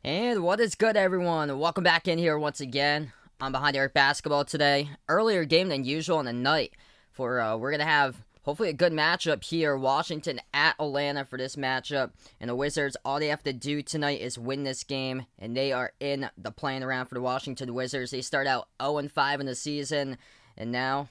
And what is good, everyone? Welcome back in here once again on Behind Eric Basketball today. Earlier game than usual on the night. We're gonna have hopefully a good matchup here. Washington at Atlanta for this matchup, and the Wizards. All they have to do tonight is win this game, and they are in the playing around for the Washington Wizards. They start out 0-5 in the season, and now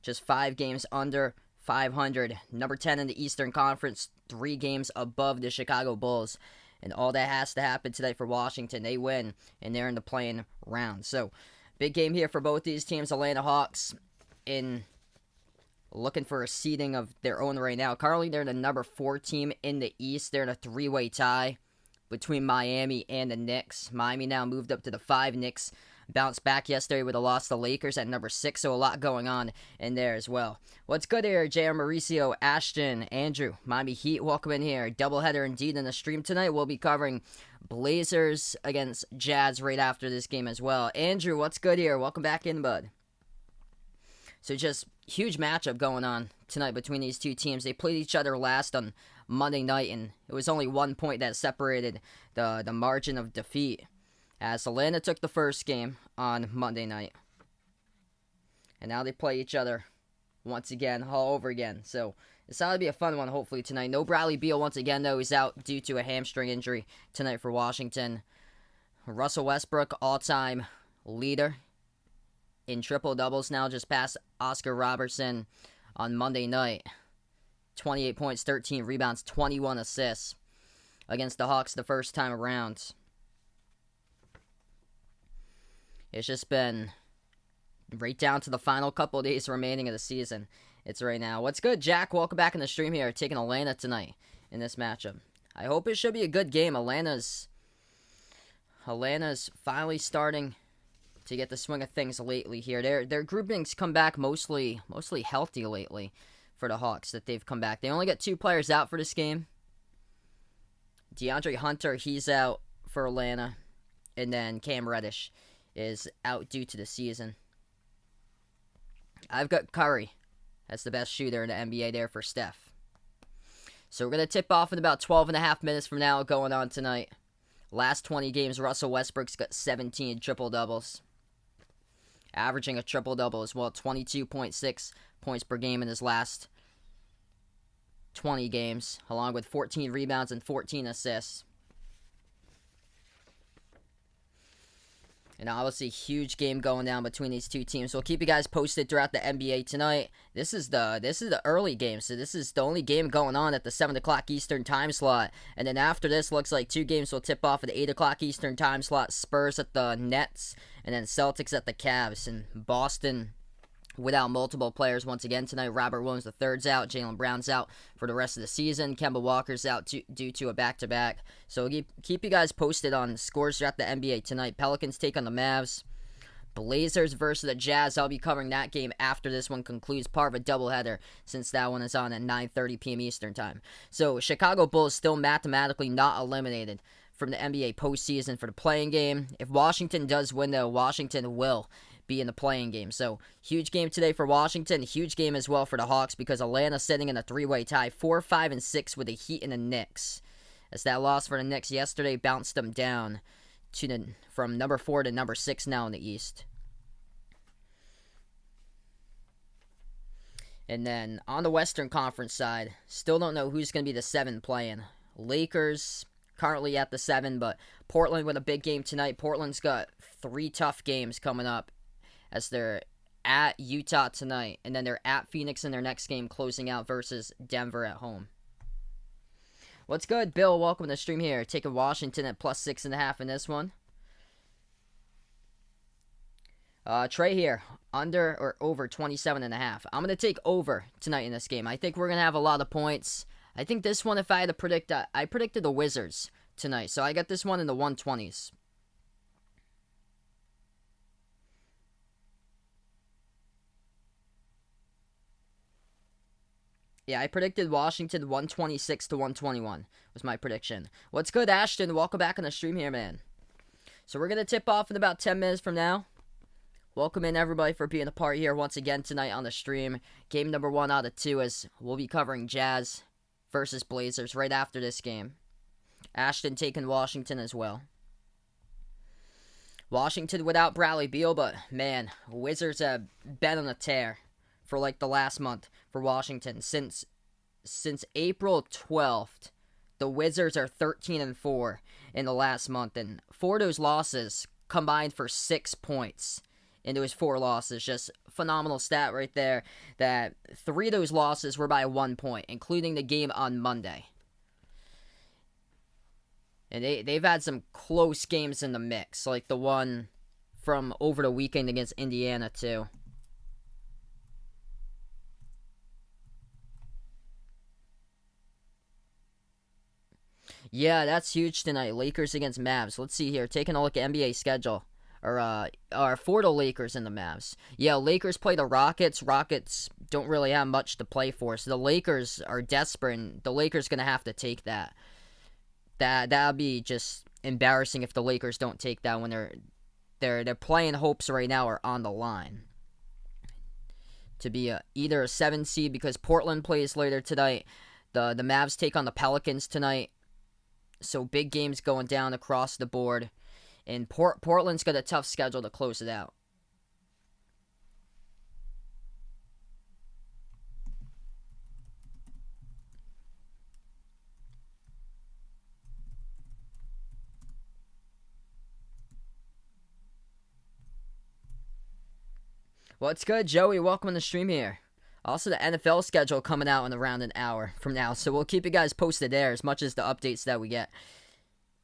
just 5 games under 500. Number 10 in the Eastern Conference, 3 games above the Chicago Bulls. And all that has to happen today for Washington. They win, and they're in the playing round. So, big game here for both these teams. Atlanta Hawks in looking for a seeding of their own right now. Currently, they're the number 4 team in the East. They're in a 3-way tie between Miami and the Knicks. Miami now moved up to the 5. Knicks bounced back yesterday with a loss to the Lakers at number 6, so a lot going on in there as well. What's good here, JR Mauricio, Ashton, Andrew, Miami Heat, welcome in here. Doubleheader indeed in the stream tonight. We'll be covering Blazers against Jazz right after this game as well. Andrew, what's good here? Welcome back in, bud. So just huge matchup going on tonight between these two teams. They played each other last on Monday night, and it was only 1 point that separated the margin of defeat, as Atlanta took the first game on Monday night. And now they play each other once again, all over again. So it's ought to be a fun one, hopefully, tonight. No Bradley Beal once again, though. He's out due to a hamstring injury tonight for Washington. Russell Westbrook, all-time leader in triple-doubles now, just past Oscar Robertson on Monday night. 28 points, 13 rebounds, 21 assists against the Hawks the first time around. It's just been right down to the final couple of days remaining of the season. It's right now. What's good, Jack? Welcome back in the stream here. Taking Atlanta tonight in this matchup. I hope it should be a good game. Atlanta's finally starting to get the swing of things lately here. Their groupings come back mostly healthy lately for the Hawks that they've come back. They only got 2 players out for this game. DeAndre Hunter, he's out for Atlanta. And then Cam Reddish is out due to the season. I've got Curry. That's the best shooter in the NBA there for Steph. So we're going to tip off in about 12 and a half minutes from now going on tonight. Last 20 games, Russell Westbrook's got 17 triple-doubles. Averaging a triple-double as well. 22.6 points per game in his last 20 games. Along with 14 rebounds and 14 assists. And obviously, huge game going down between these two teams. We'll keep you guys posted throughout the NBA tonight. This is the early game, so this is the only game going on at the 7 o'clock Eastern time slot. And then after this, looks like 2 games will tip off at the 8 o'clock Eastern time slot. Spurs at the Nets, and then Celtics at the Cavs. And Boston without multiple players once again tonight. Robert Williams III's out. Jaylen Brown's out for the rest of the season. Kemba Walker's out due to a back-to-back. So we'll keep you guys posted on scores throughout the NBA tonight. Pelicans take on the Mavs. Blazers versus the Jazz. I'll be covering that game after this one concludes. Part of a doubleheader, since that one is on at 9:30 p.m. Eastern time. So Chicago Bulls still mathematically not eliminated from the NBA postseason for the playing game. If Washington does win, though, Washington will be in the playing game. So, huge game today for Washington. Huge game as well for the Hawks, because Atlanta's sitting in a 3-way tie, 4, 5, and 6 with the Heat and the Knicks. As that loss for the Knicks yesterday bounced them down from number 4 to number 6 now in the East. And then on the Western Conference side, still don't know who's going to be the 7 playing. Lakers currently at the 7, but Portland with a big game tonight. Portland's got 3 tough games coming up, as they're at Utah tonight, and then they're at Phoenix in their next game, closing out versus Denver at home. What's good, Bill? Welcome to the stream here. Taking Washington at plus 6.5 in this one. Trey here, under or over 27.5. I'm going to take over tonight in this game. I think we're going to have a lot of points. I think this one, if I had to predict, I predicted the Wizards tonight, so I got this one in the 120s. Yeah, I predicted Washington 126 to 121 was my prediction. What's good, Ashton? Welcome back on the stream here, man. So we're going to tip off in about 10 minutes from now. Welcome in, everybody, for being a part here once again tonight on the stream. Game number 1 out of 2, as we'll be covering Jazz versus Blazers right after this game. Ashton taking Washington as well. Washington without Bradley Beal, but man, Wizards have been on a tear for like the last month for Washington. Since April 12th, the Wizards are 13-4 in the last month, and 4 of those losses combined for 6 points in those 4 losses. Just phenomenal stat right there, that 3 of those losses were by 1 point, including the game on Monday. And they've had some close games in the mix, like the one from over the weekend against Indiana, too. Yeah, that's huge tonight. Lakers against Mavs. Let's see here. Taking a look at NBA schedule. Or for the Lakers and the Mavs. Yeah, Lakers play the Rockets. Rockets don't really have much to play for. So the Lakers are desperate, and the Lakers going to have to take that. That'll be just embarrassing if the Lakers don't take that when they're playing hopes right now are on the line to be either a 7 seed, because Portland plays later tonight. The Mavs take on the Pelicans tonight. So big games going down across the board. And Portland's got a tough schedule to close it out. What's good, Joey? Welcome to the stream here. Also, the NFL schedule coming out in around an hour from now, so we'll keep you guys posted there as much as the updates that we get.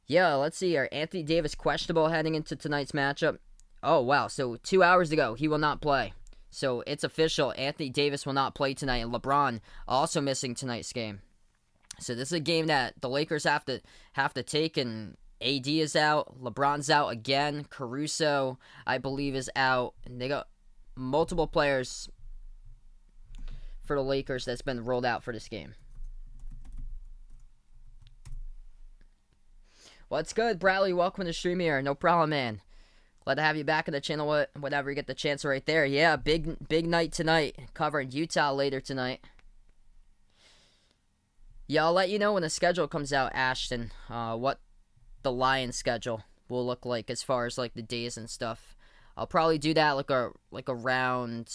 Yeah, let's see here. Anthony Davis questionable heading into tonight's matchup. Oh, wow. So 2 hours ago, he will not play. So it's official. Anthony Davis will not play tonight, and LeBron also missing tonight's game. So this is a game that the Lakers have to take, and AD is out. LeBron's out again. Caruso, I believe, is out. And they got multiple players for the Lakers that's been rolled out for this game. What's good, Bradley? Welcome to the stream here. No problem, man. Glad to have you back on the channel whenever you get the chance right there. Yeah, big night tonight. Covering Utah later tonight. Yeah, I'll let you know when the schedule comes out, Ashton, what the Lions schedule will look like as far as like the days and stuff. I'll probably do that around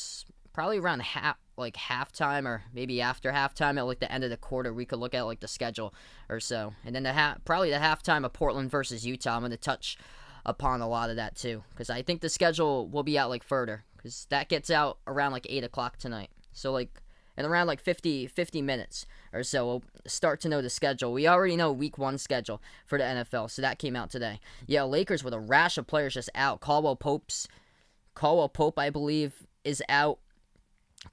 halftime, or maybe after halftime at like the end of the quarter. We could look at like the schedule or so, and then probably the halftime of Portland versus Utah. I'm going to touch upon a lot of that too, because I think the schedule will be out like further, because that gets out around like 8 o'clock tonight. So like in around like 50 minutes or so, we'll start to know the schedule. We already know week 1 schedule for the NFL, so that came out today. Yeah, Lakers with a rash of players just out. Caldwell Pope, I believe, is out.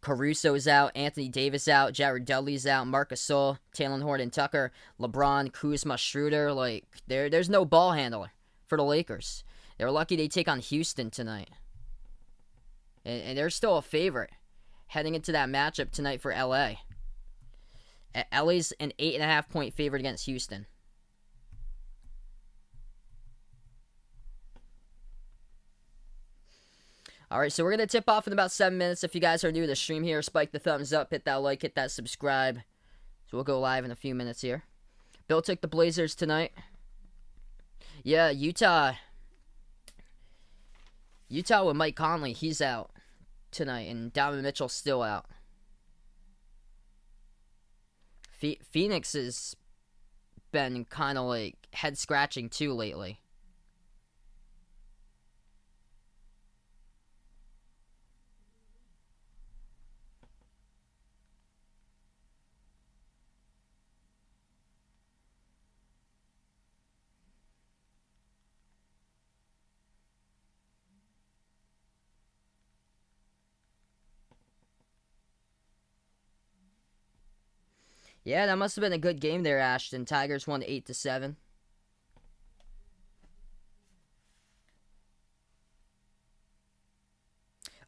Caruso's out, Anthony Davis out, Jared Dudley's out, Marc Gasol, Talen Horton-Tucker, LeBron, Kuzma, Schroeder. Like, there's no ball handler for the Lakers. They're lucky they take on Houston tonight. And they're still a favorite heading into that matchup tonight for LA. LA's an 8.5 point favorite against Houston. Alright, so we're going to tip off in about 7 minutes. If you guys are new to the stream here, spike the thumbs up, hit that like, hit that subscribe. So we'll go live in a few minutes here. Bill took the Blazers tonight. Yeah, Utah with Mike Conley, he's out tonight, and Donovan Mitchell's still out. Phoenix has been kind of like head-scratching too lately. Yeah, that must have been a good game there, Ashton. Tigers won 8-7.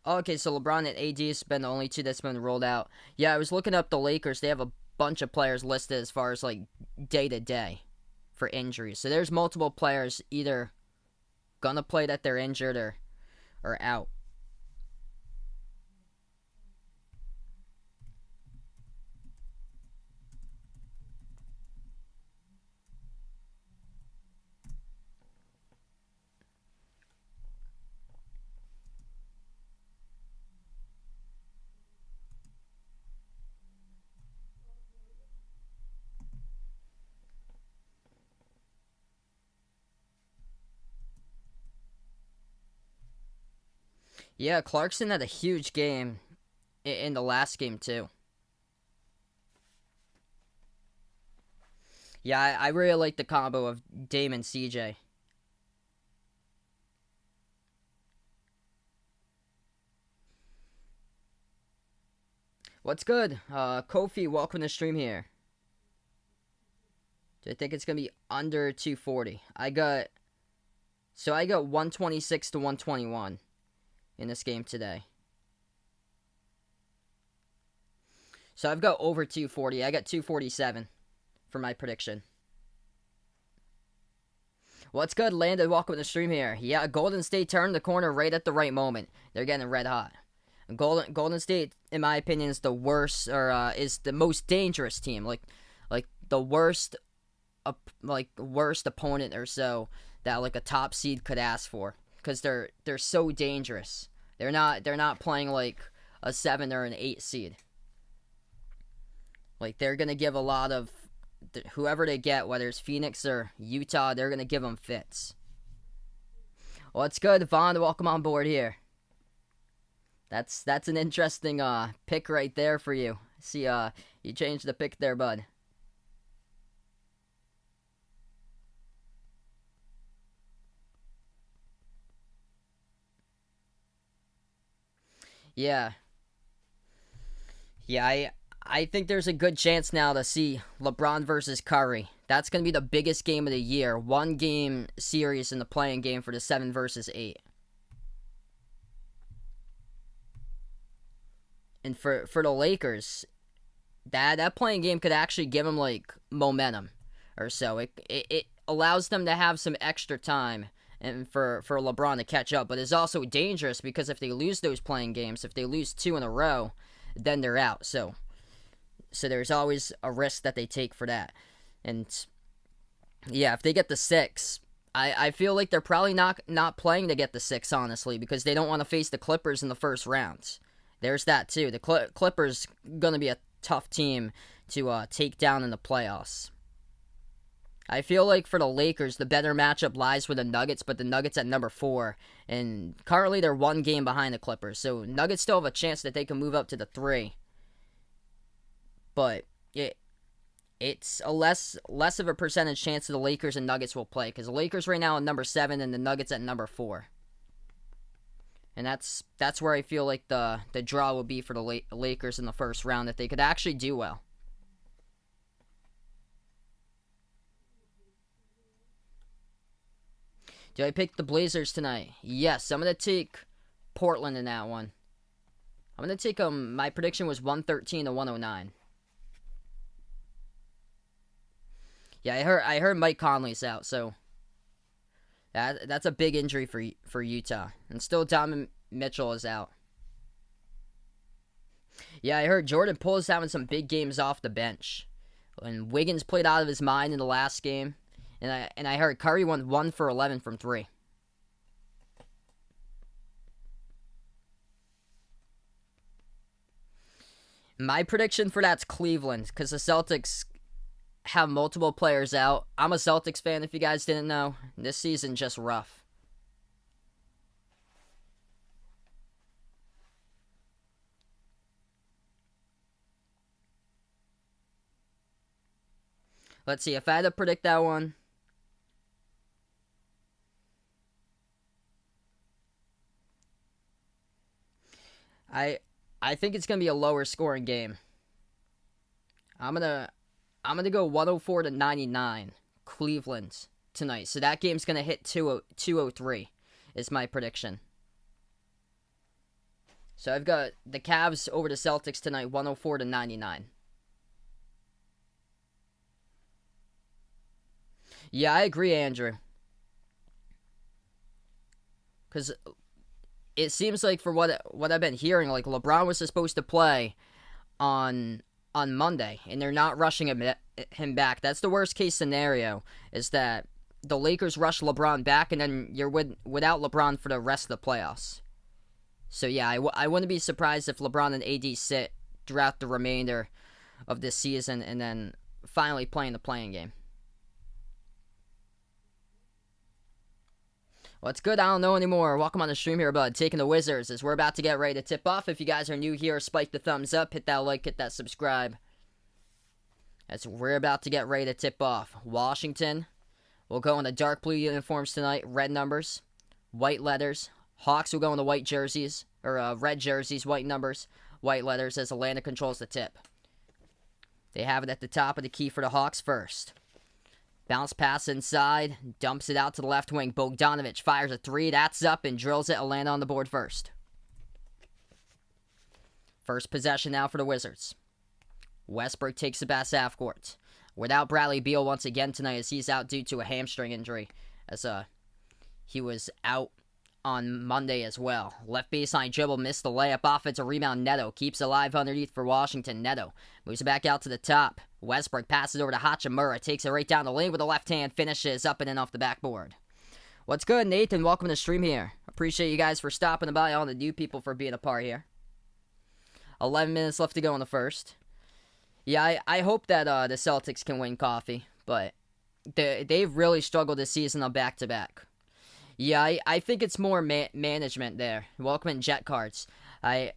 Okay, so LeBron and AD has been the only two that's been rolled out. Yeah, I was looking up the Lakers. They have a bunch of players listed as far as like day to day for injuries. So there's multiple players either gonna play that they're injured or out. Yeah, Clarkson had a huge game in the last game too. Yeah, I really like the combo of Dame and CJ. What's good? Kofi, welcome to the stream here. Do I think it's gonna be under 240? I got 126 to 121 in this game today. So I've got over 240. I got 247 for my prediction. What's good, Landon? Welcome to the stream here. Yeah, Golden State turned the corner right at the right moment. They're getting red hot. Golden State, in my opinion, is the worst, or is the most dangerous team. Like the worst, worst opponent or so that like a top seed could ask for, because they're so dangerous. They're not playing like a 7 or an 8 seed. Like, they're gonna give a lot of whoever they get, whether it's Phoenix or Utah, they're gonna give them fits. Well, it's good, Vaughn. Welcome on board here. That's an interesting pick right there for you. See, you changed the pick there, bud. Yeah. Yeah, I think there's a good chance now to see LeBron versus Curry. That's going to be the biggest game of the year. One game series in the playing game for the 7 versus 8. And for the Lakers, that playing game could actually give them like momentum or so. It allows them to have some extra time and for LeBron to catch up. But it's also dangerous because if they lose those playing games, if they lose 2 in a row, then they're out. So there's always a risk that they take for that. And yeah, if they get the 6, I feel like they're probably not playing to get the 6, honestly, because they don't want to face the Clippers in the first round. There's that too. The Clippers going to be a tough team to take down in the playoffs. I feel like for the Lakers, the better matchup lies with the Nuggets, but the Nuggets at number 4. And currently they're 1 game behind the Clippers. So Nuggets still have a chance that they can move up to the 3. But it's a less of a percentage chance that the Lakers and Nuggets will play, because the Lakers right now at number 7 and the Nuggets at number 4. And that's where I feel like the draw will be for the Lakers in the first round, that they could actually do well. Do I pick the Blazers tonight? Yes, I'm going to take Portland in that one. I'm going to take them. My prediction was 113 to 109. Yeah, I heard Mike Conley's out, so that's a big injury for Utah. And still Donovan Mitchell is out. Yeah, I heard Jordan Poole is having some big games off the bench. And Wiggins played out of his mind in the last game. And I heard Curry went 1 for 11 from 3. My prediction for that's Cleveland, because the Celtics have multiple players out. I'm a Celtics fan, if you guys didn't know. This season just rough. Let's see, if I had to predict that one. I think it's gonna be a lower scoring game. I'm gonna go 104 to 99, Cleveland tonight. So that game's gonna hit 203 is my prediction. So I've got the Cavs over the Celtics tonight, 104 to 99. Yeah, I agree, Andrew. Because it seems like, for what I've been hearing, like LeBron was supposed to play on Monday, and they're not rushing him back. That's the worst case scenario, is that the Lakers rush LeBron back, and then you're without LeBron for the rest of the playoffs. So yeah, I wouldn't be surprised if LeBron and AD sit throughout the remainder of this season, and then finally playing the playing game. What's good? I don't know anymore. Welcome on the stream here, bud. Taking the Wizards as we're about to get ready to tip off. If you guys are new here, spike the thumbs up, hit that like, hit that subscribe. As we're about to get ready to tip off. Washington will go in the dark blue uniforms tonight, red numbers, white letters. Hawks will go in the white jerseys, or red jerseys, white numbers, white letters as Atlanta controls the tip. They have it at the top of the key for the Hawks first. Bounce pass inside, dumps it out to the left wing. Bogdanovich fires a three, that's up and drills it. Atlanta on the board first. First possession now for the Wizards. Westbrook takes the pass half court. Without Bradley Beal once again tonight as he's out due to a hamstring injury. As he was out on Monday as well. Left baseline dribble, missed the layup. Offensive rebound, Neto keeps alive underneath for Washington. Neto moves it back out to the top. Westbrook passes over to Hachimura, takes it right down the lane with the left hand, finishes up and in off the backboard. What's good, Nathan? Welcome to the stream here. Appreciate you guys for stopping by, all the new people for being a part here. 11 minutes left to go in the first. Yeah, I hope that the Celtics can win coffee, but they've really struggled this season on back-to-back. Yeah, I think it's more management there. Welcome in Jet Cards. I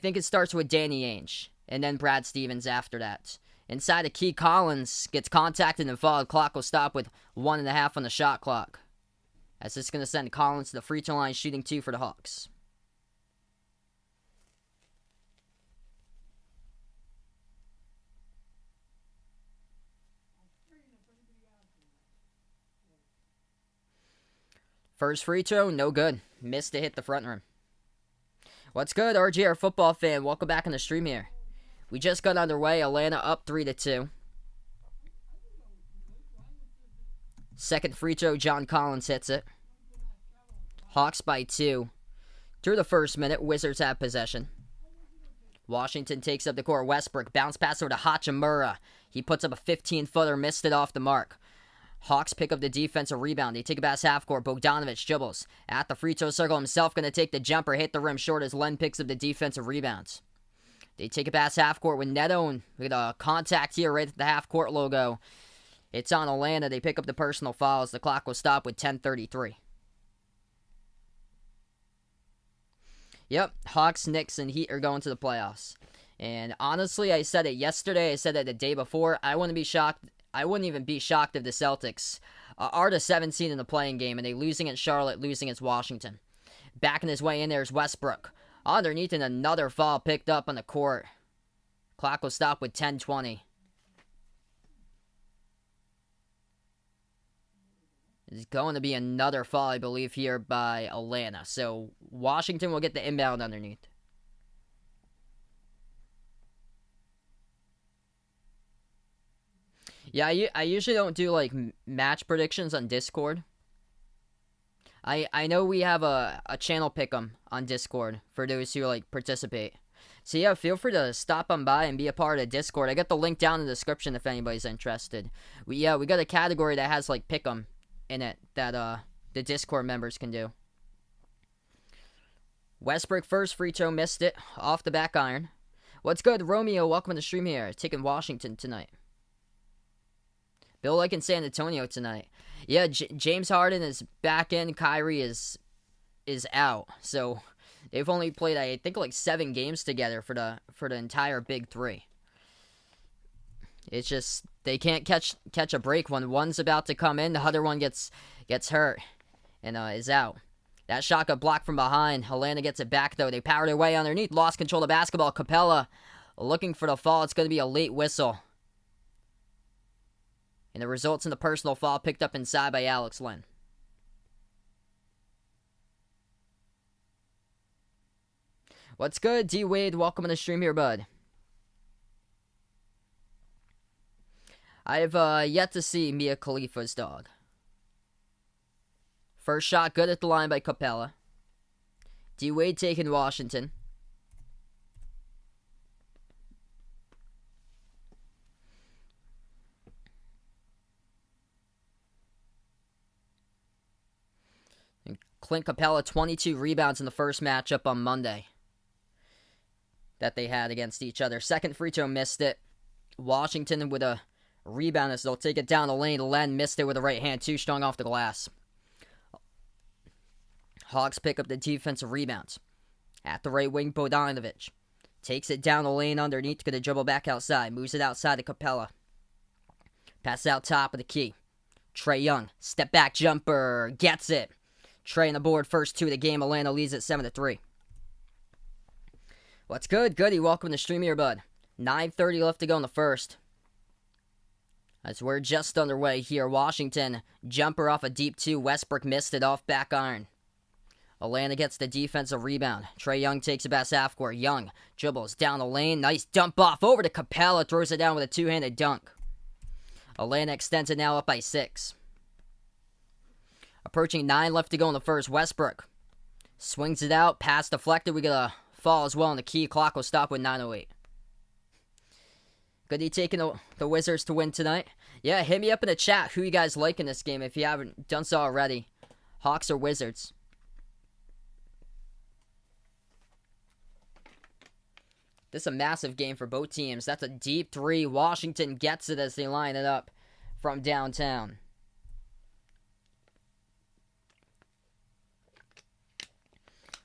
think it starts with Danny Ainge, and then Brad Stevens after that. Inside of Key Collins gets contacted and fouled. Clock will stop with 1.5 on the shot clock. As this is going to send Collins to the free throw line, shooting 2 for the Hawks. First free throw, no good. Missed to hit the front rim. What's good, RGR football fan? Welcome back on the stream here. We just got underway. Atlanta up 3-2. Second free throw, John Collins hits it. Hawks by 2. Through the first minute, Wizards have possession. Washington takes up the court. Westbrook bounce pass over to Hachimura. He puts up a 15-footer, missed it off the mark. Hawks pick up the defensive rebound. They take it past half court. Bogdanovich dribbles at the free throw circle himself. Going to take the jumper, hit the rim short as Len picks up the defensive rebounds. They take it past half court with Neto and with a contact here right at the half court logo. It's on Atlanta. They pick up the personal fouls. The clock will stop with 10:33. Yep, Hawks, Knicks, and Heat are going to the playoffs. And honestly, I said it yesterday. I said it the day before. I wouldn't be shocked. I wouldn't even be shocked if the Celtics are the 7th seed in the playing game and they losing at Charlotte, losing at Washington. Backing his way in there is Westbrook. Underneath and another foul picked up on the court. Clock will stop with 10:20. It's going to be another foul, I believe, here by Atlanta. So Washington will get the inbound underneath. Yeah, I usually don't do like match predictions on Discord. I know we have a channel pick'em on Discord for those who like participate. So yeah, feel free to stop on by and be a part of Discord. I got the link down in the description if anybody's interested. We got a category that has like pick'em in it that the Discord members can do. Westbrook first free throw, missed it off the back iron. What's good, Romeo? Welcome to the stream here. Taking Washington tonight. Bill like in San Antonio tonight. Yeah, James Harden is back in. Kyrie is out. So they've only played, I think, like 7 games together for the entire Big Three. It's just they can't catch a break when one's about to come in. The other one gets hurt and is out. That shot got blocked from behind. Atlanta gets it back though. They power their way underneath. Lost control of the basketball. Capella looking for the fall. It's going to be a late whistle. And it results in the personal foul picked up inside by Alex Len. What's good, D Wade? Welcome to the stream here, bud. I have yet to see Mia Khalifa's dog. First shot good at the line by Capella. D Wade taking Washington. Clint Capella, 22 rebounds in the first matchup on Monday that they had against each other. Second free throw, missed it. Washington with a rebound as they'll take it down the lane. Len missed it with the right hand, too strong off the glass. Hawks pick up the defensive rebounds. At the right wing, Bogdanovich takes it down the lane underneath, going to dribble back outside. Moves it outside to Capella. Passes out top of the key. Trae Young, step back jumper, gets it. Trae on the board, first two of the game. Atlanta leads at 7-3. What's good? Goody, welcome to the stream here, bud. 9:30 left to go in the first. As we're just underway here. Washington, jumper off a deep two. Westbrook missed it off back iron. Atlanta gets the defensive rebound. Trae Young takes it past half court. Young dribbles down the lane. Nice dump off over to Capella. Throws it down with a two-handed dunk. Atlanta extends it now up by 6. Approaching 9 left to go in the first. Westbrook swings it out. Pass deflected. We got a fall as well in the key. Clock will stop with 9:08. Good you taking the Wizards to win tonight. Yeah, hit me up in the chat who you guys like in this game if you haven't done so already. Hawks or Wizards. This is a massive game for both teams. That's a deep 3. Washington gets it as they line it up from downtown.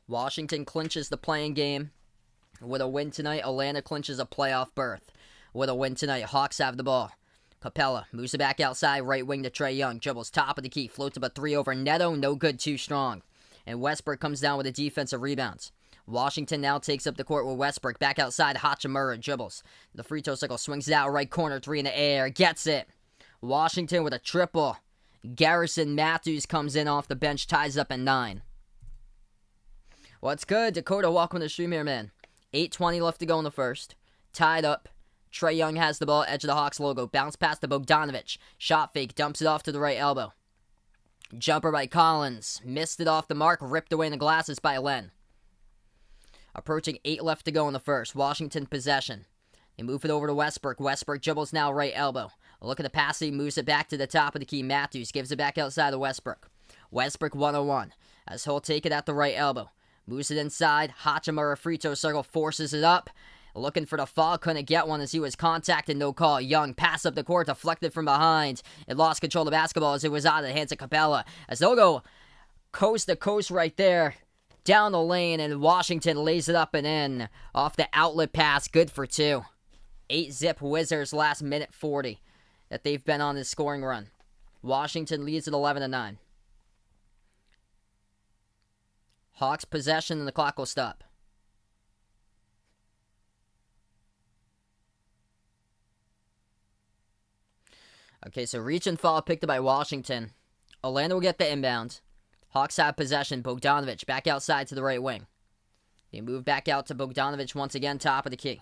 Washington clinches the play-in game with a win tonight. Atlanta clinches a playoff berth with a win tonight. Hawks have the ball. Capella moves it back outside, right wing to Trae Young. Dribbles top of the key, floats up a 3 over Neto. No good, too strong. And Westbrook comes down with the defensive rebounds. Washington now takes up the court with Westbrook. Back outside, Hachimura dribbles. The free throw circle swings it out, right corner, 3 in the air. Gets it. Washington with a triple. Garrison Matthews comes in off the bench, ties up at 9. What's good, Dakota? Welcome to the stream here, man. 8:20 left to go in the first. Tied up. Trae Young has the ball, edge of the Hawks logo. Bounce pass to Bogdanovich. Shot fake, dumps it off to the right elbow. Jumper by Collins. Missed it off the mark, ripped away in the glasses by Len. Approaching 8 left to go in the first. Washington possession. They move it over to Westbrook. Westbrook dribbles now right elbow. A look at the pass, he moves it back to the top of the key. Matthews gives it back outside to Westbrook. Westbrook 1-on-1. As he'll take it at the right elbow. Moves it inside. Hachimura free throw circle, forces it up. Looking for the fall, couldn't get one as he was contacted, no call. Young pass up the court, deflected from behind. It lost control of the basketball as it was out of the hands of Capella. As they'll go coast to coast right there. Down the lane, and Washington lays it up and in. Off the outlet pass, good for 2. 8-zip Wizards last minute 40 that they've been on this scoring run. Washington leads at 11-9. Hawks possession, and the clock will stop. Okay, so reach and fall picked up by Washington. Atlanta will get the inbound. Hawks have possession. Bogdanovich back outside to the right wing. They move back out to Bogdanovich once again, top of the key.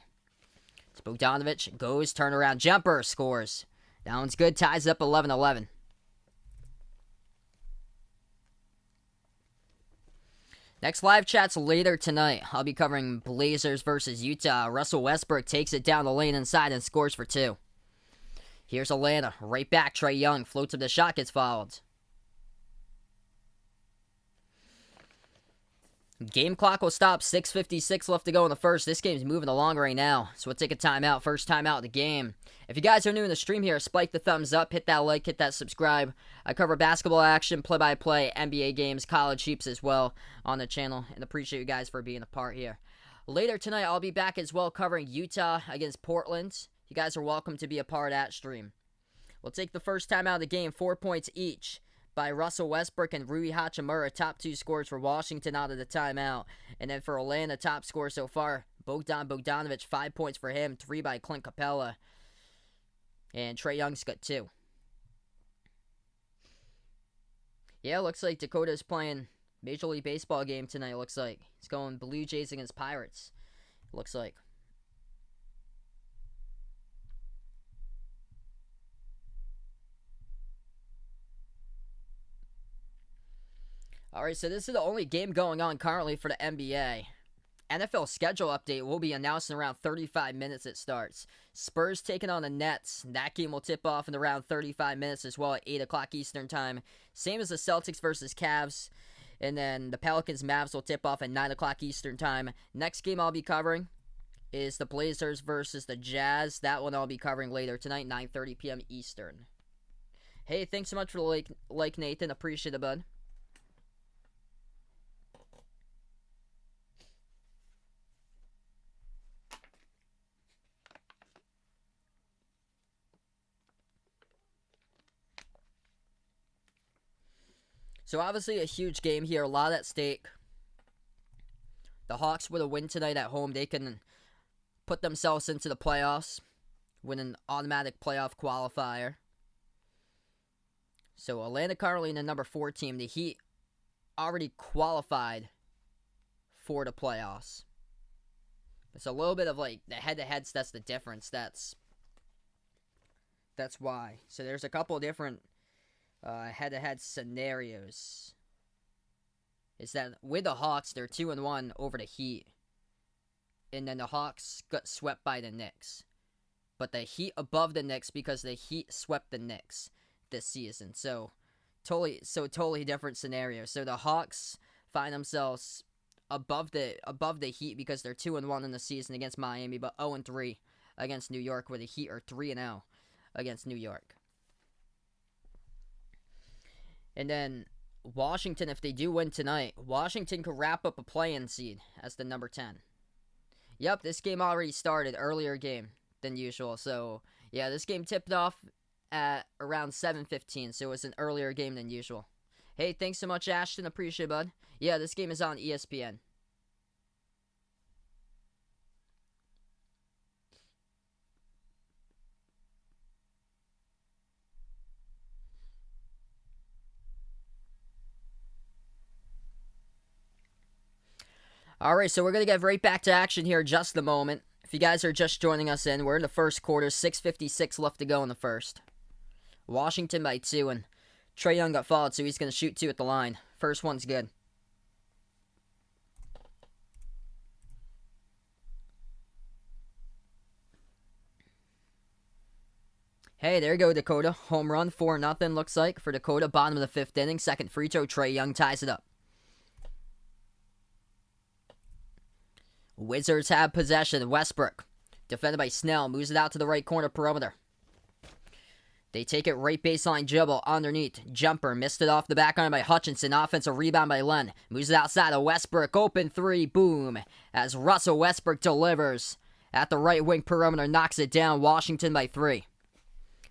So Bogdanovich goes, turnaround jumper, scores. That one's good, ties up 11-11. Next live chat's later tonight. I'll be covering Blazers versus Utah. Russell Westbrook takes it down the lane inside and scores for 2. Here's Atlanta. Right back, Trae Young. Floats up the shot, gets fouled. Game clock will stop. 6:56 left to go in the first. This game's moving along right now, so we'll take a timeout. First timeout of the game. If you guys are new in the stream here, spike the thumbs up, hit that like, hit that subscribe. I cover basketball action, play-by-play, NBA games, college heaps as well on the channel, and appreciate you guys for being a part here. Later tonight, I'll be back as well covering Utah against Portland. You guys are welcome to be a part of that stream. We'll take the first time out of the game, 4 points each by Russell Westbrook and Rui Hachimura. Top 2 scores for Washington out of the timeout. And then for Atlanta, top score so far, Bogdanovich, 5 points for him, 3 by Clint Capella. And Trae Young's got 2. Yeah, looks like Dakota's playing Major League Baseball game tonight, looks like. He's going Blue Jays against Pirates, looks like. Alright, so this is the only game going on currently for the NBA. NFL schedule update will be announced in around 35 minutes it starts. Spurs taking on the Nets. That game will tip off in around 35 minutes as well at 8 o'clock Eastern time. Same as the Celtics versus Cavs. And then the Pelicans Mavs will tip off at 9 o'clock Eastern time. Next game I'll be covering is the Blazers versus the Jazz. That one I'll be covering later tonight, 9:30 p.m. Eastern. Hey, thanks so much for the like Nathan. Appreciate it, bud. So obviously a huge game here, a lot at stake. The Hawks with a win tonight at home, they can put themselves into the playoffs, win an automatic playoff qualifier. So Atlanta currently in the number 4 team. The Heat already qualified for the playoffs. It's a little bit of like the head-to-heads. That's the difference. That's why. So there's a couple different head-to-head scenarios. Is that with the Hawks, they're 2-1 over the Heat, and then the Hawks got swept by the Knicks. But the Heat above the Knicks because the Heat swept the Knicks this season. So totally different scenario. So the Hawks find themselves above the Heat because they're 2-1 in the season against Miami, but 0-3 against New York, where the Heat are 3-0 against New York. And then Washington, if they do win tonight, Washington could wrap up a play-in seed as the number 10. Yep, this game already started, earlier game than usual. So yeah, this game tipped off at around 7:15, so it was an earlier game than usual. Hey, thanks so much, Ashton. Appreciate it, bud. Yeah, this game is on ESPN. Alright, so we're going to get right back to action here in just a moment. If you guys are just joining us in, we're in the first quarter, 6:56 left to go in the first. Washington by 2, and Trae Young got fouled, so he's going to shoot 2 at the line. First one's good. Hey, there you go, Dakota. Home run, 4-0 looks like for Dakota. Bottom of the 5th inning. Second free throw, Trae Young ties it up. Wizards have possession. Westbrook, defended by Snell, moves it out to the right corner perimeter. They take it right baseline dribble underneath. Jumper, missed it off the back iron by Hutchinson. Offensive rebound by Len. Moves it outside of Westbrook. Open 3, boom. As Russell Westbrook delivers at the right wing perimeter, knocks it down. Washington by 3.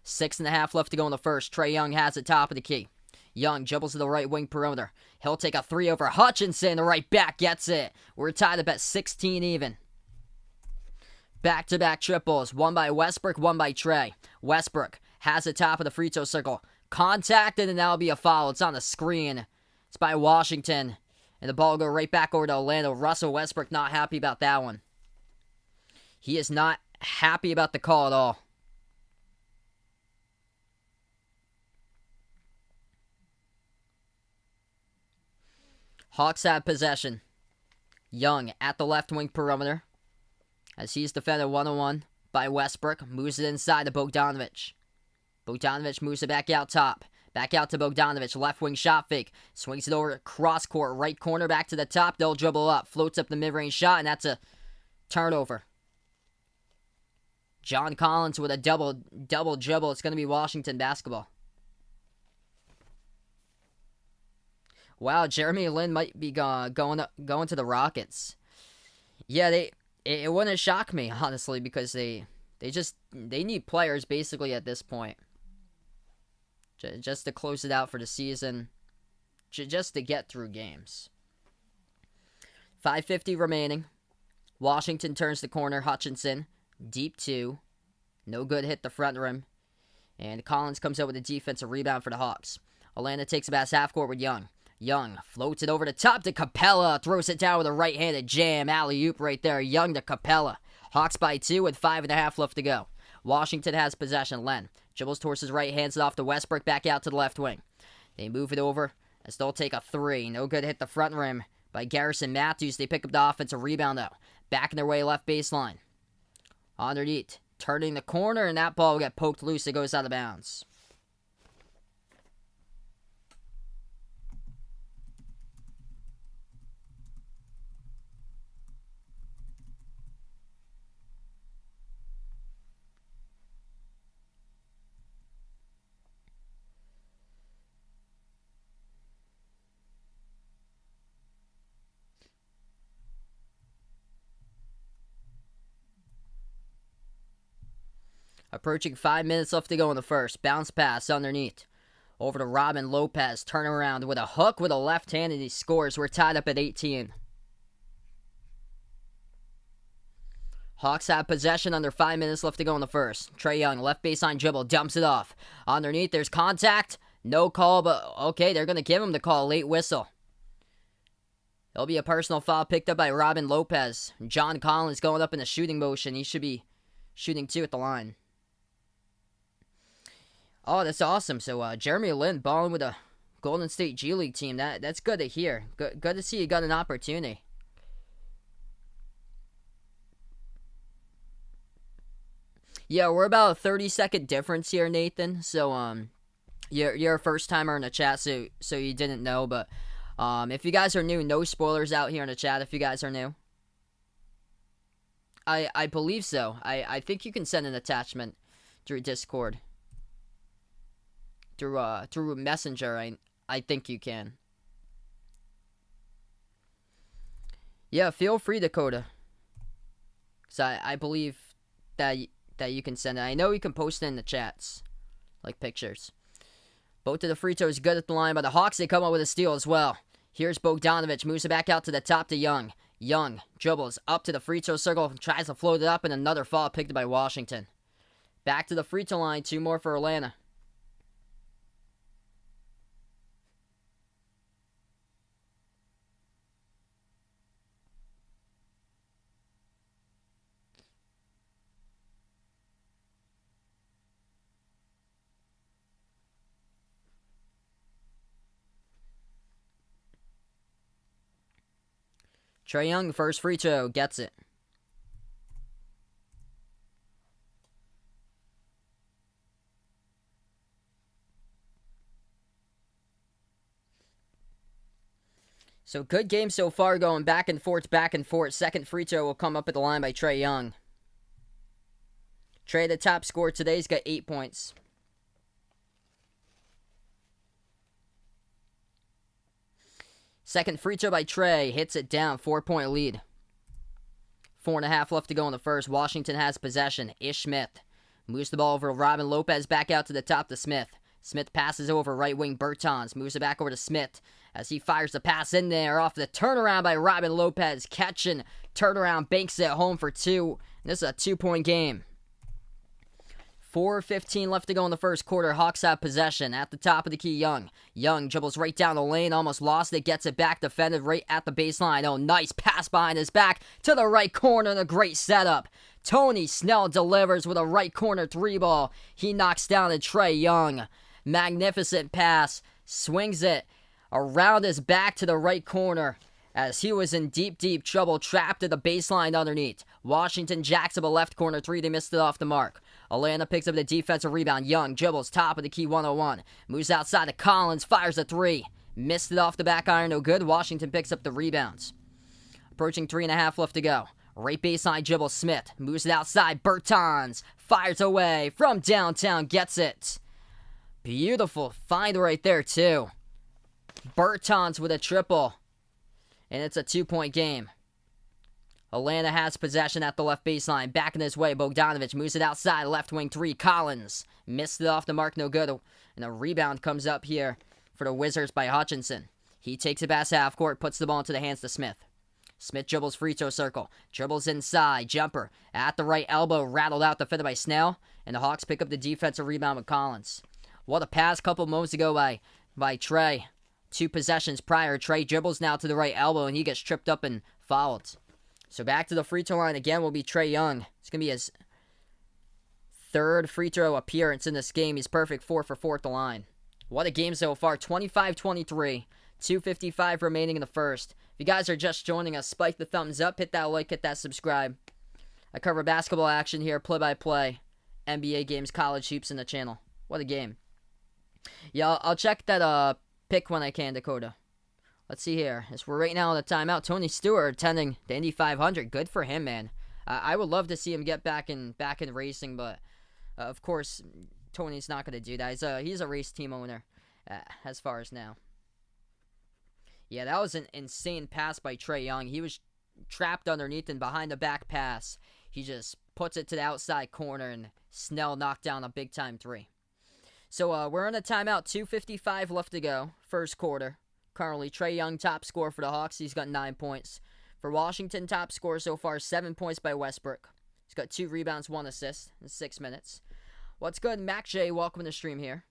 6.5 left to go in the first. Trae Young has it top of the key. Young dribbles to the right wing perimeter. He'll take a 3 over Hutchinson. The right back gets it. We're tied up at 16 even. Back-to-back triples. One by Westbrook, one by Trae. Westbrook has the top of the free throw circle. Contacted, and that'll be a foul. It's on the screen. It's by Washington. And the ball will go right back over to Orlando. Russell Westbrook not happy about that one. He is not happy about the call at all. Hawks have possession. Young at the left wing perimeter, as he's defended 1-on-1 by Westbrook. Moves it inside to Bogdanovic. Bogdanovic moves it back out top. Back out to Bogdanovic. Left wing shot fake. Swings it over cross court. Right corner back to the top. They'll dribble up. Floats up the mid-range shot, and that's a turnover. John Collins with a double dribble. It's going to be Washington basketball. Wow, Jeremy Lin might be going to the Rockets. Yeah, it wouldn't shock me, honestly, because they need players basically at this point. Just to close it out for the season. Just to get through games. 5:50 remaining. Washington turns the corner. Hutchinson, deep 2. No good, hit the front rim. And Collins comes out with a defensive rebound for the Hawks. Atlanta takes it past half court with Young. Young floats it over the top to Capella. Throws it down with a right-handed jam. Alley-oop right there. Young to Capella. Hawks by 2 with 5.5 left to go. Washington has possession. Len dribbles towards his right, hands it off to Westbrook. Back out to the left wing. They move it over as they'll take a 3. No good, hit the front rim by Garrison Matthews. They pick up the offensive rebound, though. Backing their way left baseline. Underneath. Turning the corner, and that ball will get poked loose. It goes out of bounds. Approaching 5 minutes left to go in the first. Bounce pass underneath. Over to Robin Lopez. Turn around with a hook with a left hand, and he scores. We're tied up at 18. Hawks have possession under 5 minutes left to go in the first. Trae Young, left baseline dribble, dumps it off. Underneath, there's contact. No call, but okay, they're going to give him the call. Late whistle. It'll be a personal foul picked up by Robin Lopez. John Collins going up in a shooting motion. He should be shooting 2 at the line. Oh, that's awesome. So, Jeremy Lin balling with a Golden State G League team. That's good to hear. Good to see you got an opportunity. Yeah, we're about a 30-second difference here, Nathan. So, you're a first-timer in the chat, so you didn't know. But if you guys are new, no spoilers out here in the chat if you guys are new. I believe so. I think you can send an attachment through Discord. Through Messenger, I think you can. Yeah, feel free, Dakota. Because I believe that you can send it. I know you can post it in the chats. Like pictures. Both of the free throws good at the line by the Hawks. They come up with a steal as well. Here's Bogdanovich. Moves it back out to the top to Young. Young dribbles up to the free throw circle. Tries to float it up, and another foul picked up by Washington. Back to the free throw line. 2 more for Atlanta. Trae Young, first free throw, gets it. So good game so far, going back and forth, back and forth. Second free throw will come up at the line by Trae Young. Trae, the top scorer today, has got 8 points. Second free throw by Trae. Hits it down. 4-point lead. 4.5 left to go in the first. Washington has possession. Ish Smith moves the ball over to Robin Lopez. Back out to the top to Smith. Smith passes over right wing Bertans. Moves it back over to Smith as he fires the pass in there. Off the turnaround by Robin Lopez. Catching. Turnaround. Banks it home for 2. And this is a 2-point game. 4:15 left to go in the first quarter. Hawks have possession. At the top of the key, Young. Young dribbles right down the lane. Almost lost it. Gets it back. Defended right at the baseline. Oh, nice pass behind his back to the right corner. And a great setup. Tony Snell delivers with a right corner 3-ball. He knocks down a Trae Young. Magnificent pass. Swings it around his back to the right corner as he was in deep, deep trouble. Trapped at the baseline underneath. Washington jacks up a left corner 3. They missed it off the mark. Atlanta picks up the defensive rebound. Young dribbles top of the key 101. Moves outside to Collins. Fires a 3. Missed it off the back iron. No good. Washington picks up the rebounds. Approaching 3.5 left to go. Right baseline dribble. Smith moves it outside. Bertans fires away from downtown. Gets it. Beautiful find right there too. Bertans with a triple. And it's a 2-point game. Atlanta has possession at the left baseline. Back in his way. Bogdanovich moves it outside. Left wing 3. Collins missed it off the mark. No good. And a rebound comes up here for the Wizards by Hutchinson. He takes it past half court. Puts the ball into the hands to Smith. Smith dribbles free throw circle. Dribbles inside. Jumper at the right elbow. Rattled out. Defended by Snell. And the Hawks pick up the defensive rebound with Collins. What a pass couple moments ago by Trae. 2 possessions prior. Trae dribbles now to the right elbow. And he gets tripped up and fouled. So back to the free throw line again will be Trae Young. It's going to be his 3rd free throw appearance in this game. He's perfect 4 for 4 at the line. What a game so far. 25-23. 2:55 remaining in the first. If you guys are just joining us, spike the thumbs up. Hit that like, hit that subscribe. I cover basketball action here, play-by-play. NBA games, college hoops in the channel. What a game. Yeah, I'll check that pick when I can, Dakota. Let's see here. As we're right now on the timeout, Tony Stewart attending the Indy 500. Good for him, man. I would love to see him get back in racing, but of course, Tony's not going to do that. He's a race team owner as far as now. Yeah, that was an insane pass by Trae Young. He was trapped underneath and behind the back pass. He just puts it to the outside corner, and Snell knocked down a big-time 3. So we're on a timeout. 2:55 left to go. First quarter. Currently, Trae Young top scorer for the Hawks. He's got 9 points. For Washington, top scorer so far, 7 points by Westbrook. He's got 2 rebounds, 1 assist in 6 minutes. What's good, Mac J? Welcome to the stream here.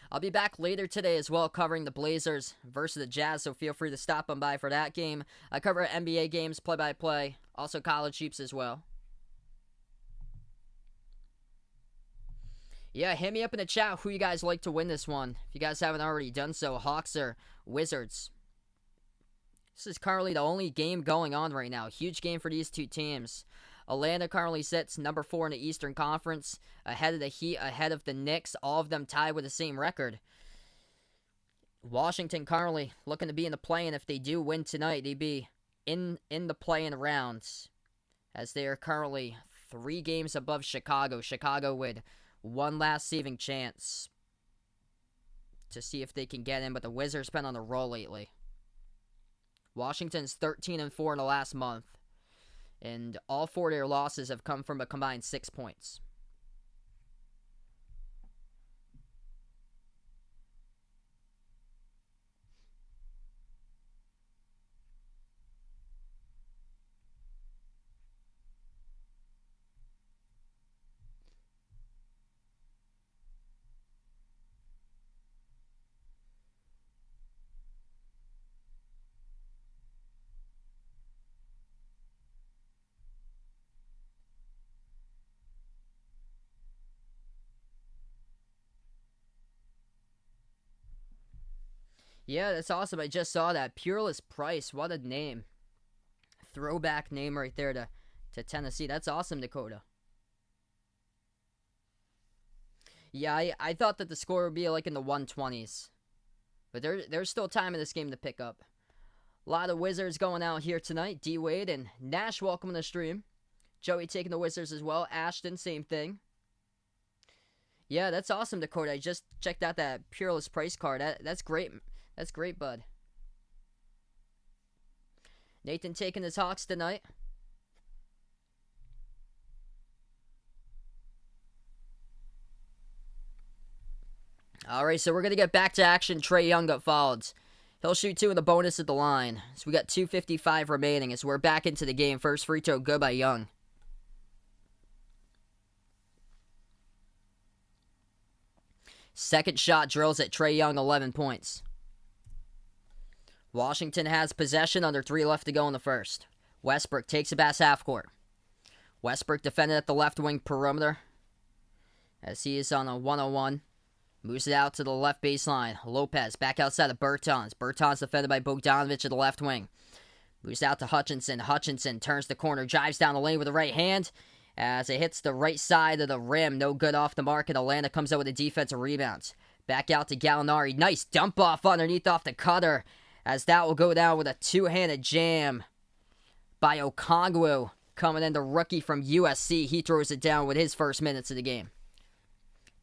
I'll be back later today as well covering the Blazers versus the Jazz, so feel free to stop on by for that game. I cover NBA games, play-by-play, also college hoops as well. Yeah, hit me up in the chat who you guys like to win this one. If you guys haven't already done so, Hawks or Wizards. This is currently the only game going on right now. Huge game for these two teams. Atlanta currently sits number 4 in the Eastern Conference, ahead of the Heat, ahead of the Knicks, all of them tied with the same record. Washington currently looking to be in the play-in. If they do win tonight, they'd be in the play-in rounds, as they are currently 3 games above Chicago. Chicago with one last saving chance to see if they can get in, but the Wizards been on a roll lately. Washington's 13-4 in the last month, and all 4 of their losses have come from a combined 6 points. Yeah, that's awesome. I just saw that. Peerless Price. What a name. Throwback name right there to Tennessee. That's awesome, Dakota. Yeah, I thought that the score would be like in the 120s. But there's still time in this game to pick up. A lot of Wizards going out here tonight. D-Wade and Nash, welcome to the stream. Joey taking the Wizards as well. Ashton, same thing. Yeah, that's awesome, Dakota. I just checked out that Peerless Price card. That's great. That's great, bud. Nathan taking his Hawks tonight. Alright, so we're going to get back to action. Trae Young got fouled. He'll shoot 2 in the bonus at the line. So we got 2:55 remaining as we're back into the game. First free throw good by Young. Second shot drills at Trae Young, 11 points. Washington has possession, under 3 left to go in the first. Westbrook takes it past half court. Westbrook defended at the left wing perimeter as he is on a 1-on-1. Moves it out to the left baseline. Lopez back outside of Bertans. Bertans defended by Bogdanovic at the left wing. Moves out to Hutchinson. Hutchinson turns the corner, drives down the lane with the right hand as it hits the right side of the rim. No good off the mark, and Atlanta comes out with a defensive rebound. Back out to Gallinari. Nice dump off underneath off the cutter, as that will go down with a 2-handed jam by Okongwu. Coming in, the rookie from USC. He throws it down with his first minutes of the game.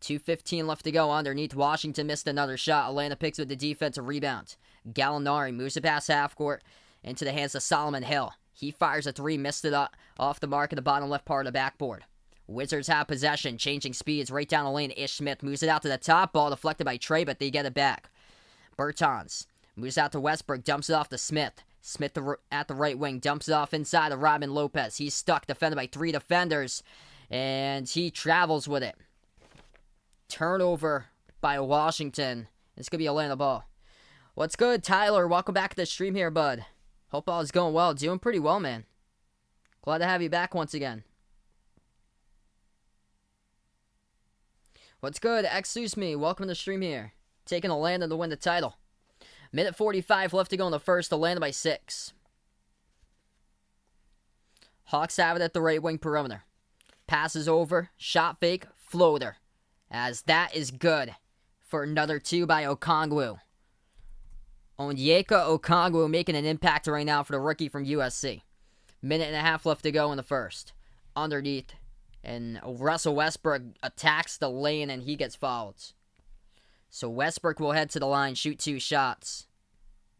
2:15 left to go underneath. Washington missed another shot. Atlanta picks with the defensive rebound. Gallinari moves it past half court into the hands of Solomon Hill. He fires a 3, missed it off the mark in the bottom left part of the backboard. Wizards have possession, changing speeds right down the lane. Ish Smith moves it out to the top. Ball deflected by Trae, but they get it back. Bertans moves out to Westbrook, dumps it off to Smith. Smith at the right wing, dumps it off inside of Robin Lopez. He's stuck, defended by 3 defenders, and he travels with it. Turnover by Washington. It's going to be Atlanta ball. What's good, Tyler? Welcome back to the stream here, bud. Hope all is going well. Doing pretty well, man. Glad to have you back once again. What's good, Excuse Me? Welcome to the stream here. Taking Atlanta to win the title. Minute 45 left to go in the first. Atlanta by 6. Hawks have it at the right wing perimeter. Passes over. Shot fake. Floater. As that is good for another 2 by Okongwu. Onyeka Okongwu making an impact right now for the rookie from USC. Minute and a half left to go in the first. Underneath. And Russell Westbrook attacks the lane and he gets fouled. So Westbrook will head to the line, shoot 2 shots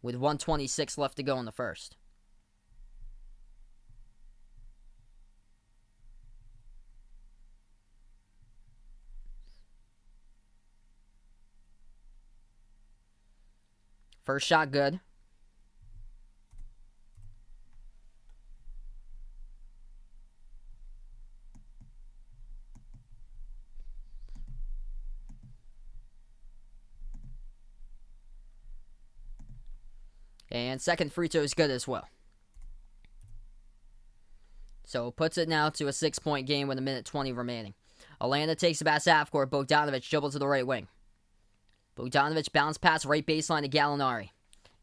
with 1:26 left to go in the first. First shot good. And second free throw is good as well. So puts it now to a 6-point game with 1:20 remaining. Atlanta takes the pass half court. Bogdanovic dribbles to the right wing. Bogdanovic bounce pass right baseline to Gallinari.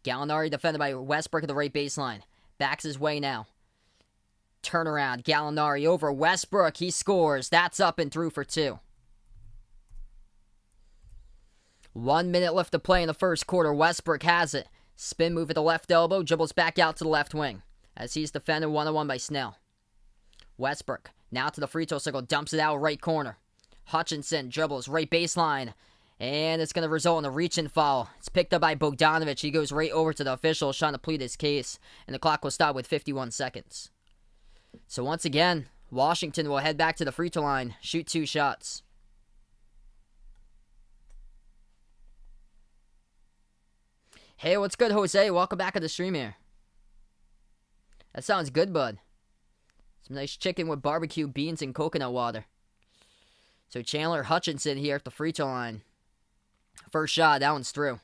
Gallinari defended by Westbrook at the right baseline. Backs his way now. Turnaround. Gallinari over Westbrook. He scores. That's up and through for 2. 1 minute left to play in the first quarter. Westbrook has it. Spin move at the left elbow. Dribbles back out to the left wing as he's defended 1-on-1 by Snell. Westbrook now to the free throw circle. Dumps it out right corner. Hutchinson dribbles right baseline. And it's going to result in a reach-in foul. It's picked up by Bogdanovic. He goes right over to the officials trying to plead his case. And the clock will stop with 51 seconds. So once again, Washington will head back to the free throw line. Shoot 2 shots. Hey, what's good, Jose? Welcome back to the stream here. That sounds good, bud. Some nice chicken with barbecue beans and coconut water. So Chandler Hutchinson here at the free throw line. First shot, that one's through.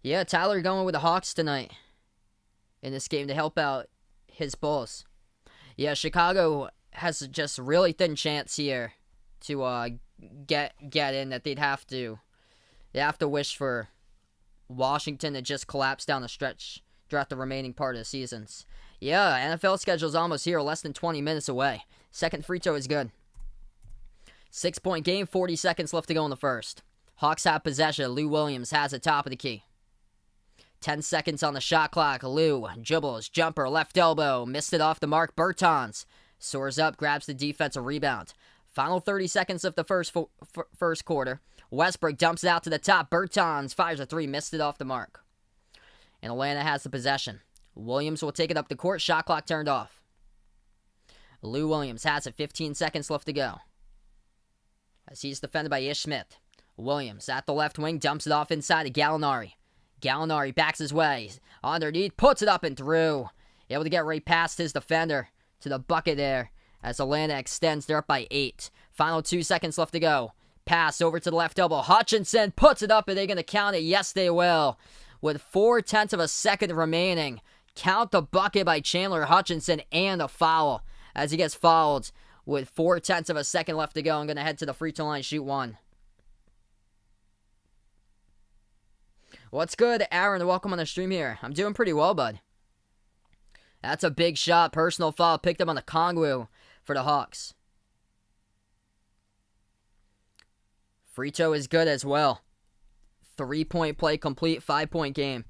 Yeah, Tyler going with the Hawks tonight in this game to help out his Bulls. Yeah, Chicago has just a really thin chance here to get in. That they have to wish for Washington to just collapse down the stretch throughout the remaining part of the seasons. Yeah, NFL schedule's almost here, less than 20 minutes away. Second free throw is good. 6-point game, 40 seconds left to go in the first. Hawks have possession. Lou Williams has it top of the key. 10 seconds on the shot clock. Lou dribbles, jumper, left elbow, missed it off the mark. Bertans soars up, grabs the defensive rebound. Final 30 seconds of the first quarter. Westbrook dumps it out to the top. Bertans fires a 3, missed it off the mark. And Atlanta has the possession. Williams will take it up the court. Shot clock turned off. Lou Williams has it. 15 seconds left to go as he's defended by Ish Smith. Williams at the left wing dumps it off inside to Gallinari. Gallinari backs his way. Underneath, puts it up and through. Able to get right past his defender to the bucket there as Atlanta extends. They're up by 8. Final 2 seconds left to go. Pass over to the left elbow. Hutchinson puts it up. Are they going to count it? Yes, they will. With 0.4 of a second remaining. Count the bucket by Chandler Hutchinson and a foul as he gets fouled with 0.4 of a second left to go. I'm going to head to the free throw line, shoot 1. What's good, Aaron? Welcome on the stream here. I'm doing pretty well, bud. That's a big shot. Personal foul picked up on the Kongwu for the Hawks. Free throw is good as well. 3-point play complete, 5-point game.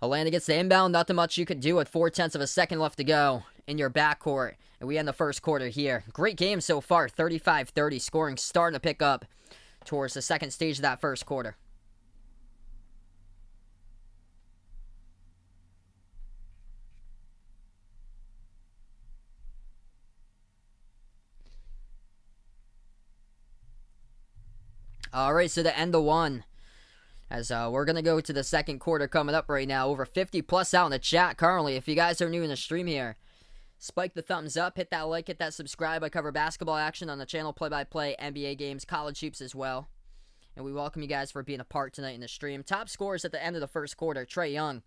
Atlanta gets the inbound. Nothing much you could do with 0.4 of a second left to go in your backcourt. And we end the first quarter here. Great game so far. 35-30. Scoring starting to pick up towards the second stage of that first quarter. All right, so the end of one. As we're going to go to the second quarter coming up right now. Over 50 plus out in the chat currently. If you guys are new in the stream here, spike the thumbs up, hit that like, hit that subscribe. I cover basketball action on the channel, play-by-play, NBA games, college hoops as well. And we welcome you guys for being a part tonight in the stream. Top scorers at the end of the first quarter. Trae Young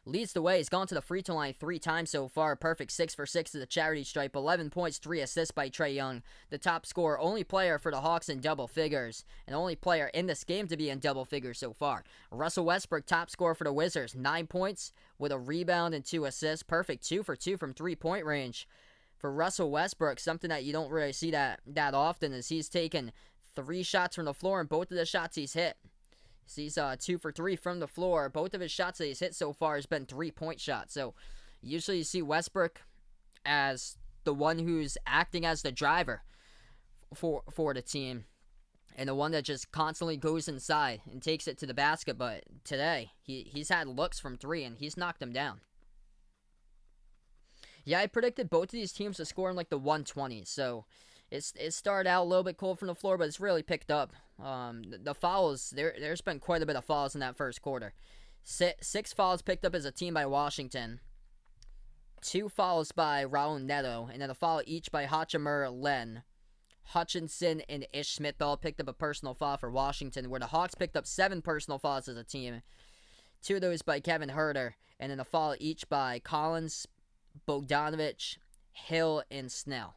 leads the way. He's gone to the free throw line 3 times so far. Perfect 6 for 6 to the charity stripe. 11 points, 3 assists by Trae Young. The top scorer, only player for the Hawks in double figures. And only player in this game to be in double figures so far. Russell Westbrook, top scorer for the Wizards. 9 points with a rebound and 2 assists. Perfect 2 for 2 from 3-point range. For Russell Westbrook, something that you don't really see that often is he's taken 3 shots from the floor, and both of the shots he's hit. He's 2 for 3 from the floor. Both of his shots that he's hit so far has been 3-point shots. So usually you see Westbrook as the one who's acting as the driver for the team, and the one that just constantly goes inside and takes it to the basket. But today he's had looks from 3 and he's knocked them down. Yeah, I predicted both of these teams to score in like the 120s. So it started out a little bit cold from the floor, but it's really picked up. The fouls, there's been quite a bit of fouls in that first quarter. Six fouls picked up as a team by Washington. 2 fouls by Raul Neto, and then a foul each by Hachimura Len. Hutchinson and Ish Smith all picked up a personal foul for Washington, where the Hawks picked up 7 personal fouls as a team. 2 of those by Kevin Huerter, and then a foul each by Collins, Bogdanovich, Hill, and Snell.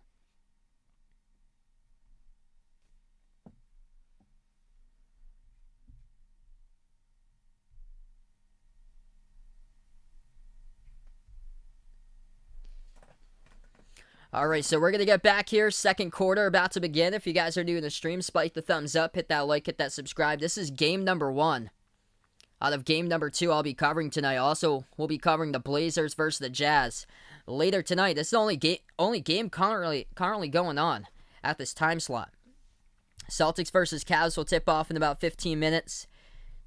Alright, so we're going to get back here. Second quarter about to begin. If you guys are new to the stream, spike the thumbs up, hit that like, hit that subscribe. This is game number 1. Out of game number 2 I'll be covering tonight. Also, we'll be covering the Blazers versus the Jazz later tonight. This is the only game currently going on at this time slot. Celtics versus Cavs will tip off in about 15 minutes.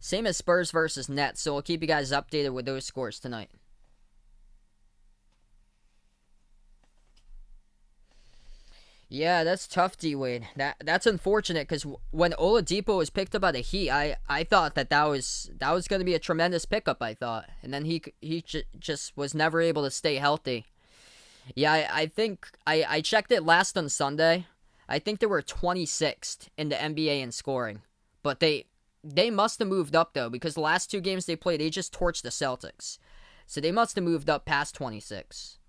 Same as Spurs versus Nets, so we'll keep you guys updated with those scores tonight. Yeah, that's tough, D-Wade. That's unfortunate, because when Oladipo was picked up by the Heat, I thought that was going to be a tremendous pickup, I thought. And then he just was never able to stay healthy. Yeah, I think, I checked it last on Sunday. I think they were 26th in the NBA in scoring. But they must have moved up, though, because the last 2 games they played, they just torched the Celtics. So they must have moved up past 26.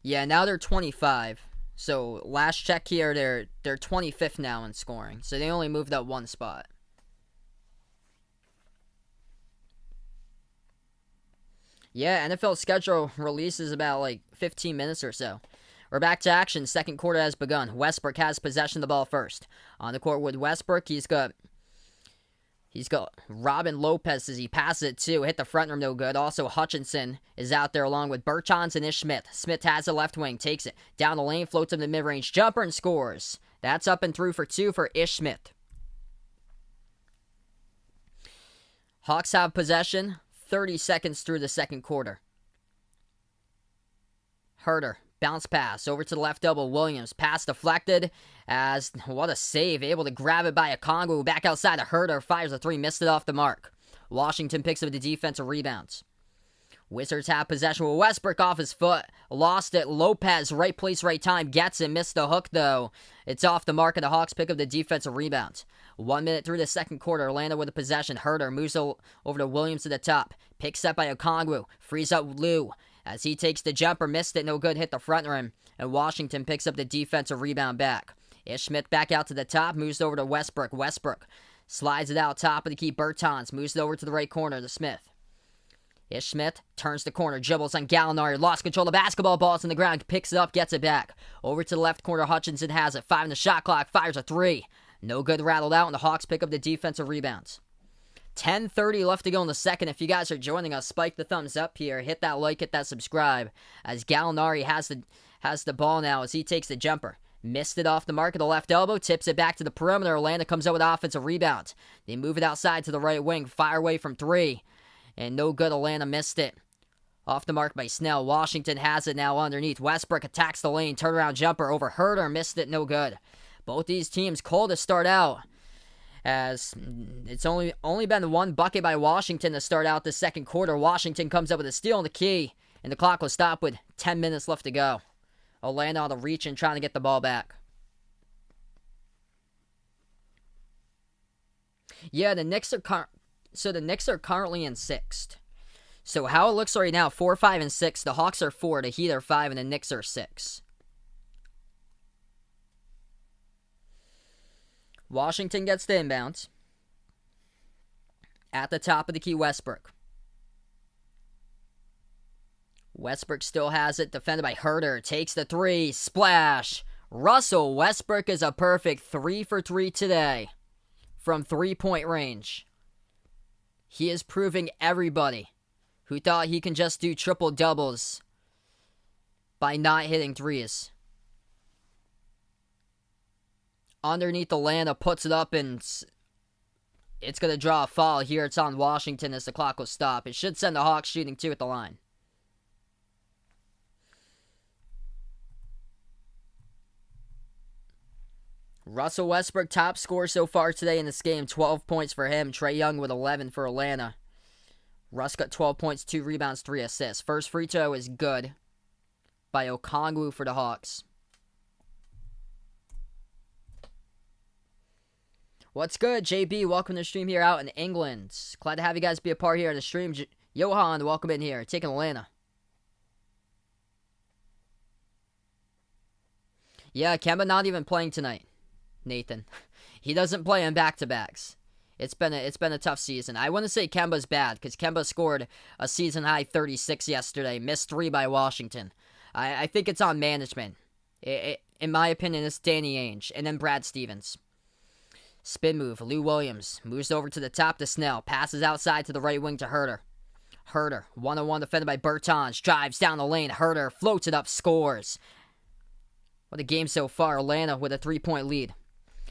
Yeah, now they're 25. So last check here, they're 25th now in scoring. So they only moved up 1 spot. Yeah, NFL schedule releases about like 15 minutes or so. We're back to action. Second quarter has begun. Westbrook has possession of the ball first. On the court with Westbrook, he's got Robin Lopez as he passes it too. Hit the front rim, no good. Also, Hutchinson is out there along with Bertans and Ish Smith. Smith has the left wing, takes it down the lane, floats him to mid-range jumper and scores. That's up and through for 2 for Ish Smith. Hawks have possession. 30 seconds through the second quarter. Huerter. Bounce pass over to the left elbow. Williams. Pass deflected. As, what a save. Able to grab it by Okongwu. Back outside of Huerter. Fires a 3. Missed it off the mark. Washington picks up the defensive rebounds. Wizards have possession with Westbrook off his foot. Lost it. Lopez. Right place, right time. Gets it. Missed the hook, though. It's off the mark, and the Hawks pick up the defensive rebounds. 1 minute through the second quarter. Orlando with the possession. Huerter moves over to Williams to the top. Picks up by Okongwu. Frees up Lou. As he takes the jumper, missed it, no good, hit the front rim. And Washington picks up the defensive rebound back. Ish Smith back out to the top, moves over to Westbrook. Westbrook slides it out, top of the key. Bertans moves it over to the right corner to Smith. Ish Smith turns the corner, dribbles on Gallinari, lost control of the basketball, ball's on the ground, picks it up, gets it back. Over to the left corner, Hutchinson has it, 5 in the shot clock, fires a 3. No good, rattled out, and the Hawks pick up the defensive rebounds. 10:30 left to go in the second. If you guys are joining us, spike the thumbs up here. Hit that like, hit that subscribe. As Gallinari has the ball now as he takes the jumper. Missed it off the mark of the left elbow. Tips it back to the perimeter. Orlando comes out with offensive rebounds. They move it outside to the right wing. Fire away from 3. And no good. Atlanta missed it. Off the mark by Snell. Washington has it now underneath. Westbrook attacks the lane. Turnaround jumper over Huerter. Missed it. No good. Both these teams cold to start out, as it's only been 1 bucket by Washington to start out the second quarter. Washington comes up with a steal on the key, and the clock will stop with 10 minutes left to go. Orlando on the reach and trying to get the ball back. Yeah, the Knicks are currently in 6th. So how it looks right now, 4, 5, and 6. The Hawks are 4, the Heat are 5, and the Knicks are 6. Washington gets the inbounds. At the top of the key, Westbrook. Westbrook still has it, defended by Huerter. Takes the 3, splash. Russell Westbrook is a perfect 3 for 3 today from 3-point range. He is proving everybody who thought he can just do triple doubles by not hitting 3s. Underneath Atlanta, puts it up, and it's going to draw a foul here. It's on Washington as the clock will stop. It should send the Hawks shooting 2 at the line. Russell Westbrook, top scorer so far today in this game. 12 points for him. Trae Young with 11 for Atlanta. Russ got 12 points, 2 rebounds, 3 assists. First free throw is good by Okongwu for the Hawks. What's good, JB? Welcome to the stream here out in England. Glad to have you guys be a part here of the stream. Johan, welcome in here. Taking Atlanta. Yeah, Kemba not even playing tonight, Nathan. He doesn't play in back-to-backs. It's been a tough season. I wouldn't say Kemba's bad, because Kemba scored a season-high 36 yesterday. Missed 3 by Washington. I think it's on management. In my opinion, it's Danny Ainge. And then Brad Stevens. Spin move. Lou Williams moves over to the top to Snell. Passes outside to the right wing to Herter. Herter, one-on-one defended by Bertans. Drives down the lane. Herter floats it up, scores. What a game so far. Atlanta with a 3-point lead.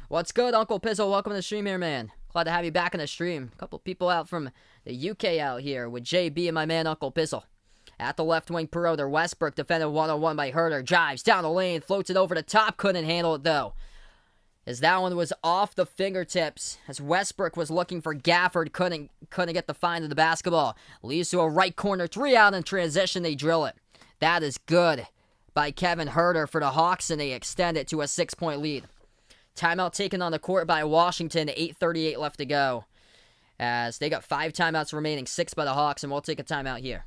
What's good, Uncle Pizzle? Welcome to the stream here, man. Glad to have you back in the stream. A couple people out from the UK out here with JB and my man, Uncle Pizzle. At the left wing perimeter, Westbrook defended one-on-one by Herter. Drives down the lane, floats it over the top. Couldn't handle it, though. As that one was off the fingertips. As Westbrook was looking for Gafford. Couldn't get the find of the basketball. Leads to a right corner 3 out in transition. They drill it. That is good by Kevin Herter for the Hawks, and they extend it to a 6-point lead. Timeout taken on the court by Washington. 8:38 left to go. As they got 5 timeouts remaining. 6 by the Hawks, and we'll take a timeout here.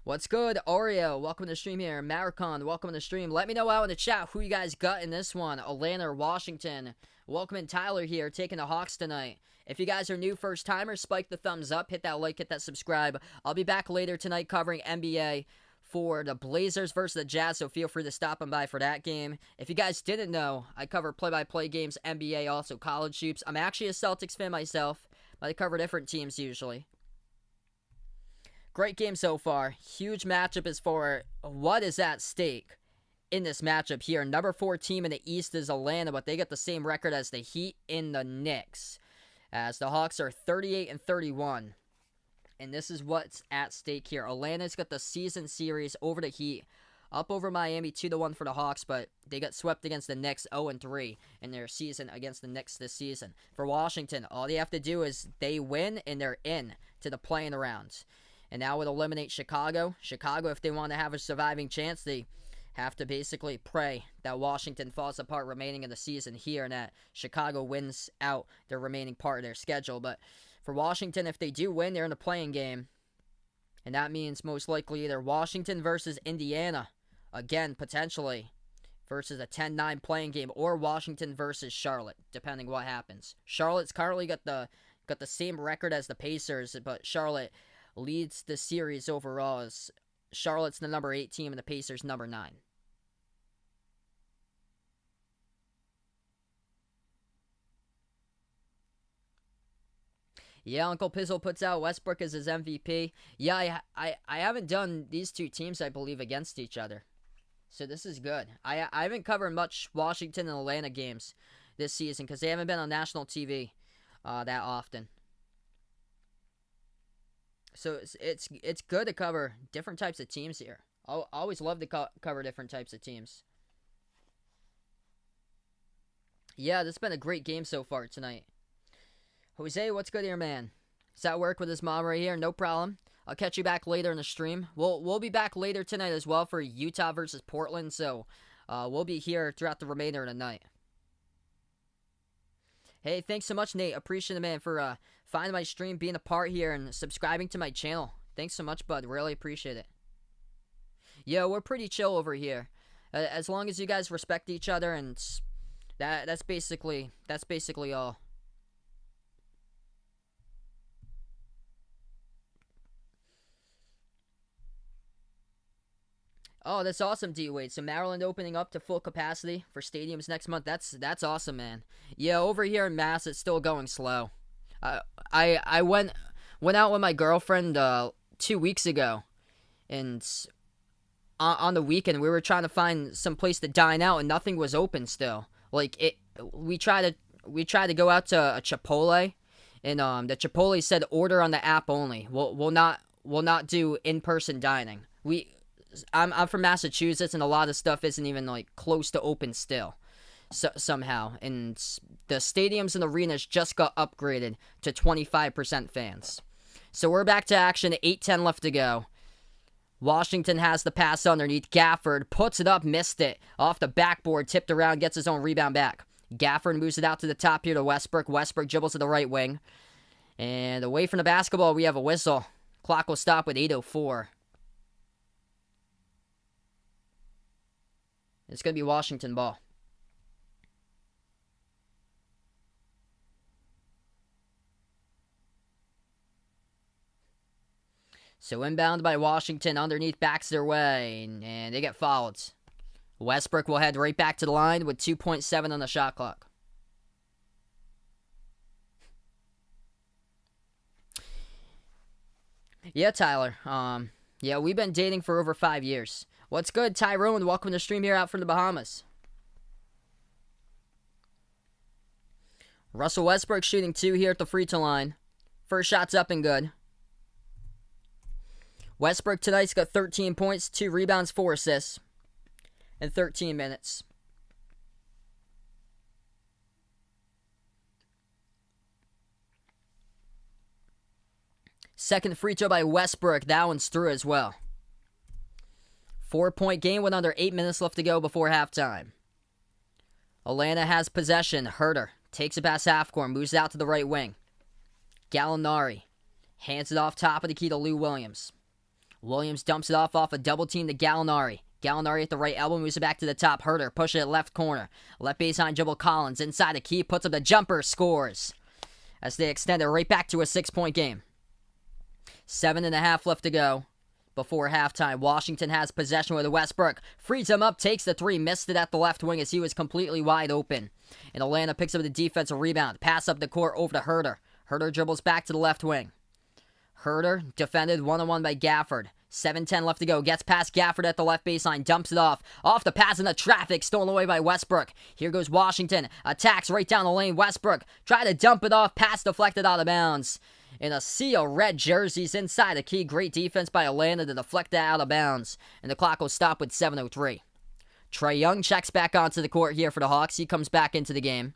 What's good, Oreo? Welcome to the stream here. Maricon, welcome to the stream. Let me know out in the chat who you guys got in this one. Atlanta or Washington. Welcome in Tyler here, taking the Hawks tonight. If you guys are new first-timers, spike the thumbs up. Hit that like, hit that subscribe. I'll be back later tonight covering NBA for the Blazers versus the Jazz, so feel free to stop on by for that game. If you guys didn't know, I cover play-by-play games, NBA, also college hoops. I'm actually a Celtics fan myself, but I cover different teams usually. Great game so far. Huge matchup as for what is at stake in this matchup here. Number 4 team in the East is Atlanta, but they got the same record as the Heat in the Knicks. As the Hawks are 38-31. And this is what's at stake here. Atlanta's got the season series over the Heat. Up over Miami 2-1 for the Hawks, but they got swept against the Knicks 0-3 in their season against the Knicks this season. For Washington, all they have to do is they win and they're in to the play-in rounds. And that would eliminate Chicago. Chicago, if they want to have a surviving chance, they have to basically pray that Washington falls apart remaining in the season here and that Chicago wins out the remaining part of their schedule. But for Washington, if they do win, they're in the play-in game. And that means most likely either Washington versus Indiana, again, potentially, versus a 10-9 play-in game, or Washington versus Charlotte, depending what happens. Charlotte's currently got the same record as the Pacers, but Charlotte leads the series overall as Charlotte's the number 8 team and the Pacers number 9. Yeah, Uncle Pizzle puts out Westbrook as his MVP. Yeah, I haven't done these two teams, I believe, against each other. So this is good. I haven't covered much Washington and Atlanta games this season because they haven't been on national TV that often. So it's good to cover different types of teams here. I always love to cover different types of teams. Yeah, this has been a great game so far tonight. Jose, what's good here, man? Is at work with his mom right here? No problem. I'll catch you back later in the stream. We'll be back later tonight as well for Utah versus Portland. So we'll be here throughout the remainder of the night. Hey, thanks so much, Nate. Appreciate it, man, for finding my stream, being a part here, and subscribing to my channel. Thanks so much, bud. Really appreciate it. Yeah, we're pretty chill over here. As long as you guys respect each other, and that's basically all. Oh, that's awesome, D-Wade. So Maryland opening up to full capacity for stadiums next month. That's awesome, man. Yeah, over here in Mass, it's still going slow. I went out with my girlfriend 2 weeks ago, and on the weekend, we were trying to find some place to dine out, and nothing was open still. Like, we tried to go out to a Chipotle, and the Chipotle said order on the app only. We'll not do in-person dining. I'm from Massachusetts, and a lot of stuff isn't even like close to open still. So, somehow, and the stadiums and arenas just got upgraded to 25% fans. So we're back to action. 8:10 left to go. Washington has the pass underneath. Gafford puts it up, missed it. Off the backboard, tipped around, gets his own rebound back. Gafford moves it out to the top here to Westbrook. Westbrook dribbles to the right wing. And away from the basketball, we have a whistle. Clock will stop with 8:04. It's going to be Washington ball. So inbound by Washington, underneath backs their way, and they get fouled. Westbrook will head right back to the line with 2.7 on the shot clock. Yeah, Tyler. Yeah, we've been dating for over 5 years. What's good, Tyrone? Welcome to stream here out from the Bahamas. Russell Westbrook shooting 2 here at the free throw line. First shot's up and good. Westbrook tonight's got 13 points, 2 rebounds, 4 assists in 13 minutes. Second free throw by Westbrook. That one's through as well. 4-point game with under 8 minutes left to go before halftime. Atlanta has possession. Herter takes it past half court, moves it out to the right wing. Gallinari hands it off top of the key to Lou Williams. Williams dumps it off a double team to Gallinari. Gallinari at the right elbow moves it back to the top. Herter pushes it left corner. Left baseline dribble Collins inside the key, puts up the jumper, scores. As they extend it right back to a 6-point game. 7.5 left to go before halftime. Washington has possession with Westbrook. Frees him up, takes the 3, missed it at the left wing as he was completely wide open. And Atlanta picks up the defensive rebound. Pass up the court over to Herter. Herter dribbles back to the left wing. Herter defended 1-on-1 by Gafford. 7:10 left to go. Gets past Gafford at the left baseline. Dumps it off. Off the pass in the traffic. Stolen away by Westbrook. Here goes Washington. Attacks right down the lane. Westbrook try to dump it off. Pass deflected out of bounds. In a sea of red jerseys inside the key. Great defense by Atlanta to deflect that out of bounds. And the clock will stop with 7:03. Trae Young checks back onto the court here for the Hawks. He comes back into the game.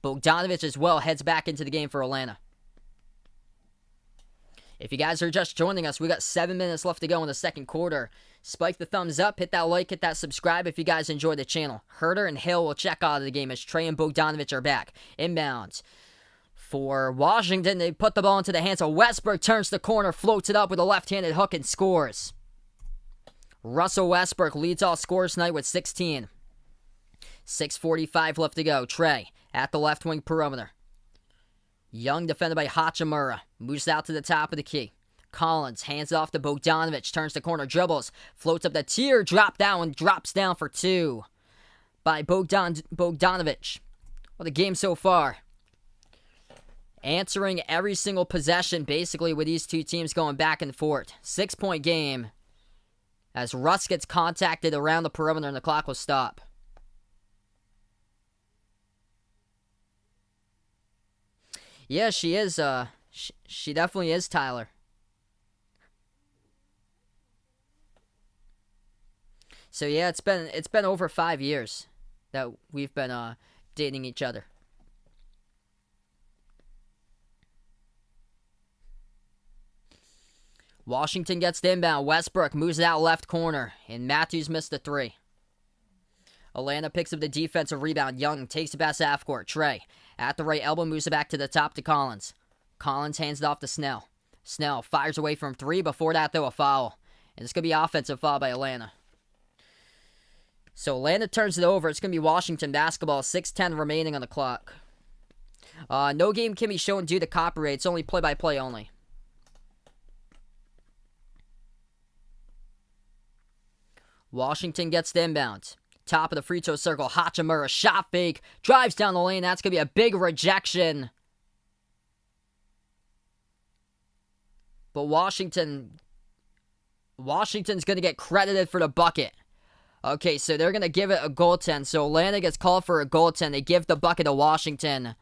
Bogdanovich as well heads back into the game for Atlanta. If you guys are just joining us, we got 7 minutes left to go in the second quarter. Spike the thumbs up, hit that like, hit that subscribe if you guys enjoy the channel. Herter and Hill will check out of the game as Trae and Bogdanovich are back. Inbounds. For Washington, they put the ball into the hands of Westbrook, turns the corner, floats it up with a left-handed hook and scores. Russell Westbrook leads all scorers tonight with 16. 6:45 left to go. Trae at the left wing perimeter. Young defended by Hachimura. Moves out to the top of the key. Collins hands it off to Bogdanovich. Turns the corner, dribbles. Floats up the tier. Drop down and drops down for 2 by Bogdanovich. What a game so far. Answering every single possession basically with these two teams going back and forth. 6-point game as Russ gets contacted around the perimeter and the clock will stop. Yeah, she is. She definitely is, Tyler. So yeah, it's been over 5 years that we've been dating each other. Washington gets the inbound. Westbrook moves it out left corner, and Matthews missed the 3. Atlanta picks up the defensive rebound. Young takes it past half court. Trae at the right elbow moves it back to the top to Collins. Collins hands it off to Snell. Snell fires away from 3. Before that, though, a foul. And it's going to be offensive foul by Atlanta. So Atlanta turns it over. It's going to be Washington basketball. 6:10 remaining on the clock. No game can be shown due to copyright. It's only play-by-play only. Washington gets the inbound. Top of the free throw circle. Hachimura, shot fake. Drives down the lane. That's going to be a big rejection. But Washington Washington's going to get credited for the bucket. Okay, so they're going to give it a goaltend. So Atlanta gets called for a goaltend. They give the bucket to Washington.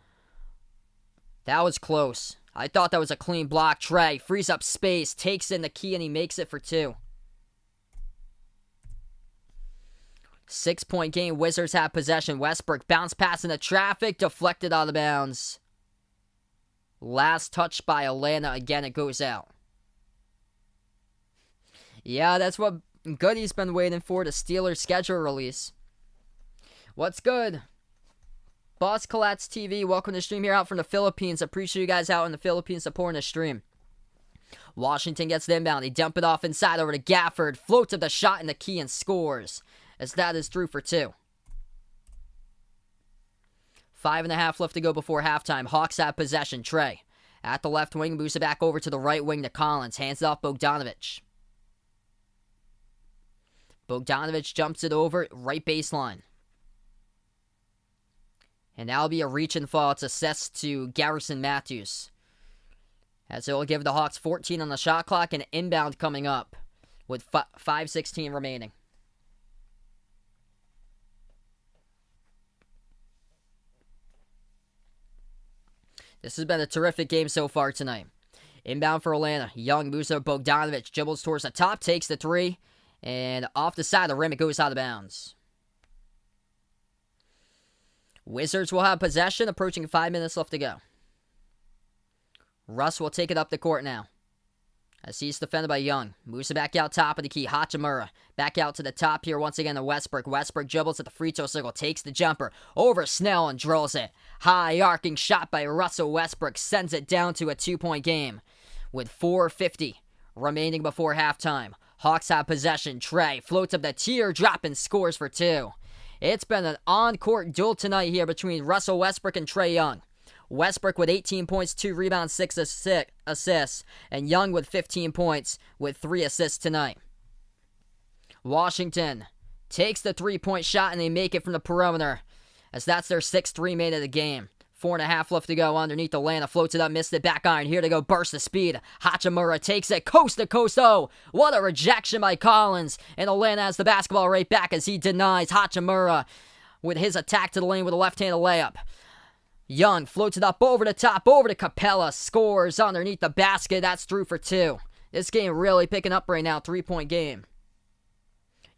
That was close. I thought that was a clean block. Trey frees up space, takes in the key, and he makes it for 2. 6-point game. Wizards have possession. Westbrook bounce pass into traffic, deflected out of bounds. Last touch by Atlanta. Again, it goes out. Yeah, that's what Goody's been waiting for, the Steelers schedule release. What's good? Boss Collatz TV, welcome to the stream here out from the Philippines. Appreciate you guys out in the Philippines supporting the stream. Washington gets the inbound. They dump it off inside over to Gafford. Floats up the shot in the key and scores. As that is through for 2. 5.5 left to go before halftime. Hawks have possession. Trey at the left wing, moves it back over to the right wing to Collins. Hands it off Bogdanovich. Bogdanovich jumps it over, right baseline. And that'll be a reach and fall. It's assessed to Garrison Matthews. As it will give the Hawks 14 on the shot clock and inbound coming up with 5:16 remaining. This has been a terrific game so far tonight. Inbound for Atlanta. Young moves over Bogdanovich. Dribbles towards the top, takes the 3. And off the side of the rim, it goes out of bounds. Wizards will have possession, approaching 5 minutes left to go. Russ will take it up the court now. As he's defended by Young. Moves it back out top of the key. Hachimura. Back out to the top here once again to Westbrook. Westbrook dribbles at the free throw circle. Takes the jumper. Over Snell and drills it. High arcing shot by Russell Westbrook. Sends it down to a 2-point game. With 4:50 remaining before halftime. Hawks have possession. Trey floats up the teardrop and scores for 2. It's been an on-court duel tonight here between Russell Westbrook and Trae Young. Westbrook with 18 points, 2 rebounds, 6 assists, and Young with 15 points with 3 assists tonight. Washington takes the 3-point shot and they make it from the perimeter, as that's their 6th made of the game. 4.5 left to go underneath Atlanta. Floats it up, missed it, back iron. Here to go, burst the speed. Hachimura takes it coast to coast. Oh, what a rejection by Collins. And Atlanta has the basketball right back as he denies Hachimura with his attack to the lane with a left-handed layup. Young floats it up over the top, over to Capella. Scores underneath the basket. That's through for 2. This game really picking up right now. 3-point game.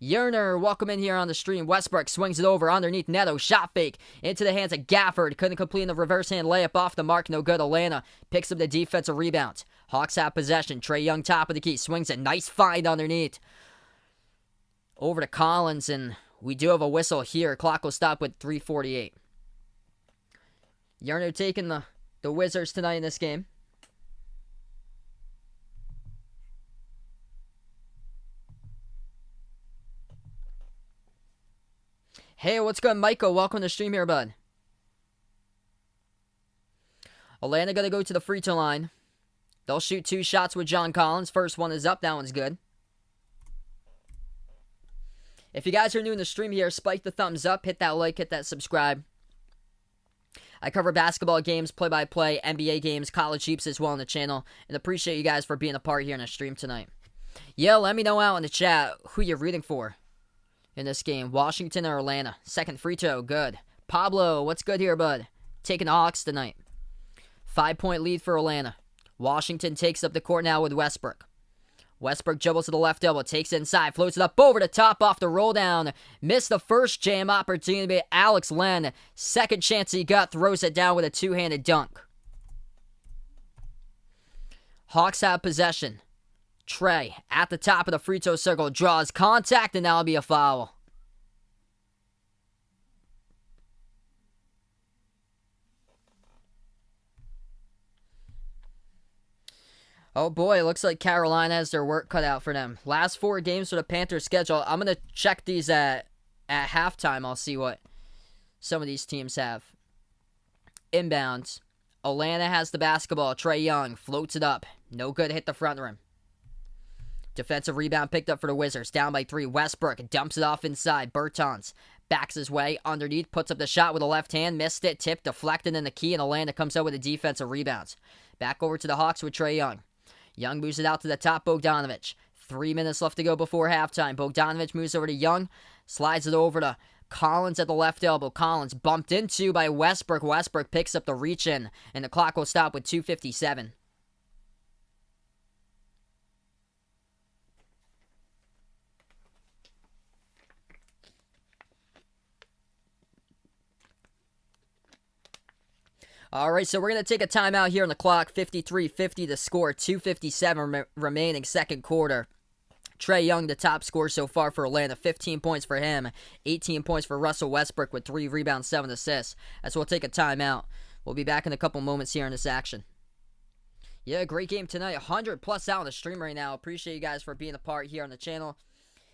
Yerner, welcome in here on the stream. Westbrook swings it over underneath Neto. Shot fake into the hands of Gafford. Couldn't complete the reverse hand layup off the mark. No good. Atlanta picks up the defensive rebound. Hawks have possession. Trae Young top of the key. Swings a nice find underneath. Over to Collins, and we do have a whistle here. Clock will stop with 3:48. Yerner taking the Wizards tonight in this game. Hey, what's good, Michael? Welcome to the stream here, bud. Atlanta going to go to the free throw line. They'll shoot 2 shots with John Collins. First one is up. That one's good. If you guys are new in the stream here, spike the thumbs up. Hit that like. Hit that subscribe. I cover basketball games, play-by-play, NBA games, college hoops as well on the channel. And appreciate you guys for being a part here in the stream tonight. Yeah, let me know out in the chat who you're rooting for in this game. Washington or Atlanta. Second free throw, good. Pablo, what's good here, bud? Taking the Hawks tonight. 5-point lead for Atlanta. Washington takes up the court now with Westbrook. Westbrook dribbles to the left elbow, takes it inside, floats it up over the top off the roll down. Missed the first jam opportunity. Alex Len, second chance he got, throws it down with a 2-handed dunk. Hawks have possession. Trey at the top of the free throw circle draws contact, and that'll be a foul. Oh boy, it looks like Carolina has their work cut out for them. Last 4 games for the Panthers schedule. I'm going to check these at halftime. I'll see what some of these teams have. Inbounds. Atlanta has the basketball. Trae Young floats it up. No good, hit the front rim. Defensive rebound picked up for the Wizards. Down by 3. Westbrook dumps it off inside. Bertans backs his way underneath. Puts up the shot with the left hand. Missed it. Tipped. Deflected in the key. And Atlanta comes out with a defensive rebound. Back over to the Hawks with Trae Young. Young moves it out to the top. Bogdanovich. 3 minutes left to go before halftime. Bogdanovich moves over to Young. Slides it over to Collins at the left elbow. Collins bumped into by Westbrook. Westbrook picks up the reach in, and the clock will stop with 2:57. All right, so we're going to take a timeout here on the clock. 53-50 to score. 2:57 remaining second quarter. Trae Young, the top scorer so far for Atlanta. 15 points for him. 18 points for Russell Westbrook with 3 rebounds, 7 assists. As we'll take a timeout. We'll be back in a couple moments here in this action. Yeah, great game tonight. 100 plus out on the stream right now. Appreciate you guys for being a part here on the channel.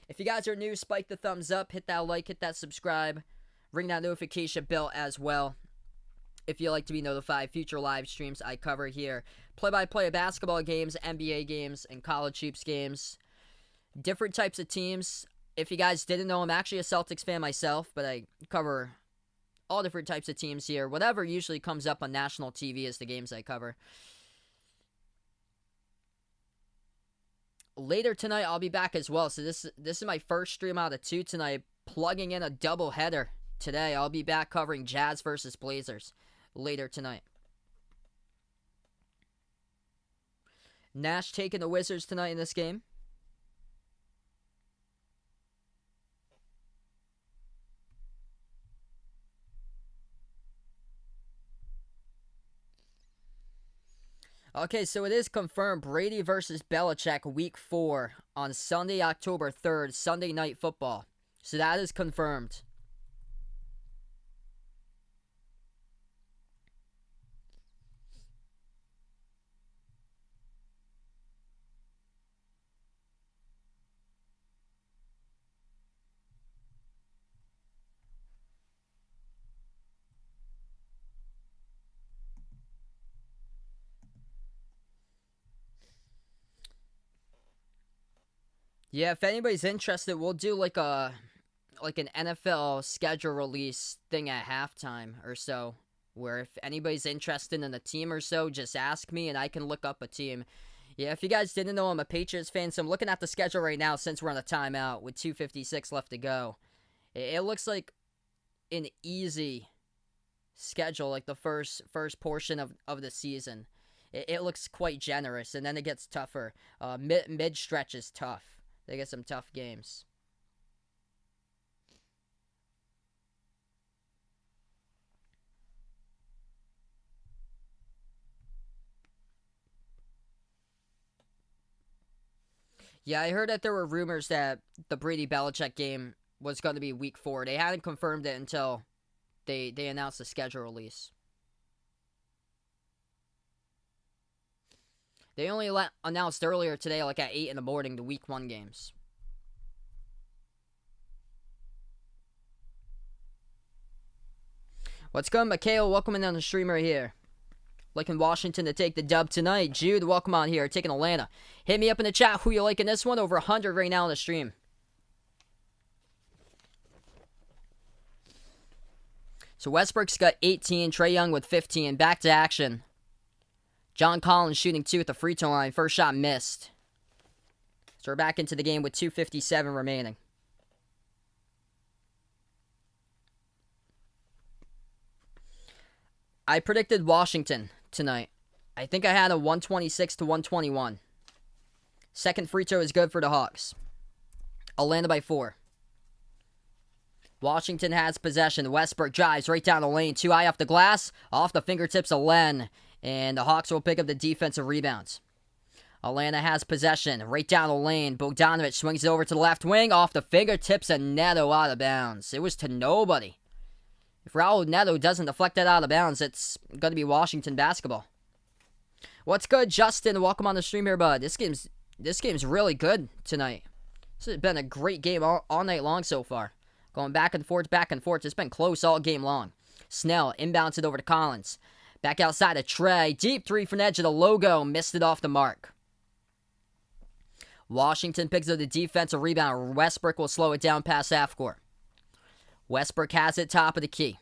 If you guys are new, spike the thumbs up. Hit that like, hit that subscribe. Ring that notification bell as well. If you'd like to be notified, future live streams I cover here. Play-by-play of basketball games, NBA games, and college hoops games. Different types of teams. If you guys didn't know, I'm actually a Celtics fan myself, but I cover all different types of teams here. Whatever usually comes up on national TV is the games I cover. Later tonight, I'll be back as well. So this is my first stream out of 2 tonight, plugging in a doubleheader today. I'll be back covering Jazz versus Blazers later tonight. Nash taking the Wizards tonight in this game. Okay, so it is confirmed. Brady versus Belichick week 4 on Sunday, October 3rd, Sunday Night Football. So that is confirmed. Yeah, if anybody's interested, we'll do like an NFL schedule release thing at halftime or so, where if anybody's interested in a team or so, just ask me and I can look up a team. Yeah, if you guys didn't know, I'm a Patriots fan, so I'm looking at the schedule right now since we're on a timeout with 2:56 left to go. It looks like an easy schedule, like the first portion of the season. It looks quite generous, and then it gets tougher. Mid-stretch is tough. They get some tough games. Yeah, I heard that there were rumors that the Brady-Belichick game was going to be week 4. They hadn't confirmed it until they announced the schedule release. They only announced earlier today, like at 8 in the morning, the week 1 games. What's good, Mikhail? Welcome in on the stream right here. Liking Washington to take the dub tonight. Jude, welcome on here. Taking Atlanta. Hit me up in the chat who you liking this one. Over 100 right now on the stream. So Westbrook's got 18. Trae Young with 15. Back to action. John Collins shooting 2 at the free throw line. First shot missed. So we're back into the game with 2:57 remaining. I predicted Washington tonight. I think I had a 126 to 121. Second free throw is good for the Hawks. Atlanta by 4. Washington has possession. Westbrook drives right down the lane. Too high off the glass. Off the fingertips of Len. And the Hawks will pick up the defensive rebounds. Atlanta has possession. Right down the lane. Bogdanovich swings it over to the left wing. Off the fingertips of Neto out of bounds. It was to nobody. If Raul Neto doesn't deflect that out of bounds, it's going to be Washington basketball. What's good, Justin? Welcome on the stream here, bud. This game's really good tonight. This has been a great game all night long so far. Going back and forth, back and forth. It's been close all game long. Snell inbounds it over to Collins. Back outside to Trae. Deep 3 from the edge of the logo. Missed it off the mark. Washington picks up the defensive rebound. Westbrook will slow it down past half court. Westbrook has it top of the key.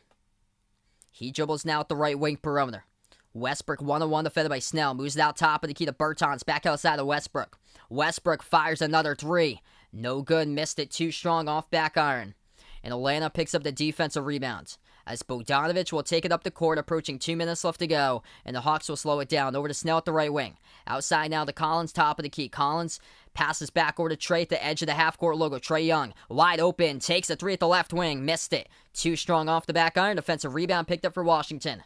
He dribbles now at the right wing perimeter. Westbrook 1-on-1 defended by Snell. Moves it out top of the key to Bertans. Back outside of Westbrook. Westbrook fires another three. No good, missed it too strong off back iron. And Atlanta picks up the defensive rebound, as Bogdanovich will take it up the court, approaching 2 minutes left to go, and the Hawks will slow it down. Over to Snell at the right wing. Outside now to Collins, top of the key. Collins passes back over to Trey at the edge of the half-court logo. Trey Young, wide open, takes a three at the left wing, missed it. Too strong off the back iron. Defensive rebound picked up for Washington.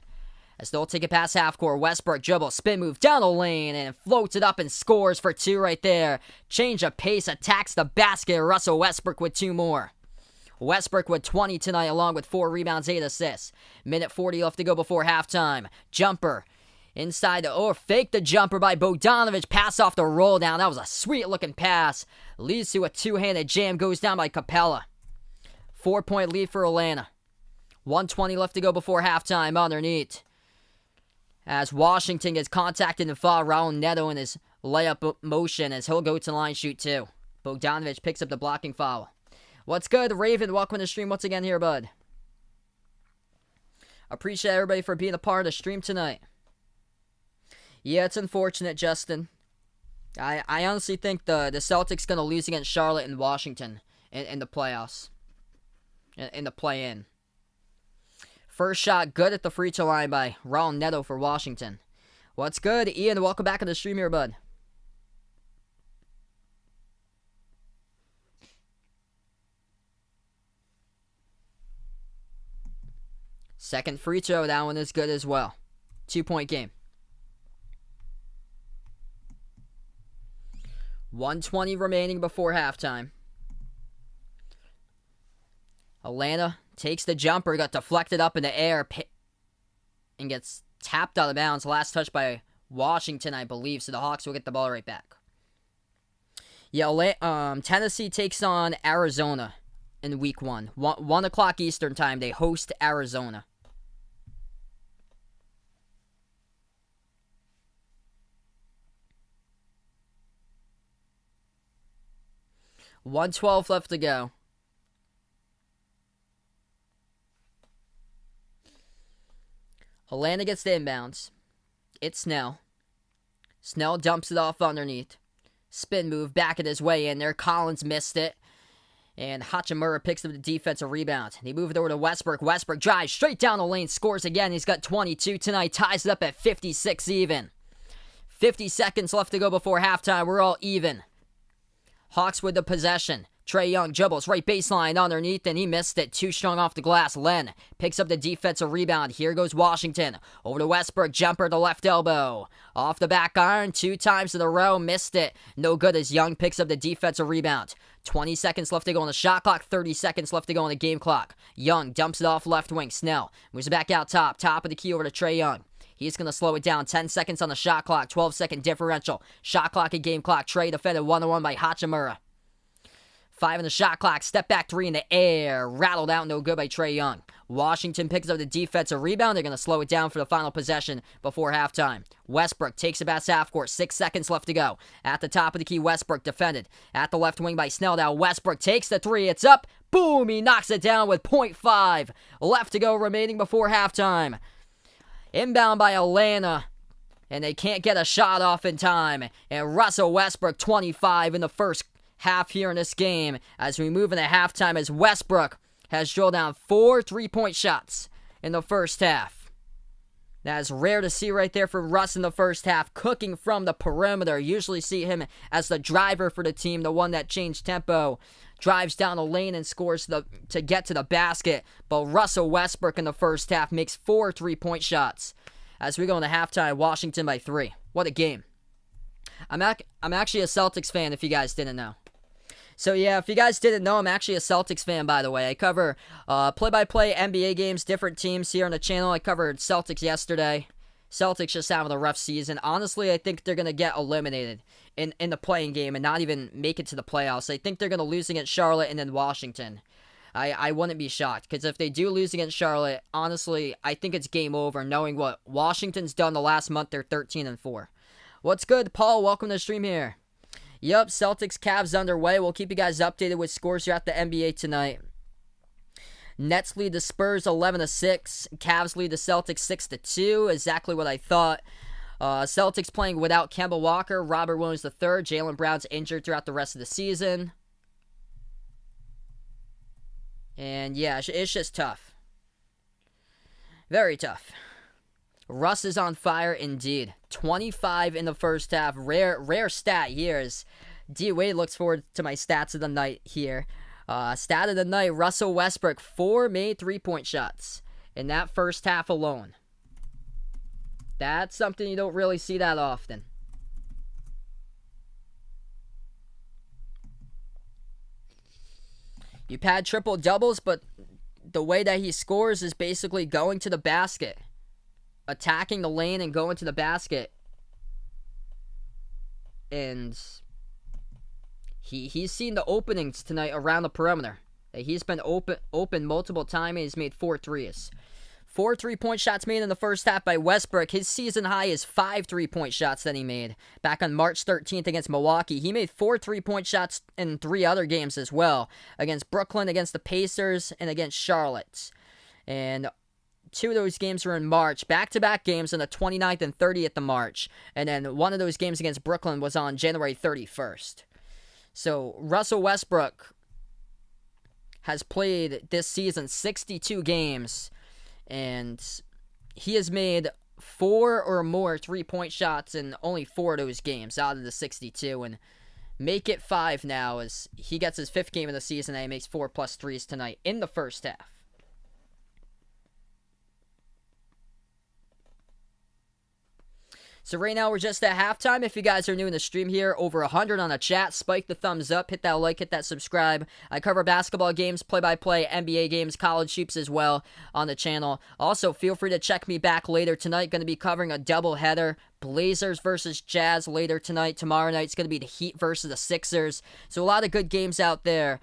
As they'll take it past half-court, Westbrook dribble, spin move down the lane, and floats it up and scores for two right there. Change of pace, attacks the basket. Russell Westbrook with two more. Westbrook with 20 tonight, along with 4 rebounds, 8 assists. Minute 40 left to go before halftime. Jumper. Inside fake the jumper by Bogdanovich. Pass off the roll down. That was a sweet-looking pass. Leads to a two-handed jam. Goes down by Capella. 4-point lead for Atlanta. 1:20 left to go before halftime underneath. As Washington gets contacted and foul, Raul Neto in his layup motion as he'll go to the line shoot two. Bogdanovich picks up the blocking foul. What's good, Raven? Welcome to the stream once again here, bud. Appreciate everybody for being a part of the stream tonight. Yeah, it's unfortunate, Justin. I honestly think the Celtics going to lose against Charlotte and Washington in the playoffs. In the play-in. First shot good at the free throw line by Raul Neto for Washington. What's good, Ian? Welcome back to the stream here, bud. Second free throw, that one is good as well. 2-point game. 1:20 remaining before halftime. Atlanta takes the jumper, got deflected up in the air, and gets tapped out of bounds. Last touch by Washington, I believe, so the Hawks will get the ball right back. Yeah, Tennessee takes on Arizona in week 1. 1 o'clock Eastern time, they host Arizona. $1:12 left to go. Atlanta gets the inbounds. It's Snell. Snell dumps it off underneath. Spin move back at his way in there. Collins missed it. And Hachimura picks up the defensive rebound. They move it over to Westbrook. Westbrook drives straight down the lane. Scores again. He's got 22 tonight. Ties it up at 56 even. 50 seconds left to go before halftime. We're all even. Hawks with the possession. Trey Young dribbles right baseline underneath, and he missed it. Too strong off the glass. Len picks up the defensive rebound. Here goes Washington. Over to Westbrook. Jumper to left elbow. Off the back iron. 2 times in a row. Missed it. No good as Young picks up the defensive rebound. 20 seconds left to go on the shot clock. 30 seconds left to go on the game clock. Young dumps it off left wing. Snell moves it back out top. Top of the key over to Trey Young. He's going to slow it down. 10 seconds on the shot clock. 12-second differential. Shot clock and game clock. Trey defended 1-on-1 by Hachimura. 5 in the shot clock. Step back 3 in the air. Rattled out. No good by Trey Young. Washington picks up the defensive rebound. They're going to slow it down for the final possession before halftime. Westbrook takes it past half court. 6 seconds left to go. At the top of the key, Westbrook defended. At the left wing by Snell. Now Westbrook takes the 3. It's up. Boom. He knocks it down with 0.5 left to go remaining before halftime. Inbound by Atlanta, and they can't get a shot off in time. And Russell Westbrook, 25 in the first half here in this game as we move into halftime, as Westbrook has drilled down 4 3-point shots in the first half. That is rare to see right there for Russ in the first half, cooking from the perimeter. Usually see him as the driver for the team, the one that changed tempo. Drives down the lane and scores to get to the basket. But Russell Westbrook in the first half makes 4 3-point shots. As we go into halftime, Washington by 3. What a game. I'm actually a Celtics fan, if you guys didn't know. So yeah, if you guys didn't know, I'm actually a Celtics fan, by the way. I cover play-by-play NBA games, different teams here on the channel. I covered Celtics yesterday. Celtics just having a rough season. Honestly, I think they're going to get eliminated in the playing game and not even make it to the playoffs. I think they're going to lose against Charlotte and then Washington. I wouldn't be shocked, because if they do lose against Charlotte, honestly, I think it's game over, knowing what Washington's done the last month. They're 13-4. What's good, Paul? Welcome to the stream here. Yep, Celtics Cavs underway. We'll keep you guys updated with scores throughout the NBA tonight. Nets lead the Spurs 11-6. Cavs lead the Celtics 6-2. Exactly what I thought. Celtics playing without Kemba Walker, Robert Williams III. Jaylen Brown's injured throughout the rest of the season. And yeah, it's just tough. Very tough. Russ is on fire indeed. 25 in the first half. Rare stat here as D. Wade looks forward to my stats of the night here. Stat of the night, Russell Westbrook, 4 made 3-point shots in that first half alone. That's something you don't really see that often. You've had triple doubles, but the way that he scores is basically going to the basket, attacking the lane and going to the basket. And he's seen the openings tonight around the perimeter. He's been open multiple times, and he's made 4 threes. 4 3-point shots made in the first half by Westbrook. His season high is 5 3-point shots that he made back on March 13th against Milwaukee. He made 4 3-point shots in 3 other games as well, against Brooklyn, against the Pacers, and against Charlotte. And 2 of those games were in March, back-to-back games on the 29th and 30th of March. And then one of those games against Brooklyn was on January 31st. So Russell Westbrook has played this season 62 games, and he has made 4 or more 3-point shots in only 4 of those games out of the 62, and make it 5 now as he gets his 5th game of the season and he makes 4+ threes tonight in the first half. So right now we're just at halftime. If you guys are new in the stream here, over 100 on the chat, spike the thumbs up, hit that like, hit that subscribe. I cover basketball games, play-by-play, NBA games, college hoops as well on the channel. Also, feel free to check me back later tonight. Going to be covering a doubleheader. Blazers versus Jazz later tonight. Tomorrow night's going to be the Heat versus the Sixers. So a lot of good games out there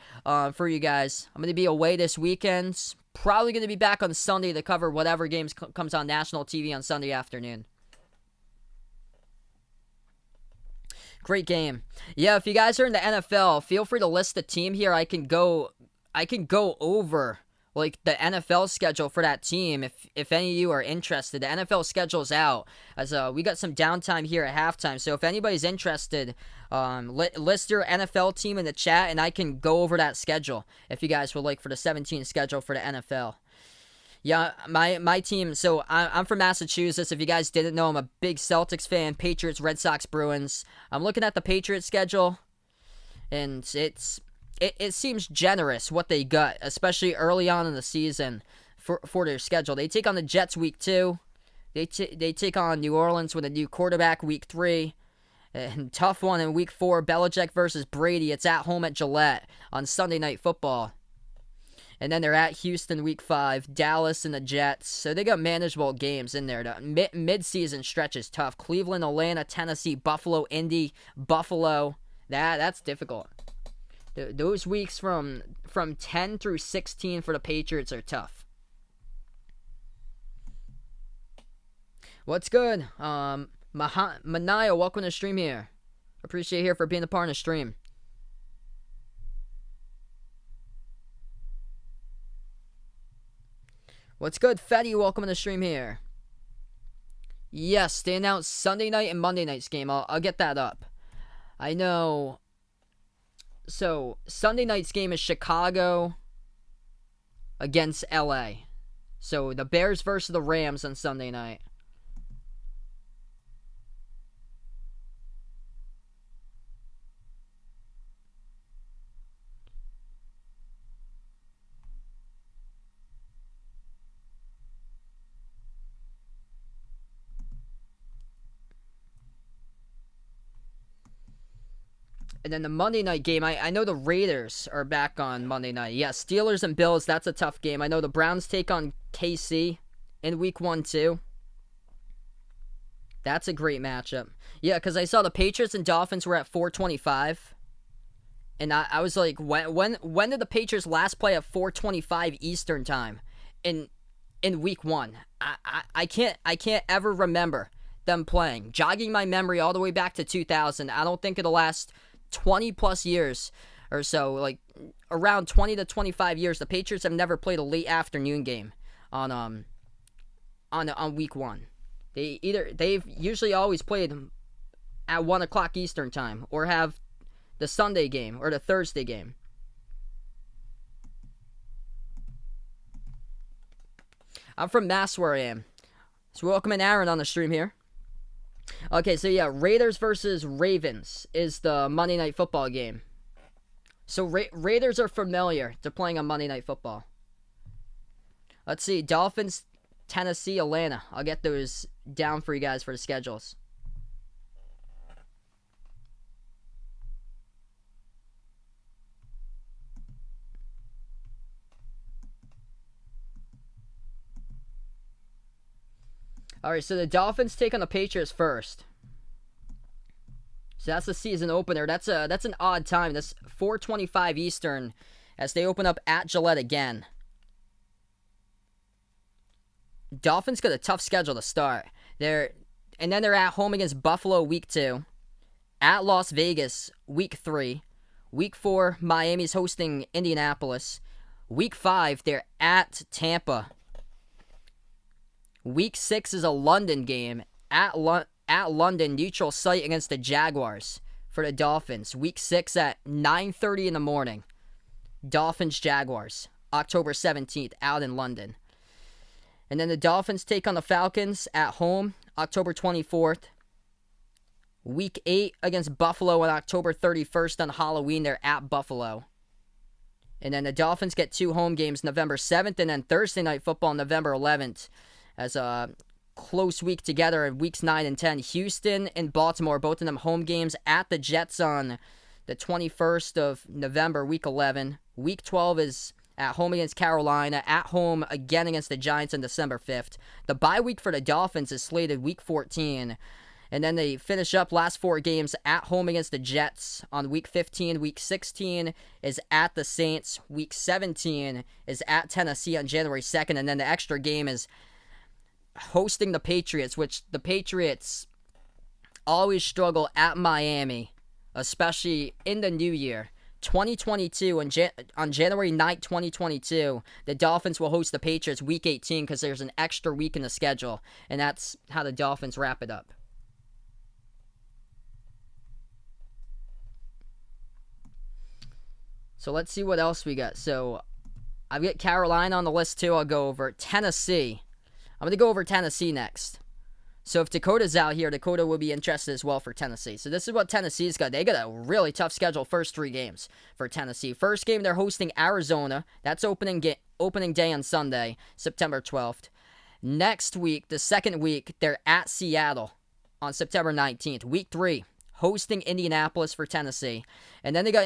for you guys. I'm going to be away this weekend. Probably going to be back on Sunday to cover whatever games comes on national TV on Sunday afternoon. Great game. Yeah, if you guys are in the NFL, feel free to list the team here. I can go over like the NFL schedule for that team if any of you are interested. The NFL schedule's out as we got some downtime here at halftime. So if anybody's interested, list your NFL team in the chat and I can go over that schedule if you guys would like for the 17 schedule for the NFL. Yeah, my team, so I'm from Massachusetts. If you guys didn't know, I'm a big Celtics fan. Patriots, Red Sox, Bruins. I'm looking at the Patriots schedule, and it seems generous what they got, especially early on in the season for their schedule. They take on the Jets week 2. They take on New Orleans with a new quarterback week 3. And tough one in week 4, Belichick versus Brady. It's at home at Gillette on Sunday Night Football. And then they're at Houston week 5, Dallas and the Jets. So they got manageable games in there. The mid-season stretch is tough. Cleveland, Atlanta, Tennessee, Buffalo, Indy, Buffalo. That's difficult. Those weeks from 10 through 16 for the Patriots are tough. What's good? Manaya, welcome to the stream here. Appreciate you here for being a part of the stream. What's good, Fetty? Welcome to the stream here. Yes, they announced Sunday night and Monday night's game. I'll get that up. I know. So, Sunday night's game is Chicago against LA. So, the Bears versus the Rams on Sunday night. And then the Monday night game, I know the Raiders are back on Monday night. Yeah, Steelers and Bills, that's a tough game. I know the Browns take on KC in week 1 too. That's a great matchup. Yeah, because I saw the Patriots and Dolphins were at 425. And I was like, when did the Patriots last play at 425 Eastern time in week 1? I can't ever remember them playing. Jogging my memory all the way back to 2000. I don't think of the last 20 plus years or so, like around 20 to 25 years, the Patriots have never played a late afternoon game on week 1. They've usually always played at 1 o'clock Eastern time, or have the Sunday game or the Thursday game. I'm from Mass where I am. So welcoming Aaron on the stream here. Okay, so yeah, Raiders versus Ravens is the Monday Night Football game. So Raiders are familiar to playing on Monday Night Football. Let's see, Dolphins, Tennessee, Atlanta. I'll get those down for you guys for the schedules. Alright, so the Dolphins take on the Patriots first. So that's the season opener. That's an odd time. That's 4:25 Eastern as they open up at Gillette again. Dolphins got a tough schedule to start. They're at home against Buffalo week 2, at Las Vegas week 3, week 4 Miami's hosting Indianapolis, week 5 they're at Tampa. Week 6 is a London game at London, neutral site against the Jaguars for the Dolphins. Week 6 at 9:30 in the morning. Dolphins Jaguars, October 17th, out in London. And then the Dolphins take on the Falcons at home, October 24th. Week 8 against Buffalo on October 31st on Halloween. They're at Buffalo. And then the Dolphins get 2 home games November 7th and then Thursday Night Football November 11th. As a close week together in weeks 9 and 10. Houston and Baltimore, both of them home games at the Jets on the 21st of November, week 11. Week 12 is at home against Carolina, at home again against the Giants on December 5th. The bye week for the Dolphins is slated week 14. And then they finish up last 4 games at home against the Jets on week 15. Week 16 is at the Saints. Week 17 is at Tennessee on January 2nd. And then the extra game is hosting the Patriots, which the Patriots always struggle at Miami, especially in the new year. 2022, on January 9th, 2022, the Dolphins will host the Patriots week 18 because there's an extra week in the schedule, and that's how the Dolphins wrap it up. So let's see what else we got. So I've got Carolina on the list too. I'll go over Tennessee. I'm going to go over Tennessee next. So if Dakota's out here, Dakota will be interested as well for Tennessee. So this is what Tennessee's got. They got a really tough schedule first 3 games for Tennessee. First game, they're hosting Arizona. That's opening day on Sunday, September 12th. Next week, the second week, they're at Seattle on September 19th. Week 3, hosting Indianapolis for Tennessee. And then they got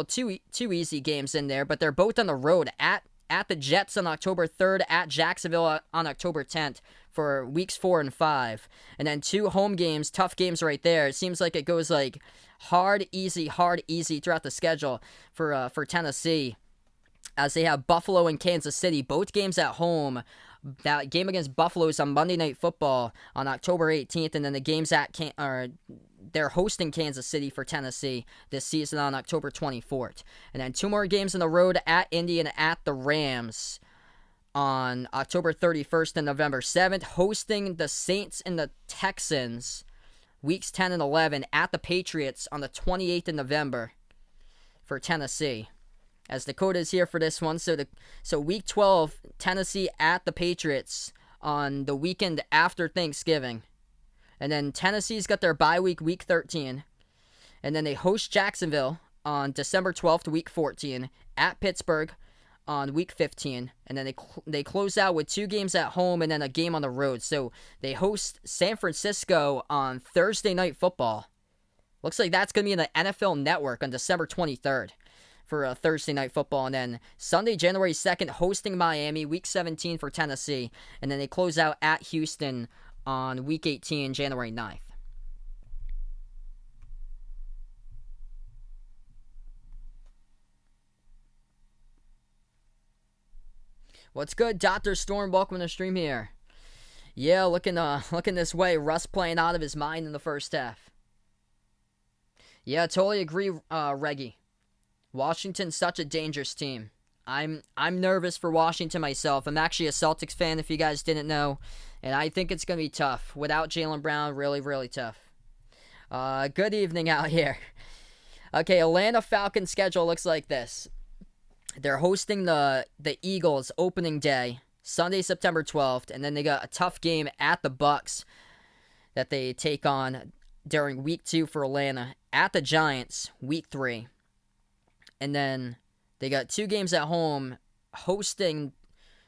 two easy games in there, but they're both on the road at the Jets on October 3rd, at Jacksonville on October 10th for weeks 4 and 5. And then 2 home games, tough games right there. It seems like it goes like hard, easy throughout the schedule for Tennessee, as they have Buffalo and Kansas City, both games at home. That game against Buffalo is on Monday Night Football on October 18th, and then the games they're hosting Kansas City for Tennessee this season on October 24th. And then 2 more games on the road at Indy and at the Rams on October 31st and November 7th, hosting the Saints and the Texans weeks 10 and 11 at the Patriots on the 28th of November for Tennessee. As Dakota's here for this one. So week 12, Tennessee at the Patriots on the weekend after Thanksgiving. And then Tennessee's got their bye week, week 13. And then they host Jacksonville on December 12th, week 14. At Pittsburgh on week 15. And then they close out with 2 games at home and then a game on the road. So they host San Francisco on Thursday Night Football. Looks like that's going to be in the NFL Network on December 23rd. For Thursday Night Football. And then Sunday, January 2nd, hosting Miami, week 17 for Tennessee. And then they close out at Houston on week 18, January 9th. What's good, Dr. Storm? Welcome to the stream here. Yeah, looking this way. Russ playing out of his mind in the first half. Yeah, totally agree, Reggie. Washington's such a dangerous team. I'm nervous for Washington myself. I'm actually a Celtics fan, if you guys didn't know, and I think it's going to be tough. Without Jaylen Brown, really, really tough. Good evening out here. Okay, Atlanta Falcons schedule looks like this. They're hosting the Eagles opening day, Sunday, September 12th, and then they got a tough game at the Bucks that they take on during week 2 for Atlanta, at the Giants, week 3. And then they got 2 games at home hosting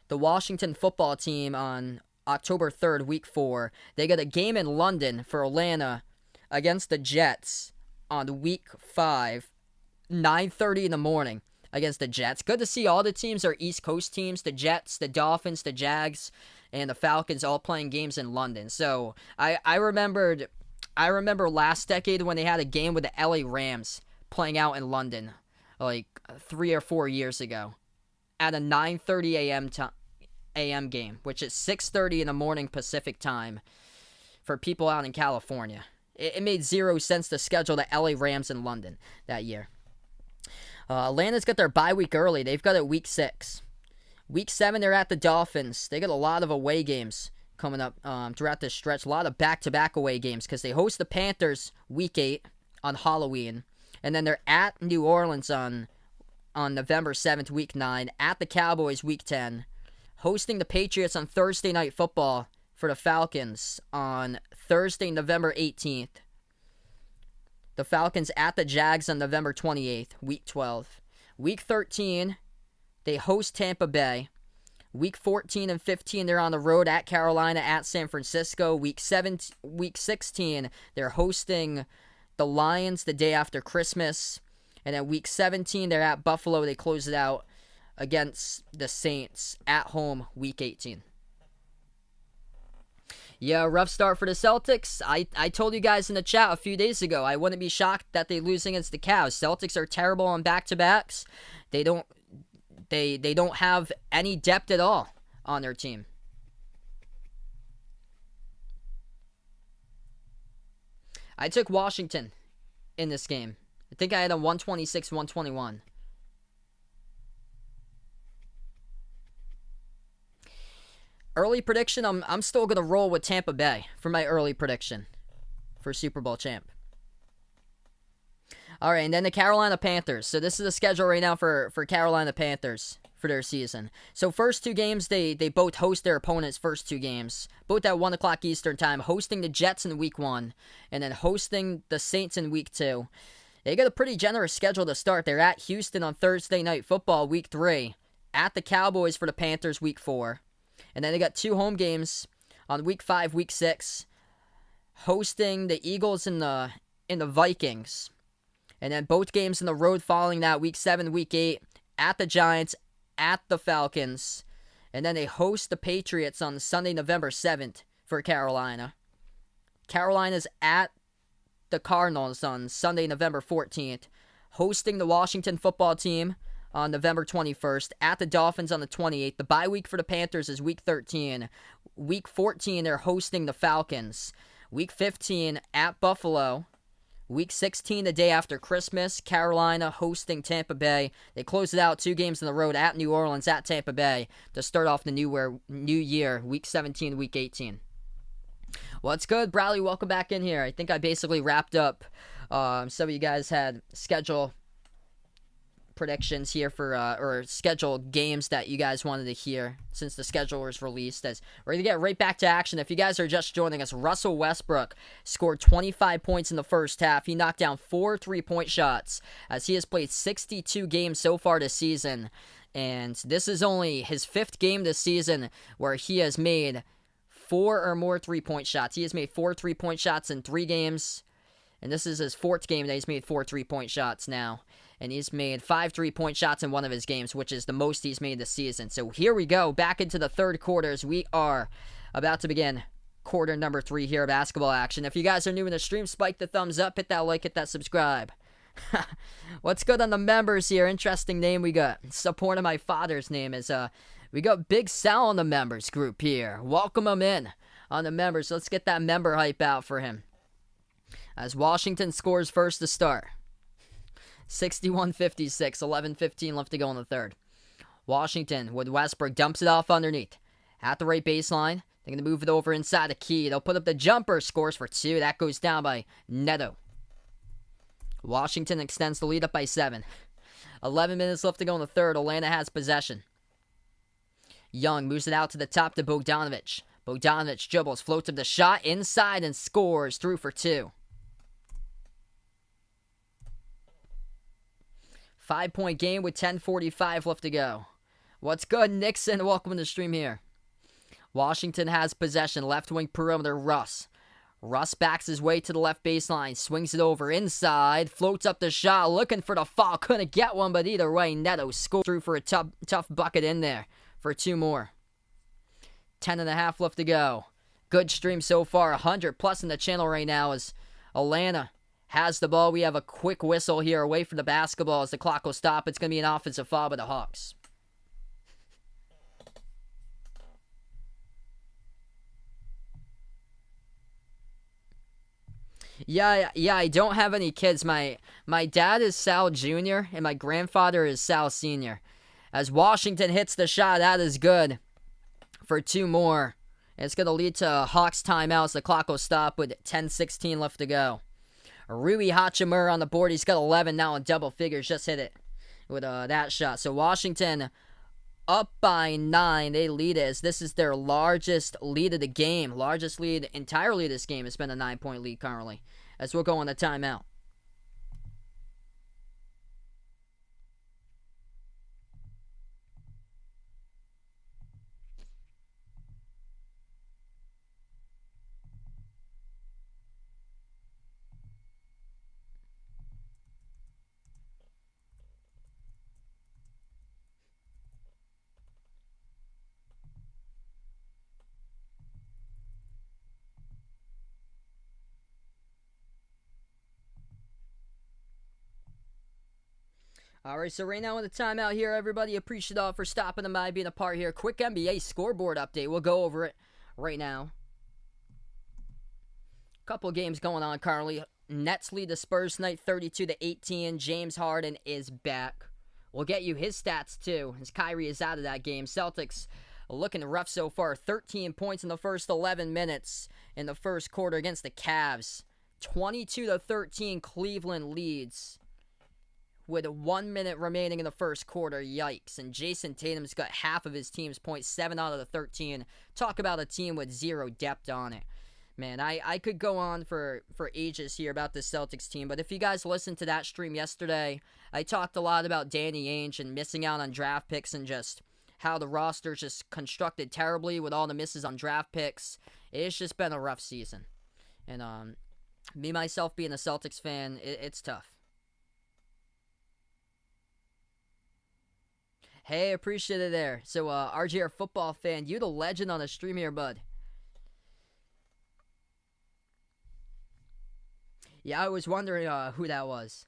the Washington football team on October 3rd, week 4. They got a game in London for Atlanta against the Jets on week 5, 9:30 in the morning against the Jets. Good to see all the teams are East Coast teams. The Jets, the Dolphins, the Jags, and the Falcons all playing games in London. So I remember last decade when they had a game with the LA Rams playing out in London, like 3 or 4 years ago, at a 9:30 a.m. game, which is 6:30 in the morning Pacific time for people out in California. It made zero sense to schedule the LA Rams in London that year. Atlanta's got their bye week early. They've got it week 6. Week 7, they're at the Dolphins. They got a lot of away games coming up throughout this stretch. A lot of back-to-back away games because they host the Panthers week 8 on Halloween. And then they're at New Orleans on November 7th, week 9. At the Cowboys, week 10. Hosting the Patriots on Thursday Night Football for the Falcons on Thursday, November 18th. The Falcons at the Jags on November 28th, week 12. Week 13, they host Tampa Bay. Week 14 and 15, they're on the road at Carolina, at San Francisco. Week 16, they're hosting the Lions the day after Christmas. And then week 17, they're at Buffalo. They close it out against the Saints at home, week 18. Yeah, rough start for the Celtics. I told you guys in the chat a few days ago, I wouldn't be shocked that they lose against the Cavs. Celtics are terrible on back-to-backs. They don't have any depth at all on their team. I took Washington in this game. I think I had a 126-121. Early prediction, I'm still going to roll with Tampa Bay for my early prediction for Super Bowl champ. All right, and then the Carolina Panthers. So this is the schedule right now for Carolina Panthers for their season. So first 2 games, they both host their opponents' first 2 games. Both at 1 o'clock Eastern time, hosting the Jets in week 1, and then hosting the Saints in week 2. They got a pretty generous schedule to start. They're at Houston on Thursday Night Football, week 3. At the Cowboys for the Panthers, week 4. And then they got 2 home games on week 5, week 6, hosting the Eagles and the Vikings. And then both games in the road following that, week 7, week 8, at the Giants, at the Falcons. And then they host the Patriots on Sunday, November 7th for Carolina. Carolina's at the Cardinals on Sunday, November 14th, hosting the Washington football team on November 21st, at the Dolphins on the 28th. The bye week for the Panthers is week 13. Week 14, they're hosting the Falcons. Week 15, at Buffalo. Week 16, the day after Christmas, Carolina hosting Tampa Bay. They close it out 2 games on the road at New Orleans, at Tampa Bay to start off the new year, week 17, week 18. What's good, Bradley? Welcome back in here. I think I basically wrapped up. Some of you guys had schedule predictions here for or scheduled games that you guys wanted to hear since the schedule was released. As we're gonna get right back to action. If you guys are just joining us, Russell Westbrook scored 25 points in the first half. He knocked down 4 3-point shots as he has played 62 games so far this season, and this is only his 5th game this season where he has made 4 or more 3-point shots. He has made 4 3-point shots in 3 games, and this is his 4th game that he's made 4 3-point shots now. And he's made 5 3-point shots in one of his games, which is the most he's made this season. So here we go, back into the third quarters. We are about to begin quarter number 3 here of basketball action. If you guys are new in the stream, spike the thumbs up, hit that like, hit that subscribe. What's good on the members here? Interesting name we got. Supporting my father's name is, we got Big Sal on the members group here. Welcome him in on the members. Let's get that member hype out for him. As Washington scores first to start. 61-56, 11-15 left to go in the third. Washington with Westbrook dumps it off underneath. At the right baseline. They're going to move it over inside the key. They'll put up the jumper. Scores for 2. That goes down by Neto. Washington extends the lead up by 7. 11 minutes left to go in the third. Atlanta has possession. Young moves it out to the top to Bogdanovich. Bogdanovich dribbles, floats up the shot inside and scores. Through for 2. 5-point game with 10:45 left to go. What's good, Nixon? Welcome to the stream here. Washington has possession. Left wing perimeter, Russ. Russ backs his way to the left baseline. Swings it over inside. Floats up the shot. Looking for the foul. Couldn't get one, but either way, Neto scores through for a tough bucket in there for 2 more. 10.5 left to go. Good stream so far. 100 plus in the channel right now as Atlanta has the ball. We have a quick whistle here away from the basketball as the clock will stop. It's going to be an offensive foul by the Hawks. Yeah, I don't have any kids. My dad is Sal Jr. and my grandfather is Sal Sr. As Washington hits the shot, that is good for 2 more. It's going to lead to Hawks timeouts. The clock will stop with 10:16 left to go. Rui Hachimura on the board. He's got 11 now in double figures. Just hit it with that shot. So Washington up by 9. They lead as this is their largest lead of the game. Largest lead entirely of this game. It's been a 9-point lead currently. As we'll go on the timeout. Alright, so right now in the timeout here, everybody, appreciate all for stopping by, being a part here. Quick NBA scoreboard update. We'll go over it right now. Couple games going on currently. Nets lead the Spurs tonight 32-18. James Harden is back. We'll get you his stats too, as Kyrie is out of that game. Celtics looking rough so far. 13 points in the first 11 minutes in the first quarter against the Cavs. 22-13 Cleveland leads with 1 minute remaining in the first quarter. Yikes. And Jason Tatum's got half of his team's points, 7 out of the 13. Talk about a team with 0 depth on it. Man, I could go on for ages here about this Celtics team, but if you guys listened to that stream yesterday, I talked a lot about Danny Ainge and missing out on draft picks and just how the roster's just constructed terribly with all the misses on draft picks. It's just been a rough season. And me, myself, being a Celtics fan, it's tough. Hey, appreciate it there. So, RJ, our football fan, you the legend on the stream here, bud. Yeah, I was wondering who that was.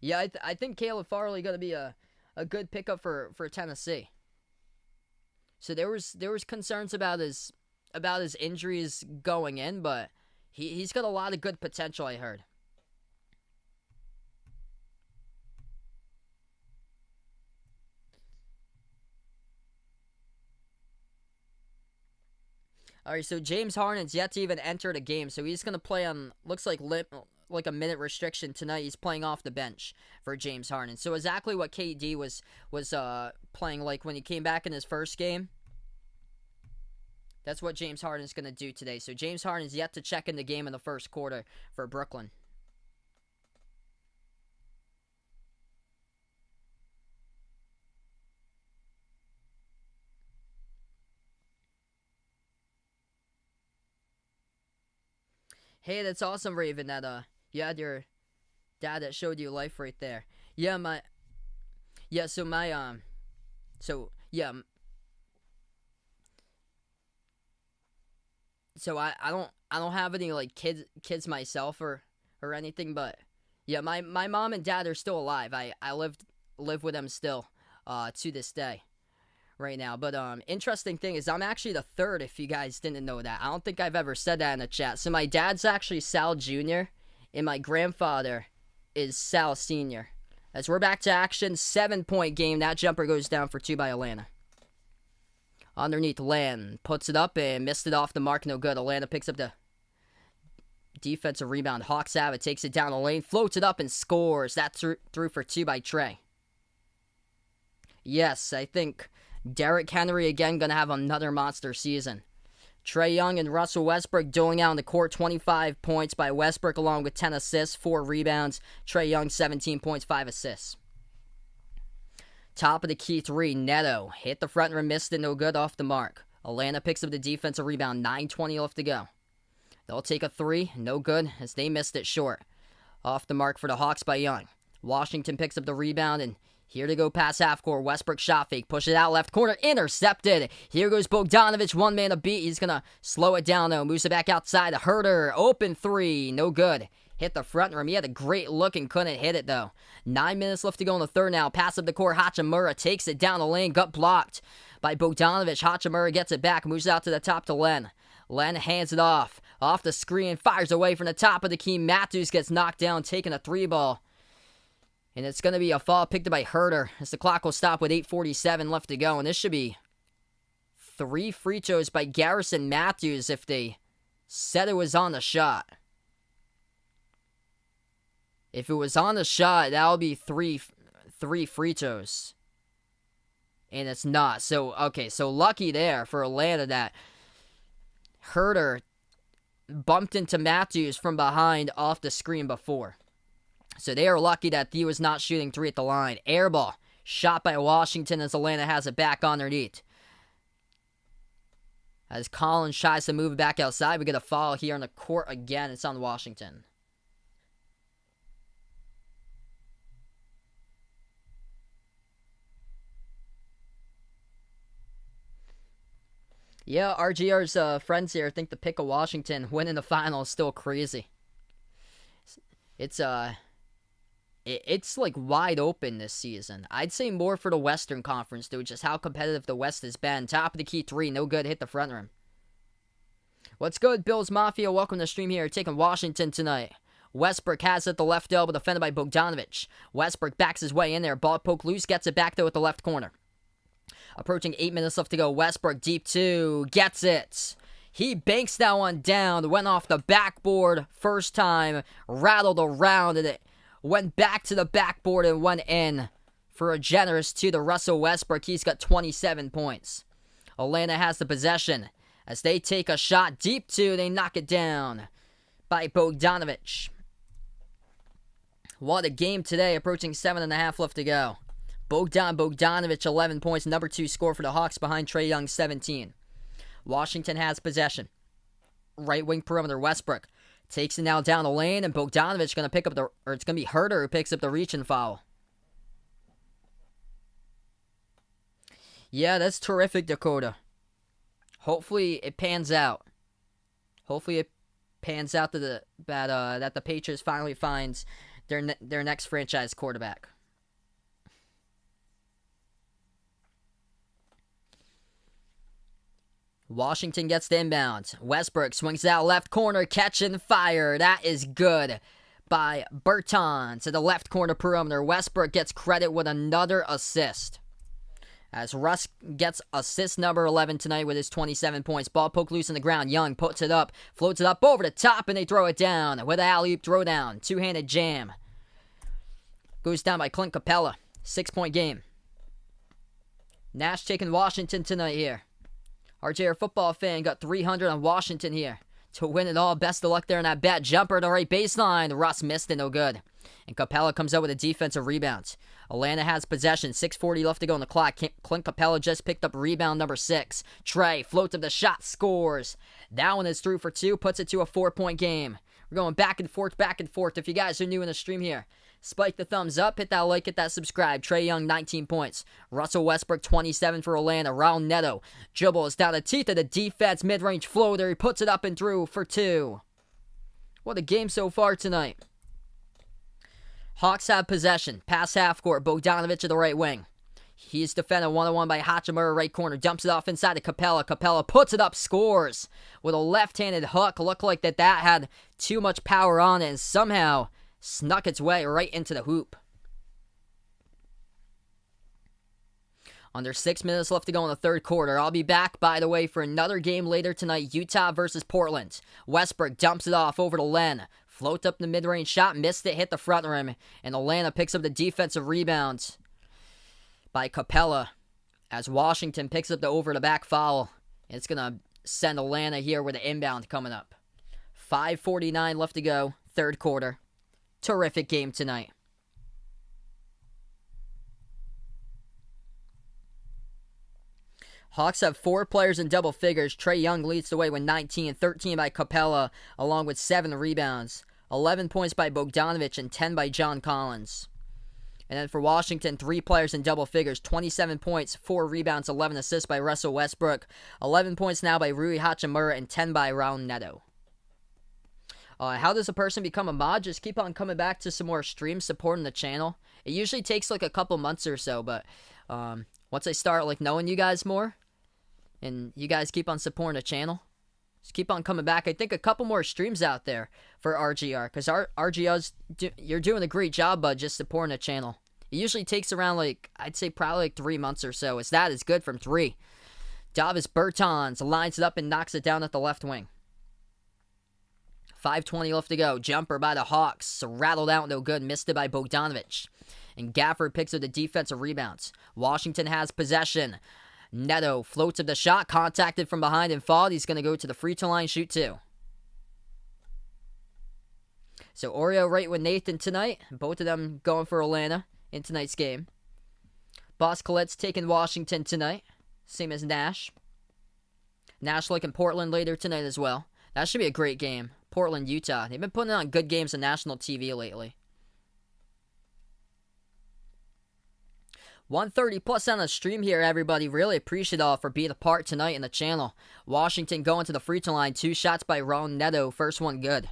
Yeah, I think Caleb Farley going to be a good pickup for Tennessee. So there was concerns about his injuries going in, but he's got a lot of good potential, I heard. All right, so James Harden's yet to even enter the game, so he's going to play on, looks like a minute restriction tonight. He's playing off the bench for James Harden. So exactly what KD was playing like when he came back in his first game. That's what James Harden's going to do today. So James Harden's yet to check in the game in the first quarter for Brooklyn. Hey, that's awesome, Raven, that you had your dad that showed you life right there. Yeah, so I don't have any like kids myself or anything, but yeah, my mom and dad are still alive. I live with them still to this day. Right now, but interesting thing is I'm actually the third, if you guys didn't know that. I don't think I've ever said that in the chat. So my dad's actually Sal Jr. and my grandfather is Sal Sr. As we're back to action, 7-point game. That jumper goes down for 2 by Atlanta. Underneath, Land puts it up and missed it off the mark. No good. Atlanta picks up the defensive rebound. Hawks have it. Takes it down the lane. Floats it up and scores. That's through for 2 by Trey. Yes, I think Derrick Henry again going to have another monster season. Trae Young and Russell Westbrook doling out on the court. 25 points by Westbrook along with 10 assists, 4 rebounds. Trae Young 17 points, 5 assists. Top of the key 3, Neto. Hit the front rim, missed it, no good, off the mark. Atlanta picks up the defensive rebound, 9:20 left to go. They'll take a 3, no good, as they missed it short. Off the mark for the Hawks by Young. Washington picks up the rebound, and here to go past half court. Westbrook shot fake, push it out left corner, intercepted. Here goes Bogdanovich, one man a beat. He's going to slow it down though. Moves it back outside. Herder, open 3, no good. Hit the front rim. He had a great look and couldn't hit it though. 9 minutes left to go in the third now. Pass up the court. Hachimura takes it down the lane. Got blocked by Bogdanovich. Hachimura gets it back. Moves out to the top to Len. Len hands it off. Off the screen. Fires away from the top of the key. Matthews gets knocked down. Taking a 3 ball. And it's going to be a foul picked up by Herder as the clock will stop with 8:47 left to go. And this should be 3 free throws by Garrison Matthews if they said it was on the shot. If it was on the shot, that would be three free throws. And it's not. So, okay, so lucky there for Atlanta that Herder bumped into Matthews from behind off the screen before. So they are lucky that he was not shooting 3 at the line. Air ball. Shot by Washington as Atlanta has it back underneath. As Collins tries to move it back outside, we get a foul here on the court again. It's on Washington. Yeah, RGR's friends here think the pick of Washington winning the final is still crazy. It's like wide open this season. I'd say more for the Western Conference, though, just how competitive the West has been. Top of the key 3, no good, hit the front rim. What's good, Bills Mafia? Welcome to the stream here. Taking Washington tonight. Westbrook has it, the left elbow, defended by Bogdanovich. Westbrook backs his way in there. Ball poke loose, gets it back, though, at the left corner. Approaching 8 minutes left to go. Westbrook deep 2. Gets it. He banks that one down. Went off the backboard first time. Rattled around. And it went back to the backboard and went in for a generous 2 to Russell Westbrook. He's got 27 points. Atlanta has the possession. As they take a shot deep 2. They knock it down by Bogdanovich. What a game today. Approaching 7.5 left to go. Bogdanovich, 11 points, number 2 score for the Hawks behind Trae Young, 17. Washington has possession. Right wing perimeter, Westbrook takes it now down the lane, and Bogdanovich going to pick up it's going to be Herder who picks up the reach and foul. Yeah, that's terrific, Dakota. Hopefully it pans out. Hopefully it pans out that the Patriots finally finds their next franchise quarterback. Washington gets the inbound. Westbrook swings out left corner, catch and fire. That is good by Berton to the left corner perimeter. Westbrook gets credit with another assist. As Russ gets assist number 11 tonight with his 27 points. Ball poked loose on the ground. Young puts it up, floats it up over the top, and they throw it down with an alley-oop throwdown. Two-handed jam. Goes down by Clint Capella. 6-point game. Nash taking Washington tonight here. RJ, our football fan, got 300 on Washington here to win it all. Best of luck there in that bat. Jumper to right baseline. Russ missed it, no good. And Capella comes out with a defensive rebound. Atlanta has possession. 6:40 left to go on the clock. Clint Capella just picked up rebound number 6. Trey floats up the shot, scores. That one is through for 2, puts it to a 4-point game. We're going back and forth, back and forth. If you guys are new in the stream here, spike the thumbs up, hit that like, hit that subscribe. Trae Young, 19 points. Russell Westbrook, 27 for Atlanta. Raul Neto dribbles down the teeth of the defense. Mid-range floater. He puts it up and through for 2. What a game so far tonight. Hawks have possession. Pass half court. Bogdanovich to the right wing. He's defended 1-on-1 by Hachimura, right corner. Dumps it off inside to Capella. Capella puts it up, scores with a left-handed hook. Looked like that had too much power on it and somehow snuck its way right into the hoop. Under 6 minutes left to go in the third quarter. I'll be back, by the way, for another game later tonight. Utah versus Portland. Westbrook dumps it off over to Len. Float up the mid-range shot. Missed it. Hit the front rim. And Atlanta picks up the defensive rebound by Capella. As Washington picks up the over-the-back foul. And it's going to send Atlanta here with an inbound coming up. 5:49 left to go. Third quarter. Terrific game tonight. Hawks have 4 players in double figures. Trae Young leads the way with 19, 13 by Capella, along with 7 rebounds. 11 points by Bogdanovic and 10 by John Collins. And then for Washington, 3 players in double figures. 27 points, 4 rebounds, 11 assists by Russell Westbrook. 11 points now by Rui Hachimura and 10 by Raul Neto. How does a person become a mod? Just keep on coming back to some more streams supporting the channel. It usually takes like a couple months or so, but once I start like knowing you guys more, and you guys keep on supporting the channel, just keep on coming back. I think a couple more streams out there for RGR, because you're doing a great job, bud, just supporting the channel. It usually takes around like, I'd say probably like 3 months or so. That is good from 3. Davis Bertans lines it up and knocks it down at the left wing. 5:20 left to go. Jumper by the Hawks. Rattled out, no good. Missed it by Bogdanovic. And Gafford picks up the defensive rebounds. Washington has possession. Neto floats up the shot. Contacted from behind and fouled. He's going to go to the free throw line, shoot 2. So Oreo right with Nathan tonight. Both of them going for Atlanta in tonight's game. Boss Colette's taking Washington tonight. Same as Nash. Nash looking Portland later tonight as well. That should be a great game. Portland, Utah. They've been putting on good games on national TV lately. 130 plus on the stream here, everybody. Really appreciate all for being a part tonight in the channel. Washington going to the free throw line. 2 shots by Raul Neto. First one good.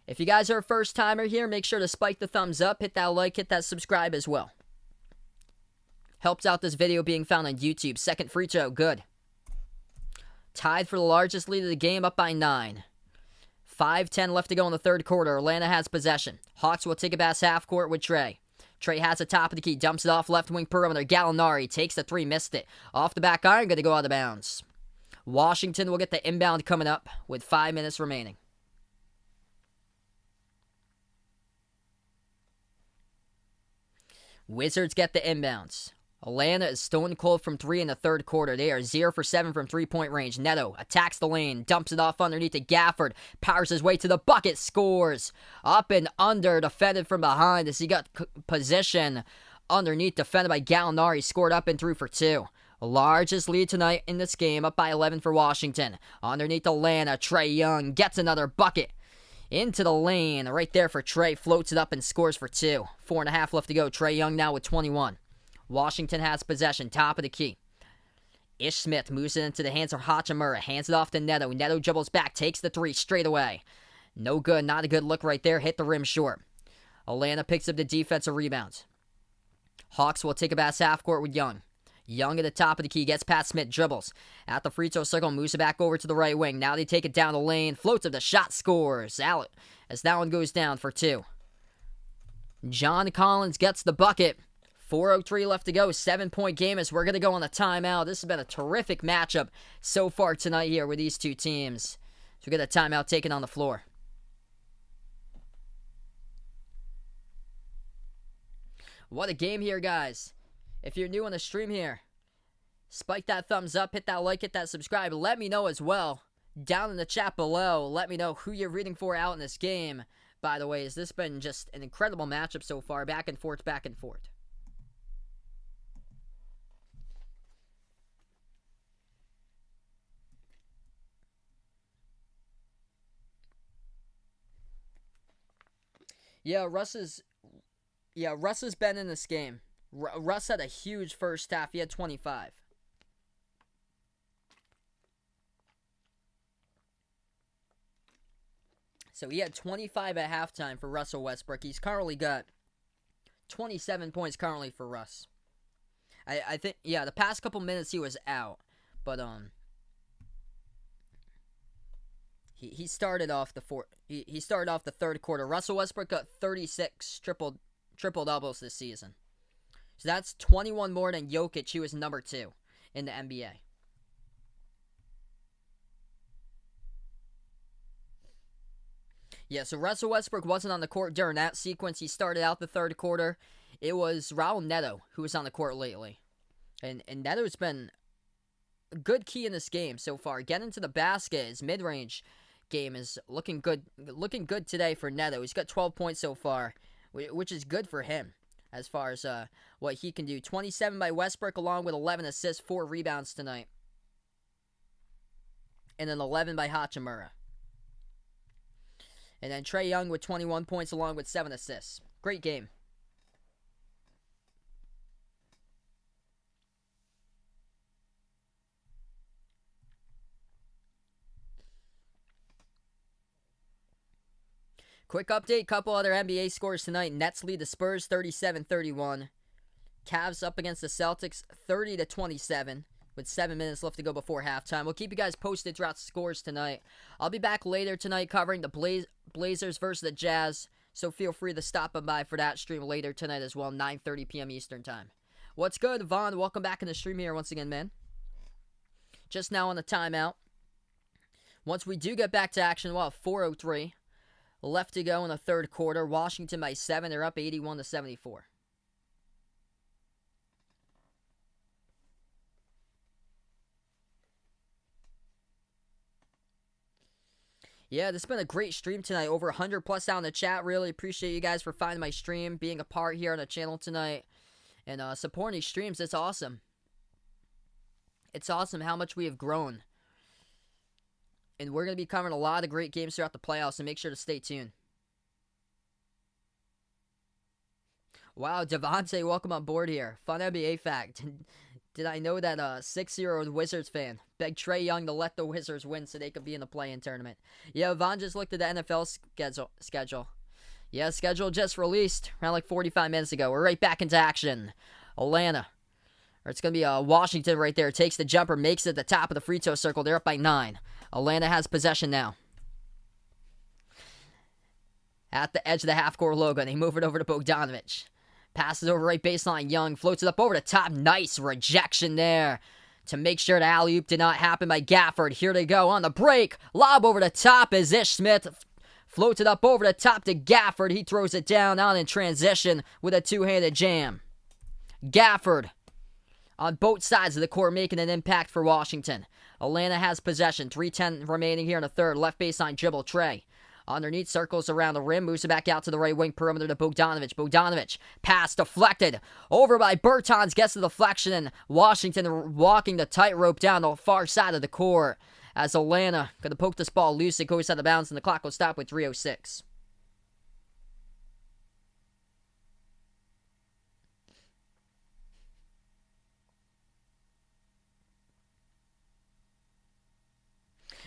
If you guys are a first timer here, make sure to spike the thumbs up. Hit that like, hit that subscribe as well. Helps out this video being found on YouTube. Second free throw, good. Tied for the largest lead of the game, up by 9. 5:10 left to go in the third quarter. Atlanta has possession. Hawks will take it past half court with Trae. Trae has the top of the key, dumps it off left wing perimeter. Gallinari takes the 3, missed it. Off the back iron, going to go out of bounds. Washington will get the inbound coming up with 5 minutes remaining. Wizards get the inbounds. Atlanta is stone cold from 3 in the third quarter. They are 0 for 7 from 3-point range. Neto attacks the lane, dumps it off underneath to Gafford, powers his way to the bucket, scores. Up and under, defended from behind as he got position underneath, defended by Gallinari, scored up and through for 2. Largest lead tonight in this game, up by 11 for Washington. Underneath Atlanta, Trae Young gets another bucket. Into the lane, right there for Trae, floats it up and scores for 2. 4.5 left to go. Trae Young now with 21. Washington has possession, top of the key. Ish Smith moves it into the hands of Hachimura, hands it off to Neto. Neto dribbles back, takes the 3 straight away. No good, not a good look right there, hit the rim short. Atlanta picks up the defensive rebounds. Hawks will take it past half court with Young. Young at the top of the key, gets past Smith, dribbles. At the free throw circle, moves it back over to the right wing. Now they take it down the lane, floats up the shot, scores. Out as that one goes down for 2. John Collins gets the bucket. 4:03 left to go. 7-point game as we're going to go on a timeout. This has been a terrific matchup so far tonight here with these two teams. So we get a timeout taken on the floor. What a game here, guys. If you're new on the stream here, spike that thumbs up, hit that like, hit that subscribe. Let me know as well down in the chat below. Let me know who you're rooting for out in this game. By the way, has this been just an incredible matchup so far? Back and forth, back and forth. Yeah, Russ has been in this game. Russ had a huge first half. He had 25. So he had 25 at halftime for Russell Westbrook. He's currently got 27 points currently for Russ. I think, yeah, the past couple minutes he was out. But, He started off he started off the third quarter. Russell Westbrook got 36 triple doubles this season. So that's 21 more than Jokic, who is number 2 in the NBA. Yeah, so Russell Westbrook wasn't on the court during that sequence. He started out the third quarter. It was Raul Neto who was on the court lately. And Neto's been a good key in this game so far. Getting to the basket, his mid-range game is looking good today for Neto. He's got 12 points so far, which is good for him as far as what he can do. 27 by Westbrook along with 11 assists, 4 rebounds tonight. And then 11 by Hachimura. And then Trae Young with 21 points along with 7 assists. Great game. Quick update, couple other NBA scores tonight. Nets lead the Spurs 37-31. Cavs up against the Celtics 30-27 with 7 minutes left to go before halftime. We'll keep you guys posted throughout the scores tonight. I'll be back later tonight covering the Blazers versus the Jazz, so feel free to stop by for that stream later tonight as well, 9:30 p.m. Eastern Time. What's good, Vaughn? Welcome back in the stream here once again, man. Just now on the timeout. Once we do get back to action, we'll have 4:03 left to go in the third quarter. Washington by 7. They're up 81-74. Yeah, this has been a great stream tonight. Over 100 plus out in the chat. Really appreciate you guys for finding my stream, being a part here on the channel tonight, and supporting these streams. It's awesome. It's awesome how much we have grown. And we're going to be covering a lot of great games throughout the playoffs, so make sure to stay tuned. Wow, Devontae, welcome on board here. Fun NBA fact. Did I know that a 6-year-old Wizards fan begged Trae Young to let the Wizards win so they could be in the play-in tournament? Yeah, Vaughn just looked at the NFL schedule. Yeah, schedule just released around like 45 minutes ago. We're right back into action. Atlanta. Or it's going to be Washington right there. Takes the jumper, makes it at the top of the free throw circle. They're up by 9. Atlanta has possession now. At the edge of the half-court logo, they move it over to Bogdanovic. Passes over right baseline. Young floats it up over the top. Nice rejection there to make sure the alley-oop did not happen by Gafford. Here they go on the break. Lob over the top as Ish Smith floats it up over the top to Gafford. He throws it down on in transition with a two-handed jam. Gafford on both sides of the court making an impact for Washington. Atlanta has possession. 3:10 remaining here in the third. Left baseline dribble. Trae underneath, circles around the rim, moves it back out to the right wing perimeter to Bogdanovic. Bogdanovic, pass deflected, over by Bertans, gets the deflection, and Washington walking the tightrope down the far side of the court as Atlanta going to poke this ball loose. It goes out of bounds, and the clock will stop with 3:06.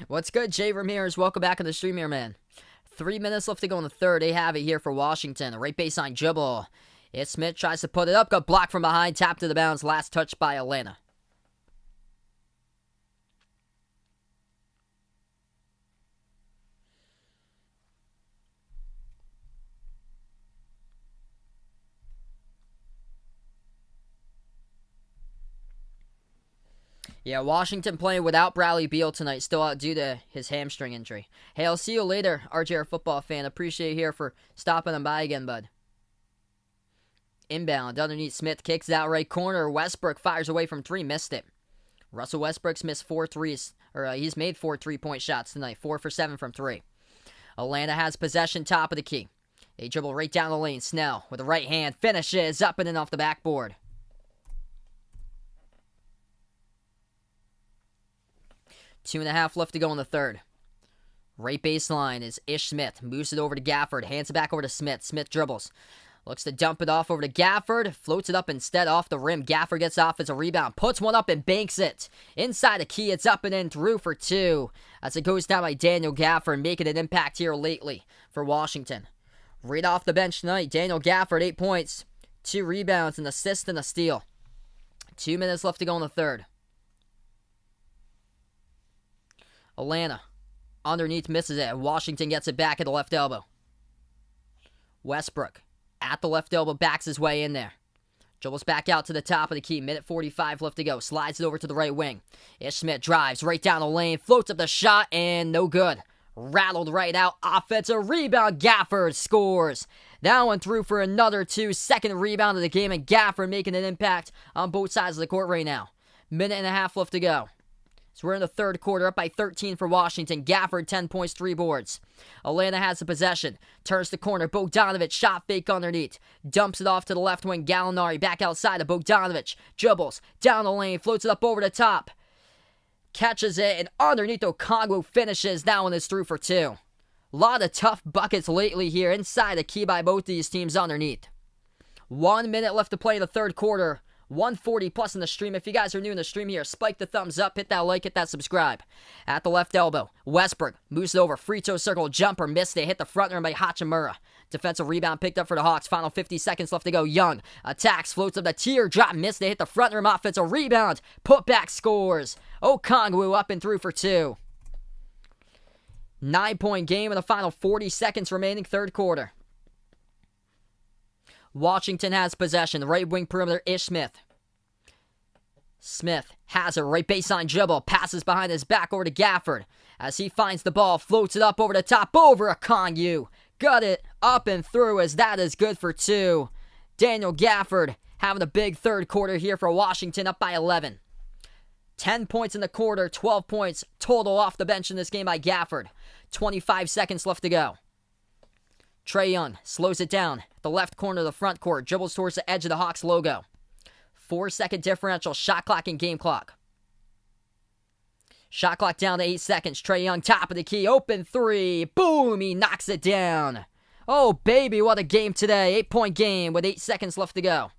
What's good, Jay Ramirez? Welcome back on the stream here, man. 3 minutes left to go in the third. They have it here for Washington. Right baseline dribble. It's Smith tries to put it up. Got blocked from behind. Tapped to the bounds. Last touch by Atlanta. Yeah, Washington playing without Bradley Beal tonight, still out due to his hamstring injury. Hey, I'll see you later, RJR football fan. Appreciate you here for stopping on by again, bud. Inbound, underneath Smith, kicks out right corner. Westbrook fires away from 3, missed it. Russell Westbrook's missed 4 threes, he's made 4 3-point shots tonight, 4 for 7 from 3. Atlanta has possession, top of the key. They dribble right down the lane. Snell with the right hand, finishes up and in off the backboard. 2.5 left to go in the third. Right baseline is Ish Smith. Moves it over to Gafford. Hands it back over to Smith. Smith dribbles. Looks to dump it off over to Gafford. Floats it up instead off the rim. Gafford gets off as a rebound. Puts one up and banks it. Inside the key. It's up and in. Through for 2. As it goes down by Daniel Gafford. Making an impact here lately for Washington. Right off the bench tonight. Daniel Gafford, 8 points. 2 rebounds, an assist, and a steal. 2 minutes left to go in the third. Atlanta underneath misses it. Washington gets it back at the left elbow. Westbrook at the left elbow backs his way in there. Dribbles back out to the top of the key. Minute 45 left to go. Slides it over to the right wing. Ish Smith drives right down the lane. Floats up the shot and no good. Rattled right out. Offensive rebound. Gafford scores. That one through for another 2. Second rebound of the game, and Gafford making an impact on both sides of the court right now. Minute and a half left to go. So we're in the third quarter, up by 13 for Washington. Gafford, 10 points, 3 boards. Atlanta has the possession. Turns the corner. Bogdanovich, shot fake underneath. Dumps it off to the left wing. Gallinari back outside of Bogdanovich. Dribbles down the lane. Floats it up over the top. Catches it, and underneath Okongwu finishes. That one is through for 2. A lot of tough buckets lately here inside the key by both these teams underneath. 1 minute left to play in the third quarter. 140 plus in the stream. If you guys are new in the stream here, spike the thumbs up, hit that like, hit that subscribe. At the left elbow, Westbrook moves it over, free throw circle, jumper, missed it, hit the front rim by Hachimura. Defensive rebound picked up for the Hawks. Final 50 seconds left to go. Young attacks, floats up the teardrop, missed it, hit the front rim, offensive rebound, put back, scores. Okongwu up and through for 2. 9-point game in the final 40 seconds remaining, third quarter. Washington has possession. Right wing perimeter, Ish Smith. Smith has a right baseline dribble. Passes behind his back over to Gafford. As he finds the ball, floats it up over the top, over Okongwu. Got it up and through, as that is good for 2. Daniel Gafford having a big third quarter here for Washington, up by 11. 10 points in the quarter, 12 points total off the bench in this game by Gafford. 25 seconds left to go. Trae Young slows it down. The left corner of the front court. Dribbles towards the edge of the Hawks logo. 4-second differential. Shot clock and game clock. Shot clock down to 8 seconds. Trae Young, top of the key. Open 3. Boom! He knocks it down. Oh, baby, what a game today. 8-point game with 8 seconds left to go.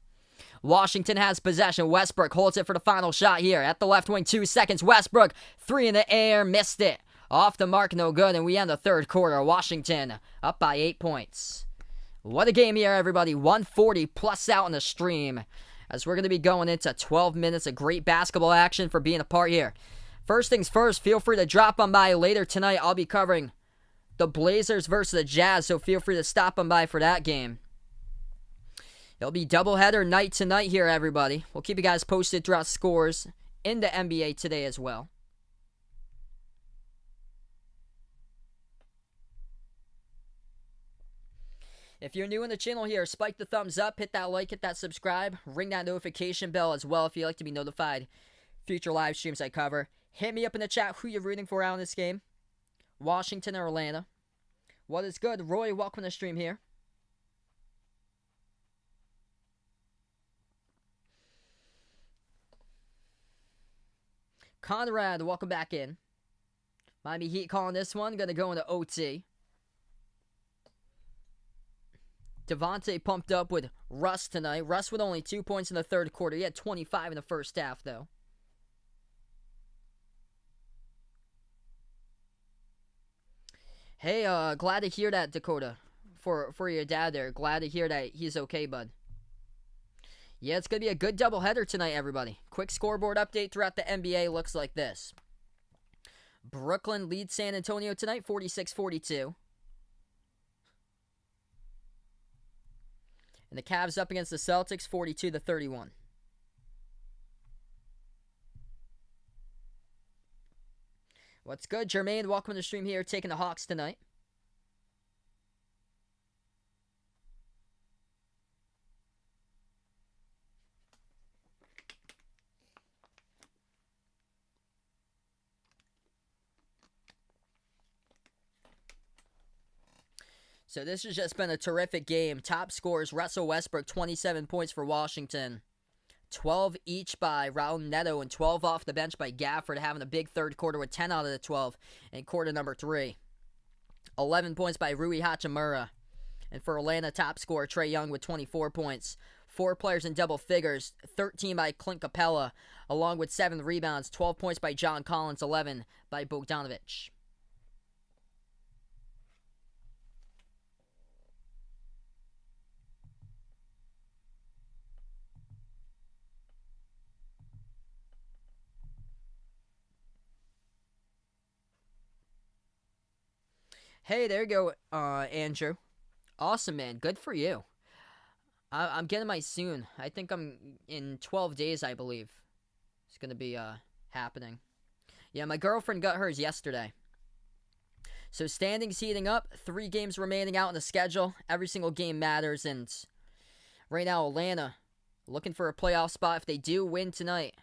Washington has possession. Westbrook holds it for the final shot here. At the left wing, 2 seconds. Westbrook, 3 in the air. Missed it. Off the mark, no good, and we end the third quarter. Washington up by 8 points. What a game here, everybody. 140 plus out in the stream, as we're going to be going into 12 minutes of great basketball action for being a part here. First things first, feel free to drop on by later tonight. I'll be covering the Blazers versus the Jazz, so feel free to stop on by for that game. It'll be doubleheader night tonight here, everybody. We'll keep you guys posted throughout scores in the NBA today as well. If you're new in the channel here, spike the thumbs up, hit that like, hit that subscribe, ring that notification bell as well if you'd like to be notified future live streams I cover. Hit me up in the chat who you're rooting for out in this game. Washington or Atlanta. What is good? Roy, welcome to the stream here. Conrad, welcome back in. Miami Heat calling this one. Going to go into OT. Devontae pumped up with Russ tonight. Russ with only 2 points in the third quarter. He had 25 in the first half, though. Hey, glad to hear that, Dakota. For your dad there. Glad to hear that he's okay, bud. Yeah, it's going to be a good doubleheader tonight, everybody. Quick scoreboard update throughout the NBA looks like this. Brooklyn leads San Antonio tonight, 46-42. And the Cavs up against the Celtics, 42-31. What's good, Jermaine? Welcome to the stream here, taking the Hawks tonight. So this has just been a terrific game. Top scores, Russell Westbrook, 27 points for Washington. 12 each by Raul Neto and 12 off the bench by Gafford, having a big third quarter with 10 out of the 12 in quarter number 3. 11 points by Rui Hachimura. And for Atlanta, top scorer Trae Young with 24 points. 4 players in double figures, 13 by Clint Capella, along with 7 rebounds, 12 points by John Collins, 11 by Bogdanovich. Hey, there you go, Andrew. Awesome, man. Good for you. I'm getting mine soon. I think I'm in 12 days, I believe. It's going to be happening. Yeah, my girlfriend got hers yesterday. So standings heating up. 3 games remaining out in the schedule. Every single game matters. And right now, Atlanta looking for a playoff spot if they do win tonight.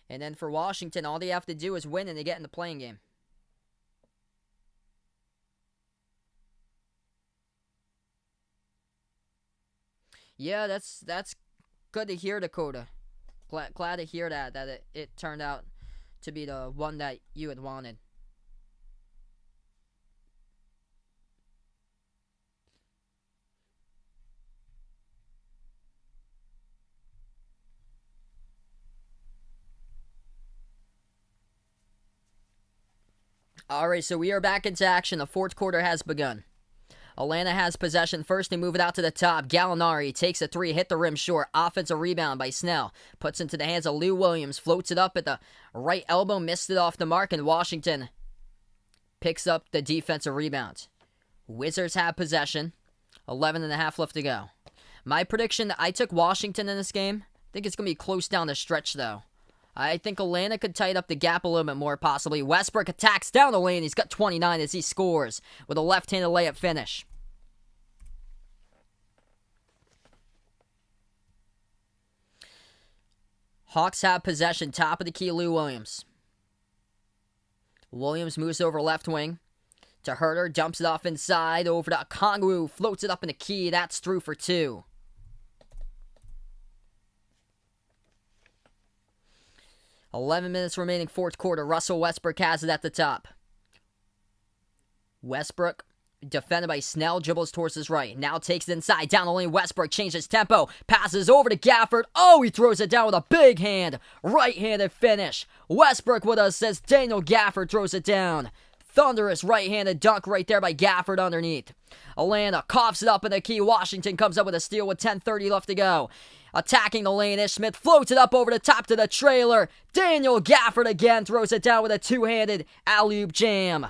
And then for Washington, all they have to do is win and they get in the playing game. Yeah, that's good to hear, Dakota. Glad to hear that it turned out to be the one that you had wanted. Alright, so we are back into action. The fourth quarter has begun. Atlanta has possession first. They move it out to the top. Gallinari takes a 3, hit the rim short. Offensive rebound by Snell. Puts into the hands of Lou Williams. Floats it up at the right elbow. Missed it off the mark. And Washington picks up the defensive rebound. Wizards have possession. 11.5 left to go. My prediction, I took Washington in this game. I think it's going to be close down the stretch, though. I think Atlanta could tighten up the gap a little bit more, possibly. Westbrook attacks down the lane. He's got 29 as he scores with a left-handed layup finish. Hawks have possession. Top of the key, Lou Williams. Williams moves over left wing to Herter. Dumps it off inside. Over to Kongwu. Floats it up in the key. That's through for 2. $11 minutes remaining, fourth quarter. Russell Westbrook has it at the top. Westbrook, defended by Snell, dribbles towards his right. Now takes it inside. Down the lane, Westbrook changes tempo. Passes over to Gafford. Oh, he throws it down with a big hand. Right-handed finish. Westbrook with us, says Daniel Gafford throws it down. Thunderous right-handed dunk right there by Gafford underneath. Atlanta coughs it up in the key. Washington comes up with a steal with 10:30 left to go. Attacking the lane, Ish Smith floats it up over the top to the trailer. Daniel Gafford again throws it down with a 2-handed alley-oop jam.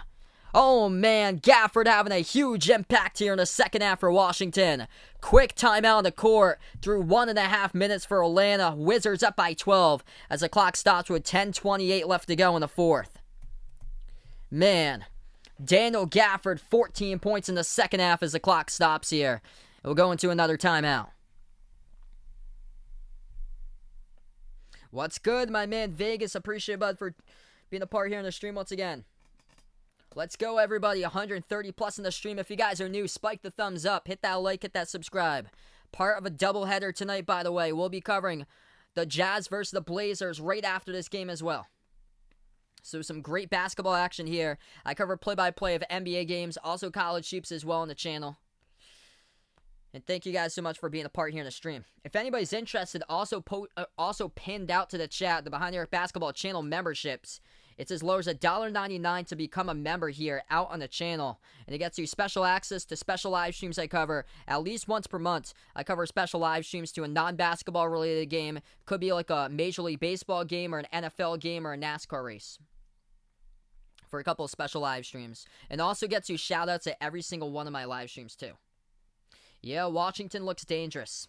Oh man, Gafford having a huge impact here in the second half for Washington. Quick timeout on the court through 1.5 minutes for Atlanta. Wizards up by 12 as the clock stops with 10:28 left to go in the fourth. Man, Daniel Gafford, 14 points in the second half as the clock stops here. We'll go into another timeout. What's good, my man Vegas? Appreciate Bud for being a part here in the stream once again. Let's go, everybody. 130 plus in the stream. If you guys are new, spike the thumbs up. Hit that like, hit that subscribe. Part of a doubleheader tonight, by the way. We'll be covering the Jazz versus the Blazers right after this game as well. So some great basketball action here. I cover play-by-play of NBA games, also college hoops as well on the channel. And thank you guys so much for being a part here in the stream. If anybody's interested, also pinned out to the chat, the Behind the Arc Basketball channel memberships. It's as low as $1.99 to become a member here out on the channel. And it gets you special access to special live streams I cover at least once per month. I cover special live streams to a non-basketball related game. Could be like a Major League Baseball game or an NFL game or a NASCAR race. For a couple of special live streams. And also gets you shout outs at every single one of my live streams too. Yeah, Washington looks dangerous.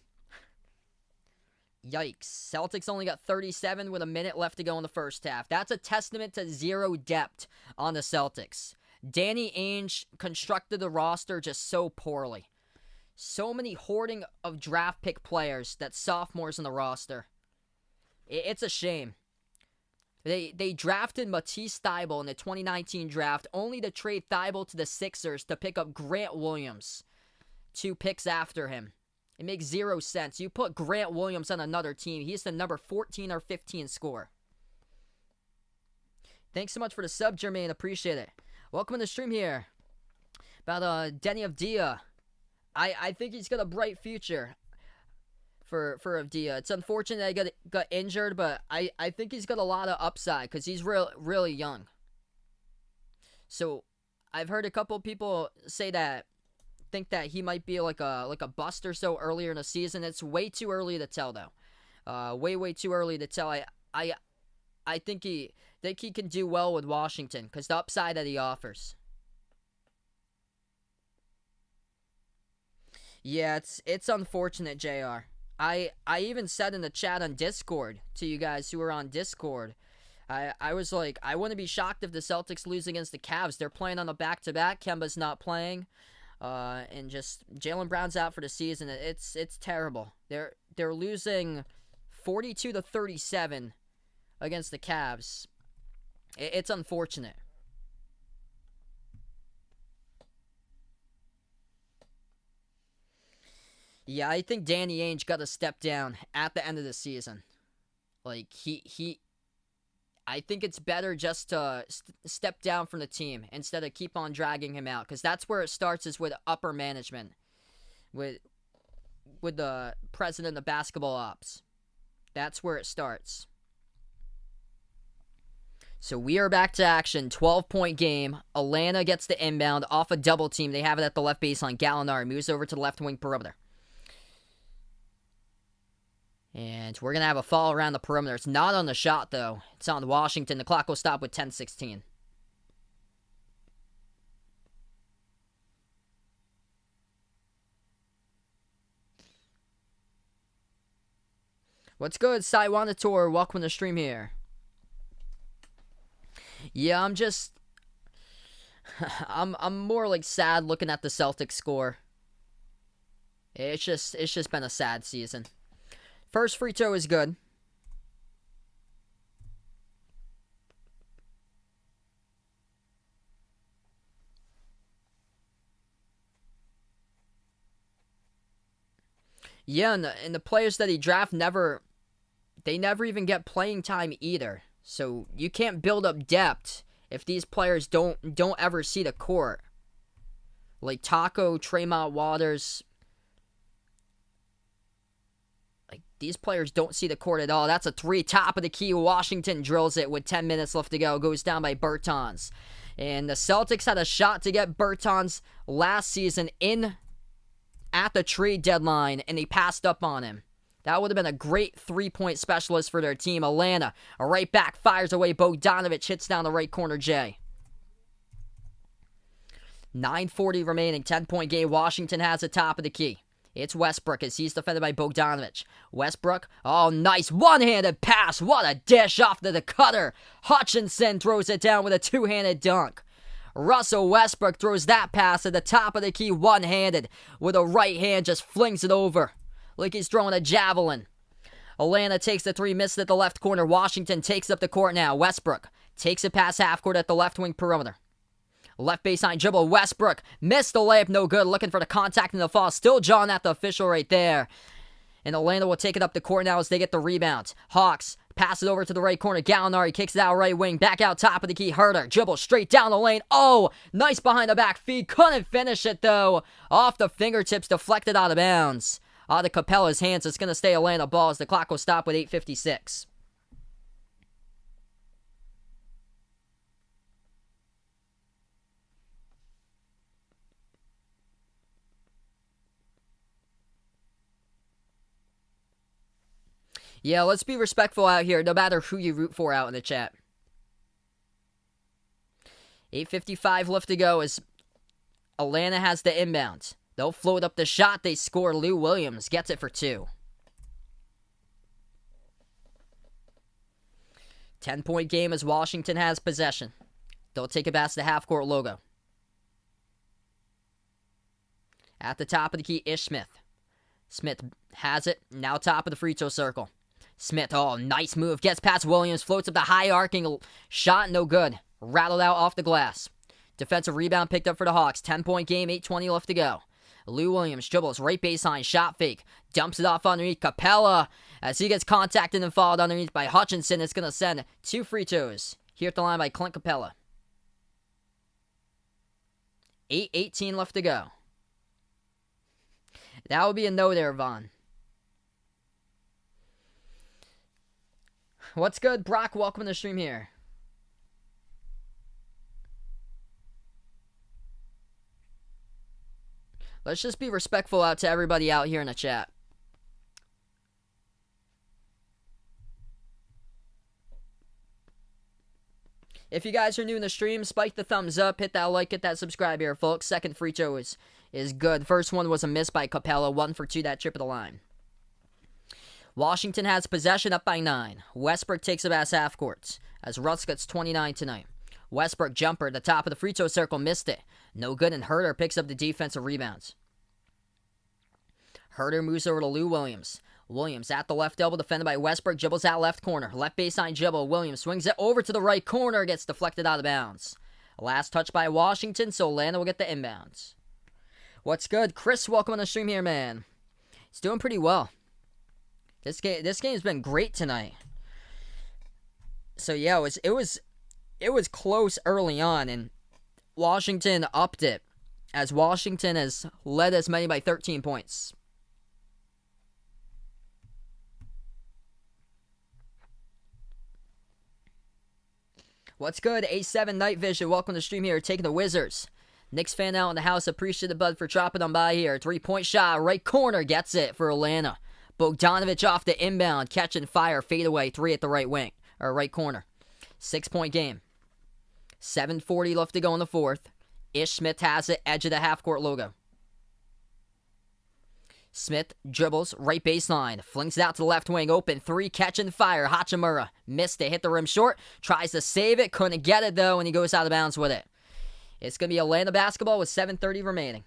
Yikes. Celtics only got 37 with a minute left to go in the first half. That's a testament to zero depth on the Celtics. Danny Ainge constructed the roster just so poorly. So many hoarding of draft pick players that sophomores in the roster. It's a shame. They drafted Matisse Thybulle in the 2019 draft only to trade Thybulle to the Sixers to pick up Grant Williams 2 picks after him. It makes zero sense. You put Grant Williams on another team, he's the number 14 or 15 scorer. Thanks so much for the sub, Jermaine. Appreciate it. Welcome to the stream here. About Denny Avdia. I think he's got a bright future for Avdia. It's unfortunate that he got injured, but I think he's got a lot of upside because he's really young. So I've heard a couple of people say that think that he might be like a bust or so earlier in the season. It's way too early to tell though. Way too early to tell. I think he can do well with Washington because the upside that he offers. Yeah, it's unfortunate, JR. I even said in the chat on Discord to you guys who are on Discord, I was like, I wouldn't be shocked if the Celtics lose against the Cavs. They're playing on a back-to-back. Kemba's not playing. And just Jaylen Brown's out for the season. It's terrible. They're losing 42-37 against the Cavs. It's unfortunate. Yeah, I think Danny Ainge got to step down at the end of the season. Like I think it's better just to step down from the team instead of keep on dragging him out, because that's where it starts, is with upper management, with the president of basketball ops. That's where it starts. So we are back to action. 12-point game. Atlanta gets the inbound off a double team. They have it at the left baseline. Gallinari moves over to the left wing perimeter. And we're going to have a foul around the perimeter. It's not on the shot, though. It's on Washington. The clock will stop with 10:16. What's good, Saiwanator? Welcome to the stream here. Yeah, I'm more like sad looking at the Celtics score. It's just been a sad season. First free throw is good. Yeah, and the players that he draft never even get playing time either. So you can't build up depth if these players don't ever see the court. Like Taco, Tremont Waters. Like, these players don't see the court at all. That's a three, top of the key. Washington drills it with 10 minutes left to go. Goes down by Bertans. And the Celtics had a shot to get Bertans last season at the trade deadline, and they passed up on him. That would have been a great three-point specialist for their team. Atlanta, a right back, fires away. Bogdanovich hits down the right corner, Jay. 9:40 remaining, 10-point game. Washington has the top of the key. It's Westbrook as he's defended by Bogdanovich. Westbrook, oh, nice one-handed pass. What a dish off to the cutter. Hutchinson throws it down with a two-handed dunk. Russell Westbrook throws that pass at the top of the key one-handed. With a right hand, just flings it over like he's throwing a javelin. Atlanta takes the three, misses at the left corner. Washington takes up the court now. Westbrook takes it past half court at the left wing perimeter. Left baseline dribble. Westbrook missed the layup, no good. Looking for the contact in the fall. Still jawing at the official right there. And Atlanta will take it up the court now as they get the rebound. Hawks pass it over to the right corner. Gallinari kicks it out right wing. Back out top of the key. Herter dribble straight down the lane. Oh, nice behind the back feed. Couldn't finish it though. Off the fingertips, deflected out of bounds. Out of Capella's hands. It's going to stay Atlanta ball as the clock will stop with 8:56. Yeah, let's be respectful out here, no matter who you root for out in the chat. 8:55 left to go as Atlanta has the inbound. They'll float up the shot. They score. Lou Williams gets it for 2. 10-point game as Washington has possession. They'll take it past the half-court logo. At the top of the key, Ish Smith. Smith has it. Now top of the free throw circle. Smith, oh, nice move. Gets past Williams. Floats up the high arcing shot. No good. Rattled out off the glass. Defensive rebound picked up for the Hawks. 10-point game. 8:20 left to go. Lou Williams dribbles right baseline. Shot fake. Dumps it off underneath Capella. As he gets contacted and fouled underneath by Hutchinson. It's going to send 2 free throws. Here at the line by Clint Capella. 8:18 left to go. That would be a no there, Vaughn. What's good, Brock? Welcome to the stream here. Let's just be respectful out to everybody out here in the chat. If you guys are new in the stream, spike the thumbs up, hit that like, hit that subscribe here, folks. Second free throw is is good. First one was a miss by Capella. 1 for 2, that trip of the line. Washington has possession up by 9. Westbrook takes it as half court as Russ gets 29 tonight. Westbrook jumper at the top of the free throw circle, missed it. No good, and Herter picks up the defensive rebounds. Herter moves over to Lou Williams. Williams at the left elbow, defended by Westbrook, dribbles out left corner. Left baseline dribble, Williams swings it over to the right corner, gets deflected out of bounds. Last touch by Washington, so Atlanta will get the inbounds. What's good? Chris, welcome on the stream here, man. He's doing pretty well. This game's been great tonight. So yeah, it was close early on, and Washington upped it, as Washington has led as many by 13 points. What's good? A7 Night Vision, welcome to the stream here, taking the Wizards. Knicks fan out in the house, appreciate the bud for dropping on by here. 3-point shot, right corner, gets it for Atlanta. Bogdanovich off the inbound, catching fire, fadeaway, 3 at the right wing, or right corner. 6-point game. 7:40 left to go in the fourth. Ish Smith has it, edge of the half-court logo. Smith dribbles, right baseline, flings it out to the left wing, open, 3, catching fire, Hachimura. Missed it, hit the rim short, tries to save it, couldn't get it though, and he goes out of bounds with it. It's going to be Atlanta basketball with 7:30 remaining.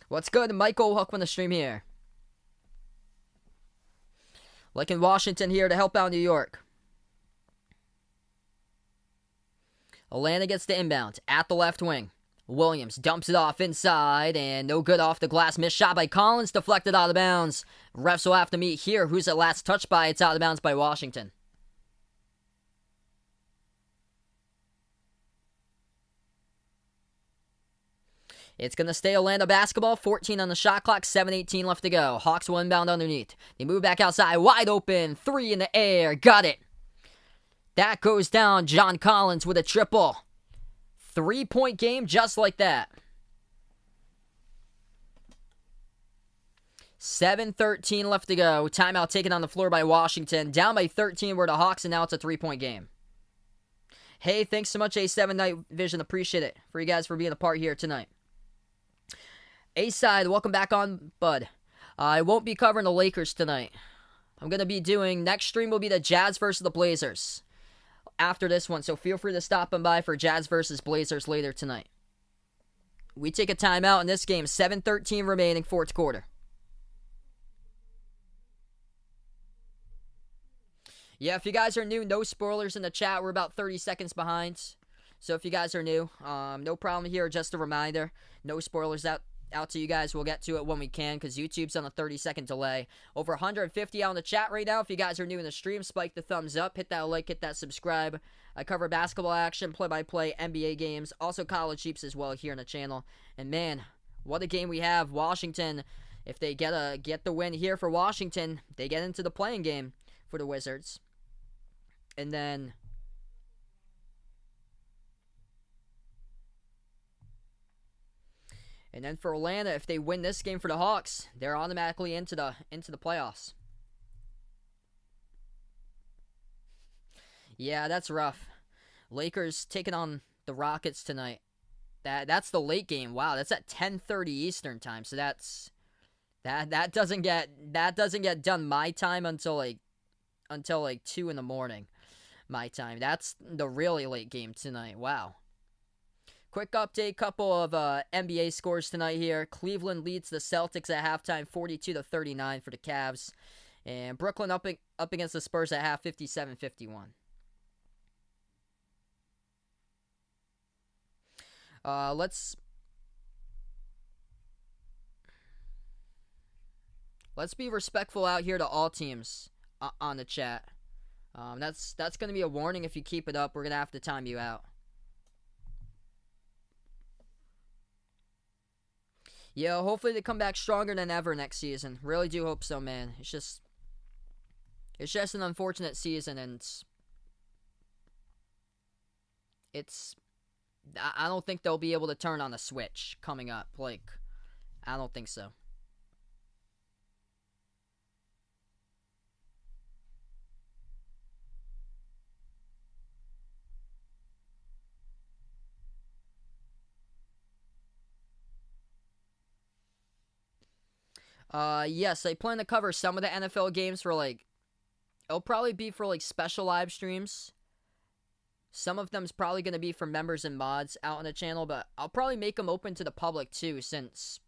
What's good? Michael, welcome on the stream here. Liking Washington here to help out New York. Atlanta gets the inbound at the left wing. Williams dumps it off inside, and no good off the glass. Missed shot by Collins, deflected out of bounds. Refs will have to meet here. Who's at last touched by? It's out of bounds by Washington. It's going to stay Atlanta basketball. 14 on the shot clock, 7:18 left to go. Hawks will inbound underneath. They move back outside, wide open, 3 in the air, got it. That goes down. John Collins with a triple. 3-point game just like that. 7:13 left to go. Timeout taken on the floor by Washington. Down by 13 were the Hawks, and now it's a 3-point game. Hey, thanks so much, A7 Night Vision. Appreciate it for you guys for being a part here tonight. A-side, welcome back on, bud. I won't be covering the Lakers tonight. I'm going to be doing, next stream will be the Jazz versus the Blazers after this one, so feel free to stop by for Jazz versus Blazers later tonight. We take a timeout in this game, 7:13 remaining, fourth quarter. Yeah, if you guys are new, no spoilers in the chat. We're about 30 seconds behind. So if you guys are new, no problem here. Just a reminder, no spoilers out to you guys. We'll get to it when we can because YouTube's on a 30-second delay. Over 150 out in the chat right now. If you guys are new in the stream, spike the thumbs up, hit that like, hit that subscribe. I cover basketball action, play-by-play, NBA games, also college heaps as well here on the channel. And man, what a game we have. Washington, if they get the win here for Washington, they get into the playing game for the Wizards. And then for Atlanta, if they win this game for the Hawks, they're automatically into the playoffs. Yeah, that's rough. Lakers taking on the Rockets tonight. That's the late game. Wow, that's at 10:30 Eastern time. So that doesn't get done my time until like 2 in the morning. My time. That's the really late game tonight. Wow. Quick update, couple of NBA scores tonight here. Cleveland leads the Celtics at halftime, 42-39 for the Cavs. And Brooklyn up against the Spurs at half, 57-51. Let's be respectful out here to all teams on the chat. That's going to be a warning. If you keep it up, we're going to have to time you out. Yeah, hopefully they come back stronger than ever next season. Really do hope so, man. It's just an unfortunate season, and I don't think they'll be able to turn on the switch coming up. I don't think so. Yes, I plan to cover some of the NFL games for, like, it'll probably be for, like, special live streams. Some of them's probably going to be for members and mods out on the channel, but I'll probably make them open to the public, too, since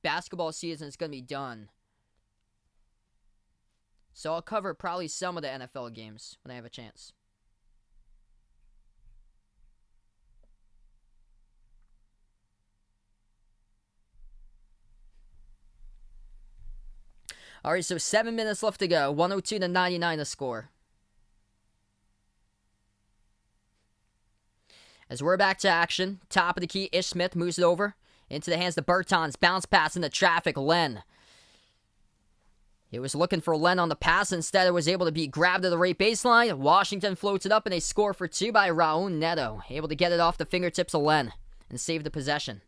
basketball season is going to be done. So I'll cover probably some of the NFL games when I have a chance. All right, so 7 minutes left to go. 102-99 the score. As we're back to action, top of the key, Ish Smith moves it over into the hands of Bertans. Bounce pass into traffic. Len. He was looking for Len on the pass. Instead, it was able to be grabbed to the right baseline. Washington floats it up, and they score for 2 by Raul Neto. Able to get it off the fingertips of Len and save the possession.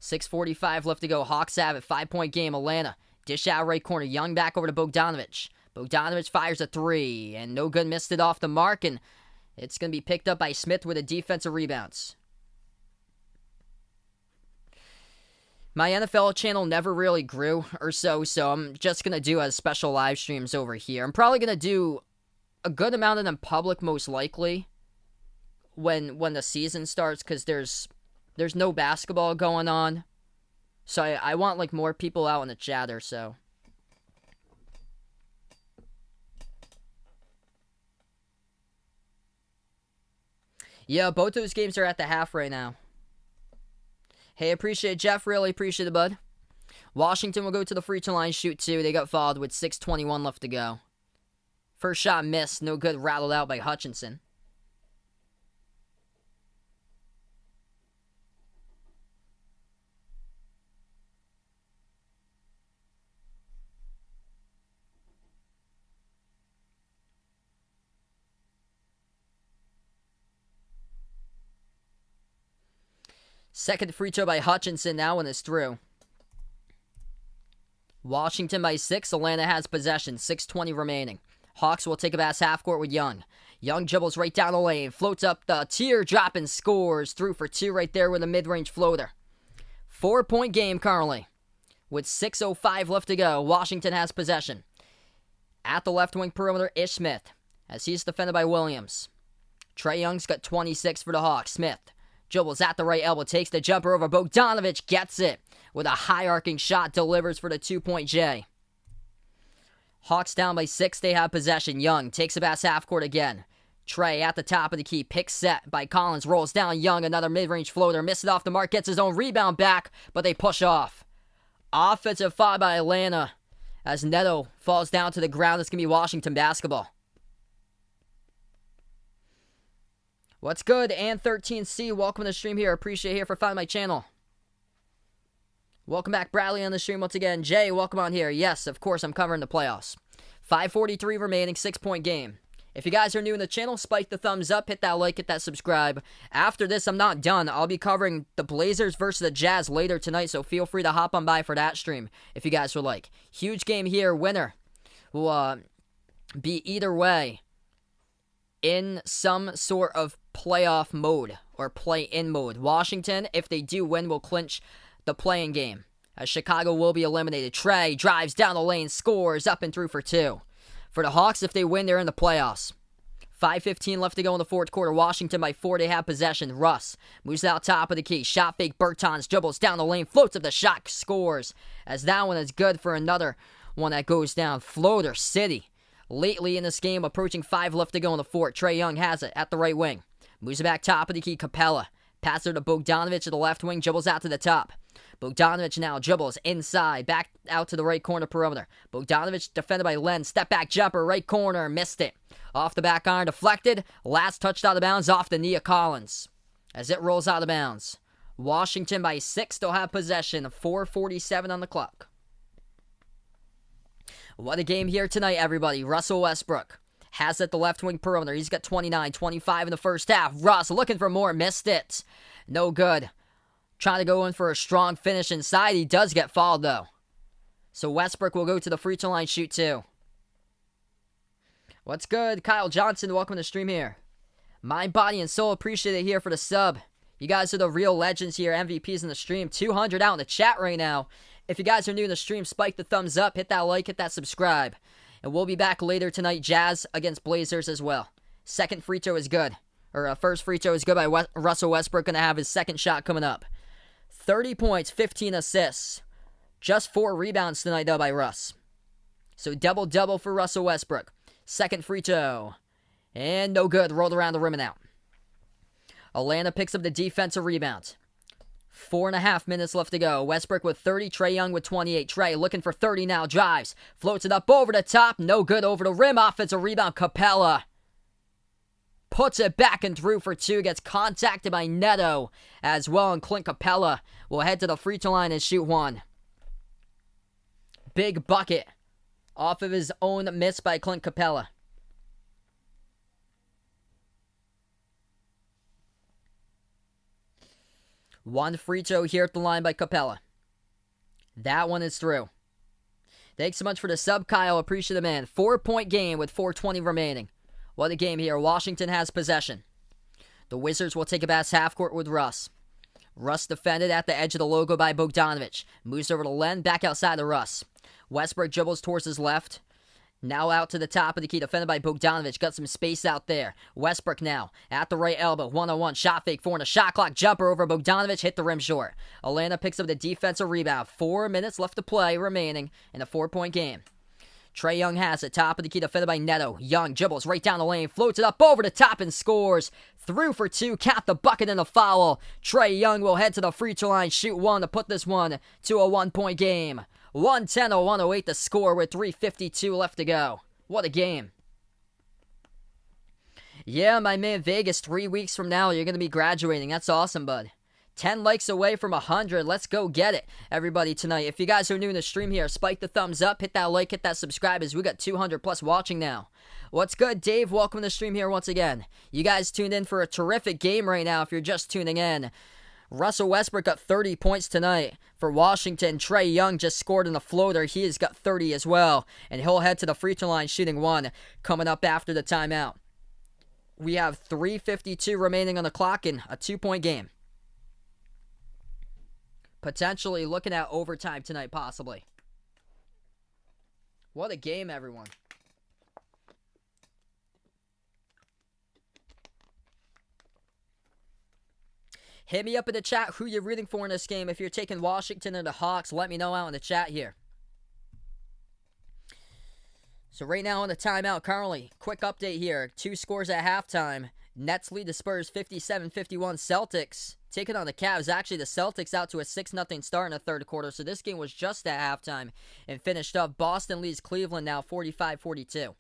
6:45 left to go. Hawks have it. 5-point game. Atlanta. Dish out right corner. Young back over to Bogdanovich. Bogdanovich fires a 3, and no good. Missed it off the mark, and it's going to be picked up by Smith with a defensive rebounds. My NFL channel never really grew or so I'm just going to do a special live streams over here. I'm probably going to do a good amount of them public, most likely, when the season starts, because there's no basketball going on. So I want, like, more people out in the chat or so. Yeah, both those games are at the half right now. Hey, appreciate it, Jeff. Really appreciate it, bud. Washington will go to the free throw line, shoot 2. They got fouled with 6:21 left to go. First shot missed. No good. Rattled out by Hutchinson. Second free throw by Hutchinson. That one is through. Washington by 6. Atlanta has possession. 6:20 remaining. Hawks will take a pass half court with Young. Young dribbles right down the lane. Floats up the teardrop and scores. Through for 2 right there with a mid-range floater. 4-point game currently. With 6:05 left to go. Washington has possession. At the left wing perimeter, Ish Smith, as he's defended by Williams. Trae Young's got 26 for the Hawks. Smith dribbles at the right elbow, takes the jumper over Bogdanovich, gets it with a high arcing shot, delivers for the 2-point J. Hawks down by 6, they have possession. Young takes a pass half court again. Trae at the top of the key, pick set by Collins, rolls down Young, another mid-range floater, misses off the mark, gets his own rebound back, but they push off. Offensive foul by Atlanta as Neto falls down to the ground. It's going to be Washington basketball. What's good? And 13C, welcome to the stream here. Appreciate it here for finding my channel. Welcome back, Bradley, on the stream once again. Jay, welcome on here. Yes, of course, I'm covering the playoffs. 5:43 remaining, 6-point game. If you guys are new in the channel, spike the thumbs up, hit that like, hit that subscribe. After this, I'm not done. I'll be covering the Blazers versus the Jazz later tonight, so feel free to hop on by for that stream if you guys would like. Huge game here. Winner will be either way in some sort of playoff mode or play-in mode. Washington, if they do win, will clinch the play-in game, as Chicago will be eliminated. Trae drives down the lane, scores up and through for 2. For the Hawks, if they win, they're in the playoffs. 5:15 left to go in the fourth quarter. Washington by 4, they have possession. Russ moves out top of the key. Shot fake, Bertans dribbles down the lane, floats up the shot, scores. As that one is good for another one that goes down. Floater City. Lately in this game, approaching 5 left to go in the fourth. Trae Young has it at the right wing. Moves it back top of the key. Capella. Passer to Bogdanovich at the left wing. Dribbles out to the top. Bogdanovich now dribbles inside. Back out to the right corner perimeter. Bogdanovich defended by Len. Step back jumper. Right corner. Missed it. Off the back iron. Deflected. Last touched out of bounds off the knee of Collins. As it rolls out of bounds. Washington by 6. Still have possession. 4:47 on the clock. What a game here tonight, everybody. Russell Westbrook has it at the left wing perimeter. He's got 29, 25 in the first half. Russ looking for more. Missed it. No good. Trying to go in for a strong finish inside. He does get fouled, though. So Westbrook will go to the free throw line, shoot 2. What's good? Kyle Johnson, welcome to the stream here. Mind, body, and soul, appreciate it here for the sub. You guys are the real legends here, MVPs in the stream. 200 out in the chat right now. If you guys are new to the stream, spike the thumbs up, hit that like, hit that subscribe. And we'll be back later tonight, Jazz against Blazers as well. Second free throw is good. First free throw is good by Russell Westbrook. Going to have his second shot coming up. 30 points, 15 assists. Just 4 rebounds tonight, though, by Russ. So double-double for Russell Westbrook. Second free throw. And no good. Rolled around the rim and out. Atlanta picks up the defensive rebound. 4.5 minutes left to go. Westbrook with 30. Trae Young with 28. Trae looking for 30 now. Drives. Floats it up over the top. No good over the rim. Offensive rebound. Capella puts it back and through for 2. Gets contacted by Neto as well. And Clint Capella will head to the free throw line and shoot 1. Big bucket off of his own miss by Clint Capella. One free throw here at the line by Capella. That one is through. Thanks so much for the sub, Kyle. Appreciate it, man. 4-point game with 4:20 remaining. What a game here. Washington has possession. The Wizards will take it past half court with Russ. Russ defended at the edge of the logo by Bogdanovic. Moves over to Len, back outside to Russ. Westbrook dribbles towards his left. Now out to the top of the key, defended by Bogdanovic. Got some space out there. Westbrook now at the right elbow. 1-on-1 shot fake for and a shot clock jumper over Bogdanovic. Hit the rim short. Atlanta picks up the defensive rebound. 4 minutes left to play remaining in a 4-point game. Trae Young has it. Top of the key, defended by Neto. Young dribbles right down the lane. Floats it up over the top and scores. Through for 2. Count the bucket and the foul. Trae Young will head to the free throw line. Shoot 1 to put this one to a 1-point game. 110-108 the score with 3:52 left to go. What a game. Yeah, my man Vegas, 3 weeks from now, you're going to be graduating. That's awesome, bud. 10 likes away from 100. Let's go get it, everybody, tonight. If you guys are new in the stream here, spike the thumbs up, hit that like, hit that subscribe, as we got 200 plus watching now. What's good, Dave? Welcome to the stream here once again. You guys tuned in for a terrific game right now if you're just tuning in. Russell Westbrook got 30 points tonight for Washington. Trae Young just scored in the floater. He has got 30 as well. And he'll head to the free throw line shooting 1 coming up after the timeout. We have 3:52 remaining on the clock in a 2-point game. Potentially looking at overtime tonight, possibly. What a game, everyone. Hit me up in the chat who you're rooting for in this game. If you're taking Washington or the Hawks, let me know out in the chat here. So right now on the timeout currently, quick update here. 2 scores at halftime. Nets lead the Spurs 57-51. Celtics taking on the Cavs. Actually, the Celtics out to a 6-0 start in the third quarter. So this game was just at halftime and finished up. Boston leads Cleveland now 45-42.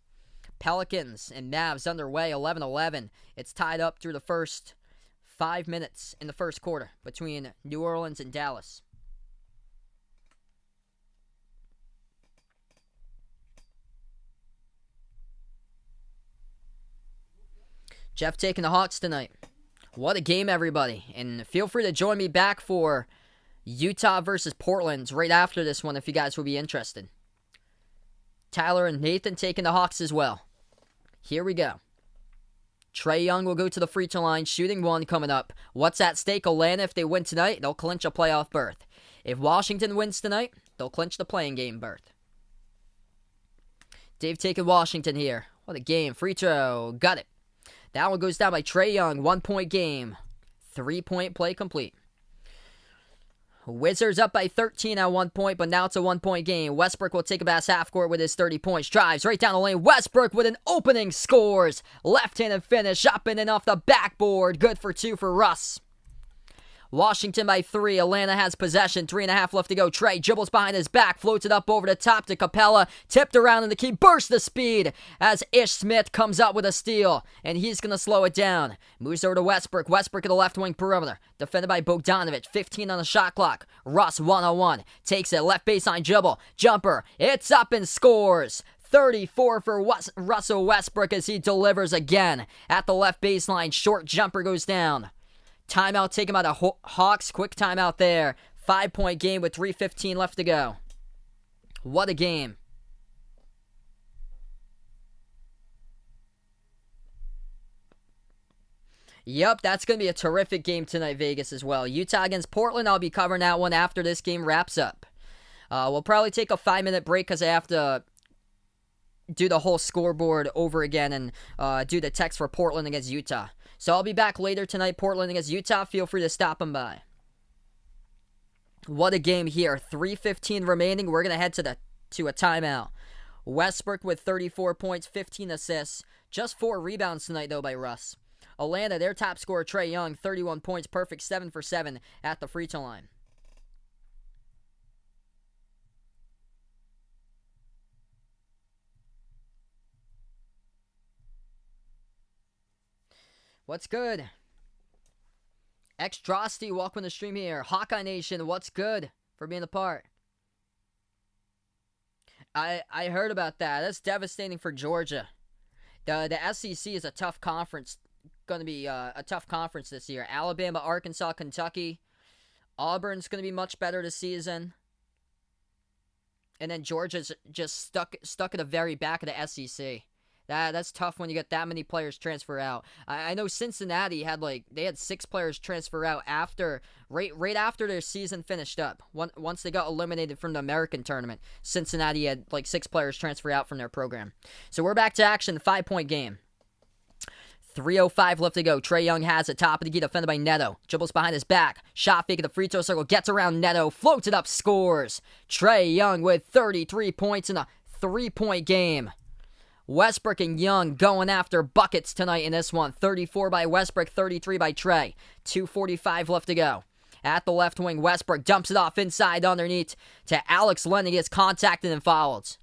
Pelicans and Mavs underway 11-11. It's tied up through the first 5 minutes in the first quarter between New Orleans and Dallas. Jeff taking the Hawks tonight. What a game, everybody. And feel free to join me back for Utah versus Portland right after this one if you guys will be interested. Tyler and Nathan taking the Hawks as well. Here we go. Trae Young will go to the free throw line, shooting 1 coming up. What's at stake? Atlanta, if they win tonight, they'll clinch a playoff berth. If Washington wins tonight, they'll clinch the play-in game berth. Dave taking Washington here. What a game. Free throw. Got it. That one goes down by Trae Young. 1-point game. 3-point play complete. Wizards up by 13 at 1 point, but now it's a 1-point game. Westbrook will take it past half court with his 30 points. Drives right down the lane. Westbrook with an opening, scores. Left-handed finish, up and in off the backboard. Good for 2 for Russ. Washington by 3. Atlanta has possession. 3.5 left to go. Trae dribbles behind his back. Floats it up over the top to Capella. Tipped around in the key. Bursts the speed as Ish Smith comes up with a steal. And he's going to slow it down. Moves over to Westbrook. Westbrook at the left wing perimeter. Defended by Bogdanovic. 15 on the shot clock. Russ 1-on-1. Takes it. Left baseline dribble. Jumper. It's up and scores. 34 for Russell Westbrook as he delivers again. At the left baseline. Short jumper goes down. Timeout taken by the Hawks. Quick timeout there. 5-point game with 3:15 left to go. What a game. Yep, that's going to be a terrific game tonight, Vegas, as well. Utah against Portland. I'll be covering that one after this game wraps up. We'll probably take a 5-minute break because I have to do the whole scoreboard over again and do the text for Portland against Utah. So I'll be back later tonight, Portland against Utah. Feel free to stop them by. What a game here. 3:15 remaining. We're going to head to a timeout. Westbrook with 34 points, 15 assists. Just 4 rebounds tonight, though, by Russ. Atlanta, their top scorer, Trae Young, 31 points, perfect 7 for 7 at the free throw line. What's good? Extrosty, welcome to the stream here. Hawkeye Nation, what's good for being a part? I heard about that. That's devastating for Georgia. The SEC is a tough conference. Going to be a tough conference this year. Alabama, Arkansas, Kentucky. Auburn's going to be much better this season. And then Georgia's just stuck at the very back of the SEC. That's tough when you get that many players transfer out. I know Cincinnati had 6 players transfer out right after their season finished up. Once they got eliminated from the American tournament, Cincinnati had 6 players transfer out from their program. So we're back to action, 5-point game. 3:05 left to go. Trae Young has it, top of the key, defended by Neto. Dribbles behind his back. Shot fake at the free throw circle, gets around Neto, floats it up, scores. Trae Young with 33 points in a 3-point game. Westbrook and Young going after buckets tonight in this one. 34 by Westbrook, 33 by Trae. 2:45 left to go. At the left wing, Westbrook dumps it off inside underneath to Alex Len. He gets contacted and fouled.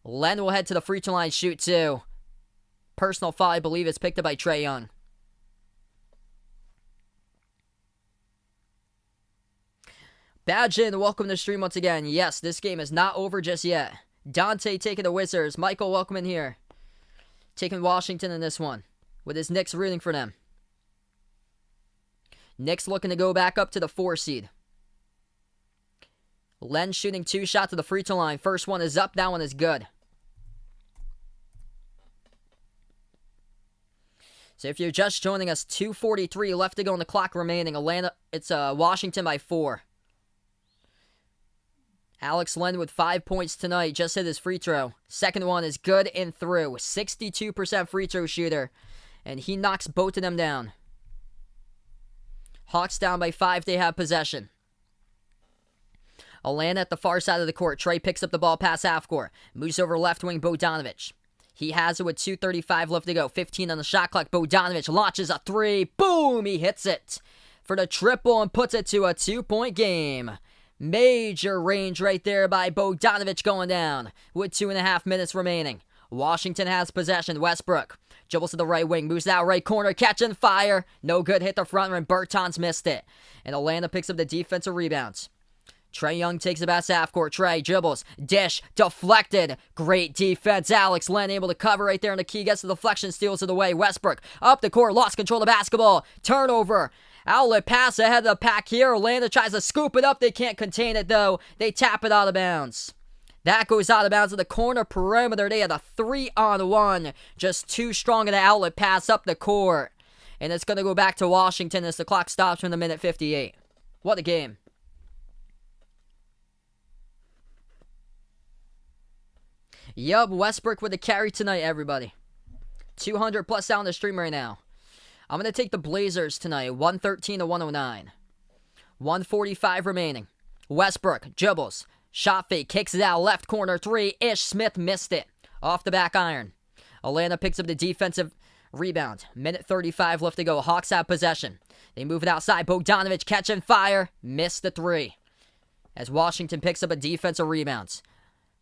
Len will head to the free throw line, shoot 2. Personal foul, I believe, is picked up by Trae Young. Badgin, welcome to the stream once again. Yes, this game is not over just yet. Dante taking the Wizards. Michael, welcome in here. Taking Washington in this one, with his Knicks rooting for them. Knicks looking to go back up to the 4 seed. Len shooting 2 shots to the free throw line. First one is up, that one is good. So if you're just joining us, 2:43 left to go on the clock remaining. It's Washington by 4. Alex Len with 5 points tonight, just hit his free throw. Second one is good and through. 62% free throw shooter, and he knocks both of them down. Hawks down by 5, they have possession. Atlanta at the far side of the court. Trae picks up the ball past half court. Moves over left wing, Bogdanovich. He has it with 2:35 left to go. 15 on the shot clock. Bogdanovich launches a 3. Boom! He hits it for the triple and puts it to a 2-point game. Major range right there by Bogdanovich going down with 2.5 minutes remaining. Washington has possession. Westbrook dribbles to the right wing, moves out right corner, catching fire. No good, hit the front rim. Bertans missed it. And Atlanta picks up the defensive rebounds. Trae Young takes it past half court. Trae dribbles, dish, deflected. Great defense. Alex Len able to cover right there on the key. Gets the deflection, steals it away. Westbrook up the court, lost control of the basketball. Turnover. Outlet pass ahead of the pack here. Atlanta tries to scoop it up. They can't contain it though. They tap it out of bounds. That goes out of bounds at the corner perimeter. They had a 3-on-1. Just too strong in the outlet pass up the court. And it's going to go back to Washington as the clock stops from the minute 58. What a game. Yup, Westbrook with the carry tonight, everybody. 200 plus down the stream right now. I'm going to take the Blazers tonight, 113-109. 1:45 remaining. Westbrook dribbles. Shot fake, kicks it out, left corner 3. Ish Smith missed it. Off the back iron. Atlanta picks up the defensive rebound. Minute 35 left to go. Hawks have possession. They move it outside. Bogdanovich catching fire. Missed the 3. As Washington picks up a defensive rebound.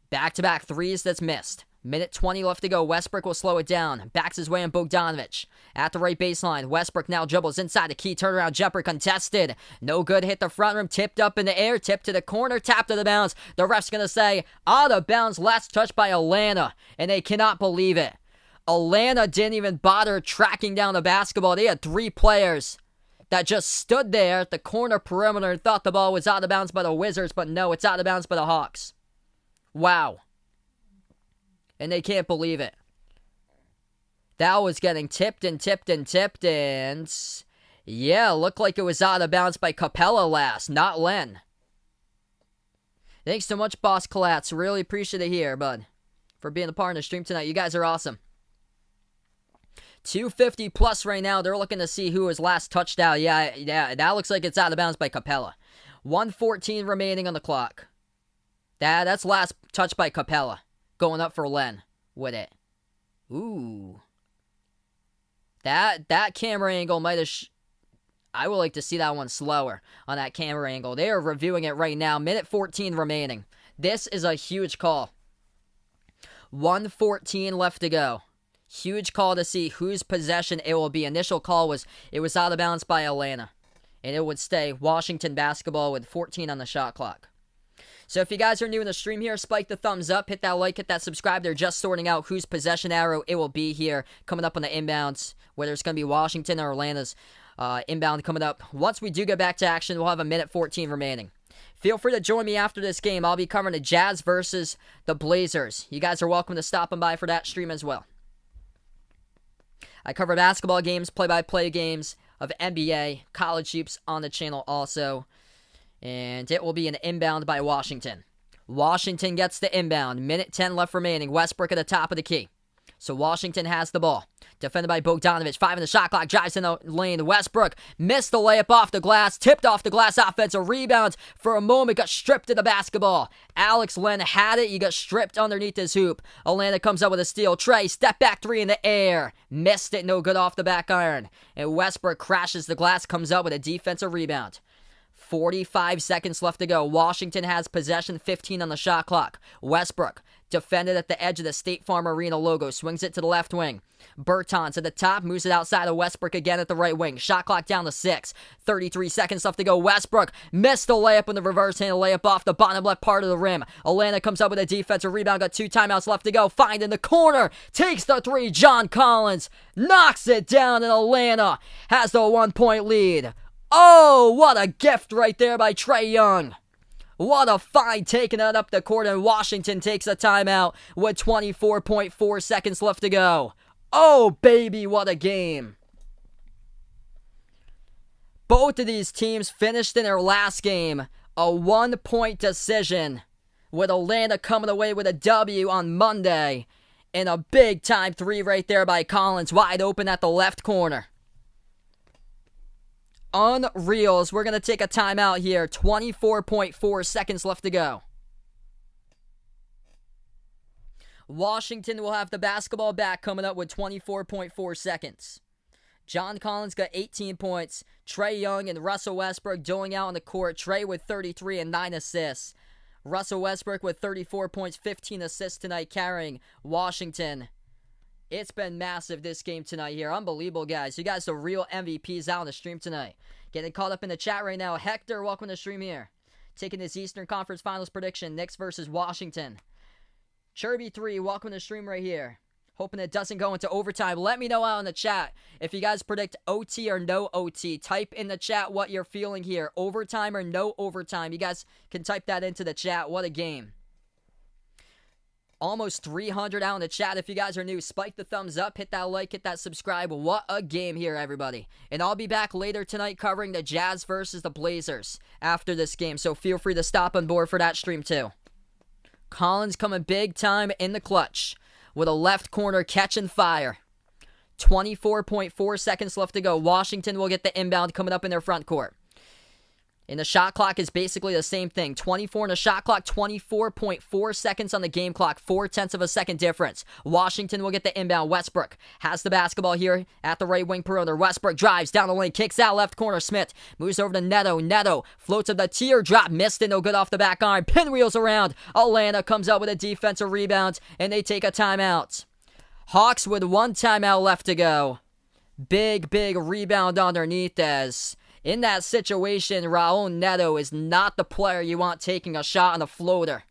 Back-to-back 3s that's missed. Minute 20 left to go. Westbrook will slow it down. Backs his way on Bogdanovich. At the right baseline. Westbrook now dribbles inside the key. Turnaround jumper contested. No good. Hit the front rim. Tipped up in the air. Tipped to the corner. Tapped to the bounce. The ref's going to say out of bounds. Last touch by Atlanta. And they cannot believe it. Atlanta didn't even bother tracking down the basketball. They had 3 players that just stood there at the corner perimeter and thought the ball was out of bounds by the Wizards. But no, it's out of bounds by the Hawks. Wow. And they can't believe it. That was getting tipped and tipped and tipped, and yeah, looked like it was out of bounds by Capella last, not Len. Thanks so much, Boss Collatz. Really appreciate it here, bud, for being a part of the stream tonight. You guys are awesome. 250 plus right now. They're looking to see who was last touched out. Yeah, that looks like it's out of bounds by Capella. 1:14 remaining on the clock. That's last touch by Capella. Going up for Len with it. Ooh. That camera angle might have... I would like to see that one slower on that camera angle. They are reviewing it right now. Minute 14 remaining. This is a huge call. 1:14 left to go. Huge call to see whose possession it will be. Initial call was it was out of bounds by Atlanta. And it would stay Washington basketball with 14 on the shot clock. So if you guys are new in the stream here, spike the thumbs up, hit that like, hit that subscribe. They're just sorting out whose possession arrow it will be here coming up on the inbounds, whether it's going to be Washington or Atlanta's inbound coming up. Once we do get back to action, we'll have a minute 14 remaining. Feel free to join me after this game. I'll be covering the Jazz versus the Blazers. You guys are welcome to stop by for that stream as well. I cover basketball games, play-by-play games of NBA, college hoops on the channel also. And it will be an inbound by Washington. Washington gets the inbound. Minute 10 left remaining. Westbrook at the top of the key. So Washington has the ball. Defended by Bogdanovic. 5 in the shot clock. Drives in the lane. Westbrook missed the layup off the glass. Tipped off the glass. Offensive rebound. For a moment, got stripped of the basketball. Alex Len had it. He got stripped underneath his hoop. Atlanta comes up with a steal. Trey, step back three in the air. Missed it. No good off the back iron. And Westbrook crashes the glass. Comes up with a defensive rebound. 45 seconds left to go. Washington has possession, 15 on the shot clock. Westbrook, defended at the edge of the State Farm Arena logo, swings it to the left wing. Bertans at the top, moves it outside of Westbrook again at the right wing. Shot clock down to 6. 33 seconds left to go. Westbrook missed the layup in the reverse hand layup off the bottom left part of the rim. Atlanta comes up with a defensive rebound, got 2 timeouts left to go. Find in the corner, takes the 3. John Collins knocks it down, and Atlanta has the 1-point lead. Oh, what a gift right there by Trae Young. What a find taking it up the court, and Washington takes a timeout with 24.4 seconds left to go. Oh, baby, what a game. Both of these teams finished in their last game a 1-point decision, with Atlanta coming away with a W on Monday, and a big-time 3 right there by Collins, wide open at the left corner. Unreal. We're going to take a timeout here. 24.4 seconds left to go. Washington will have the basketball back coming up with 24.4 seconds. John Collins got 18 points. Trae Young and Russell Westbrook doling out on the court. Trae with 33 and 9 assists. Russell Westbrook with 34 points, 15 assists tonight, carrying Washington. It's been massive this game tonight here. Unbelievable, guys. You guys are real MVPs out on the stream tonight. Getting caught up in the chat right now. Hector, welcome to the stream here. Taking this Eastern Conference Finals prediction. Knicks versus Washington. Chirby3, welcome to the stream right here. Hoping it doesn't go into overtime. Let me know out in the chat if you guys predict OT or no OT. Type in the chat what you're feeling here. Overtime or no overtime. You guys can type that into the chat. What a game. Almost 300 out in the chat. If you guys are new, spike the thumbs up, hit that like, hit that subscribe. What a game here, everybody. And I'll be back later tonight covering the Jazz versus the Blazers after this game, so feel free to stop on board for that stream too. Collins coming big time in the clutch with a left corner catching fire. 24.4 seconds left to go. Washington will get the inbound coming up in their front court. And the shot clock is basically the same thing. 24 in the shot clock, 24.4 seconds on the game clock. 0.4 of a second difference. Washington will get the inbound. Westbrook has the basketball here at the right wing perimeter. Westbrook drives down the lane, kicks out left corner. Smith moves over to Neto. Neto floats up the teardrop. Missed it, no good off the back iron. Pinwheels around. Atlanta comes up with a defensive rebound, and they take a timeout. Hawks with 1 timeout left to go. Big rebound underneath as... in that situation, Raul Neto is not the player you want taking a shot on a floater.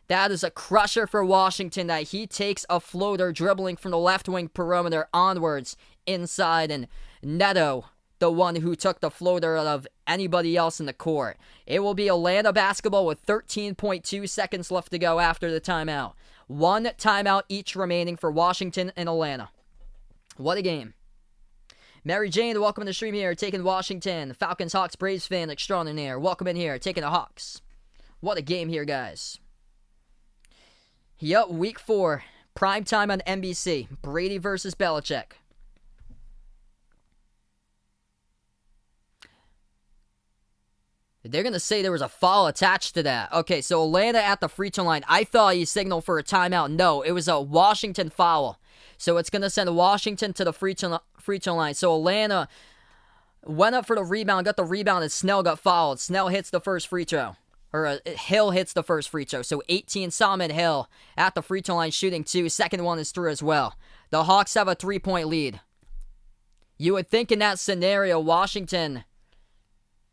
That is a crusher for Washington that he takes a floater dribbling from the left wing perimeter onwards inside, and Neto, the one who took the floater out of anybody else in the court. It will be Atlanta basketball with 13.2 seconds left to go after the timeout. 1 timeout each remaining for Washington and Atlanta. What a game. Mary Jane, welcome to the stream here, taking Washington. Falcons, Hawks, Braves fan extraordinaire. Welcome in here, taking the Hawks. What a game here, guys. Yup, week 4. Prime time on NBC. Brady versus Belichick. They're going to say there was a foul attached to that. Okay, so Atlanta at the free throw line. I thought he signaled for a timeout. No, it was a Washington foul. So it's going to send Washington to the free throw line. So Atlanta went up for the rebound, got the rebound, and Snell got fouled. Snell hits the first free throw. Hill hits the first free throw. So 18, Solomon Hill at the free throw line shooting 2. Second one is through as well. The Hawks have a 3-point lead. You would think in that scenario, Washington,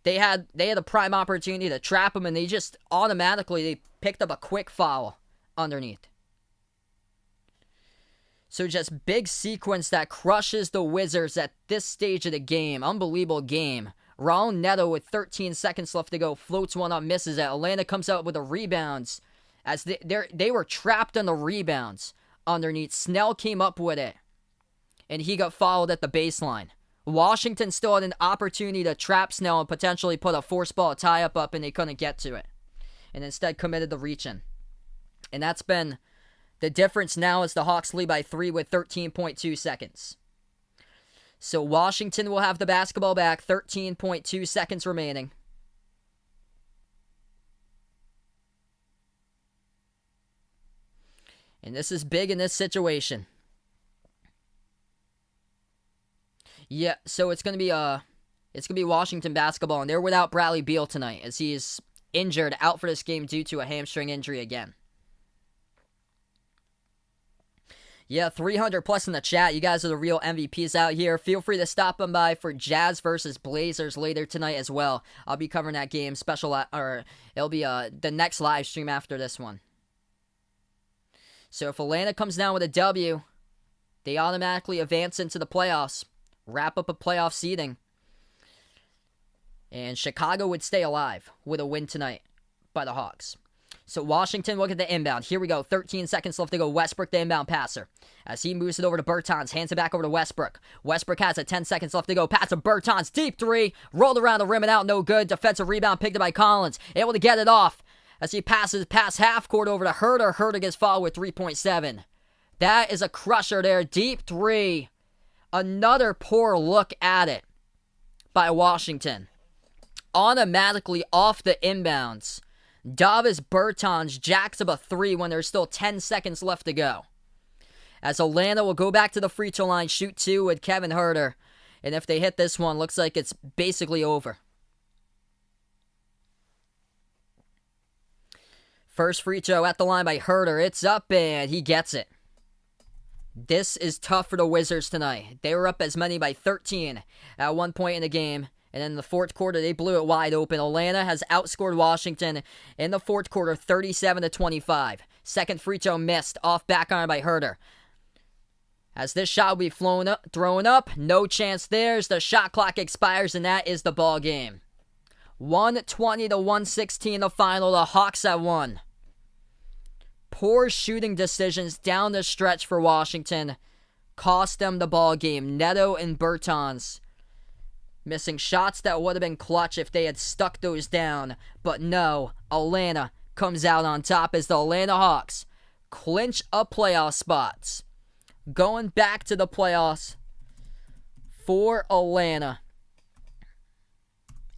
they had a prime opportunity to trap him, and they just automatically picked up a quick foul underneath. So just big sequence that crushes the Wizards at this stage of the game. Unbelievable game. Raul Neto with 13 seconds left to go floats one up, misses it. Atlanta comes out with the rebounds as they were trapped on the rebounds underneath. Snell came up with it, and he got fouled at the baseline. Washington still had an opportunity to trap Snell and potentially put a force ball tie-up up, and they couldn't get to it. And instead committed the reach-in. And that's been the difference now as the Hawks lead by 3 with 13.2 seconds. So Washington will have the basketball back, 13.2 seconds remaining. And this is big in this situation. Yeah, so it's gonna be Washington basketball, and they're without Bradley Beal tonight as he is injured, out for this game due to a hamstring injury again. Yeah, 300 plus in the chat. You guys are the real MVPs out here. Feel free to stop on by for Jazz versus Blazers later tonight as well. I'll be covering that game it'll be the next live stream after this one. So if Atlanta comes down with a W, they automatically advance into the playoffs. Wrap up a playoff seeding. And Chicago would stay alive with a win tonight by the Hawks. So Washington, look at the inbound. Here we go. 13 seconds left to go. Westbrook, the inbound passer. As he moves it over to Bertans, hands it back over to Westbrook. Westbrook has it. 10 seconds left to go. Pass to Bertans. Deep 3. Rolled around the rim and out. No good. Defensive rebound picked up by Collins. Able to get it off. As he passes past half court over to Herter. Herter gets fouled with 3.7. That is a crusher there. Deep 3. Another poor look at it by Washington. Automatically off the inbounds. Davis Bertans jacks up a 3 when there's still 10 seconds left to go. As Atlanta will go back to the free throw line, shoot 2 with Kevin Herter. And if they hit this one, looks like it's basically over. First free throw at the line by Herter. It's up and he gets it. This is tough for the Wizards tonight. They were up as many by 13 at one point in the game. And in the fourth quarter, they blew it wide open. Atlanta has outscored Washington in the fourth quarter, 37-25. Second free throw missed, off back iron by Herter. As this shot will be thrown up, no chance there. As the shot clock expires, and that is the ball game. 120-116 the final. The Hawks have won. Poor shooting decisions down the stretch for Washington cost them the ball game. Neto and Bertans missing shots that would have been clutch if they had stuck those down. But no, Atlanta comes out on top as the Atlanta Hawks clinch a playoff spot. Going back to the playoffs for Atlanta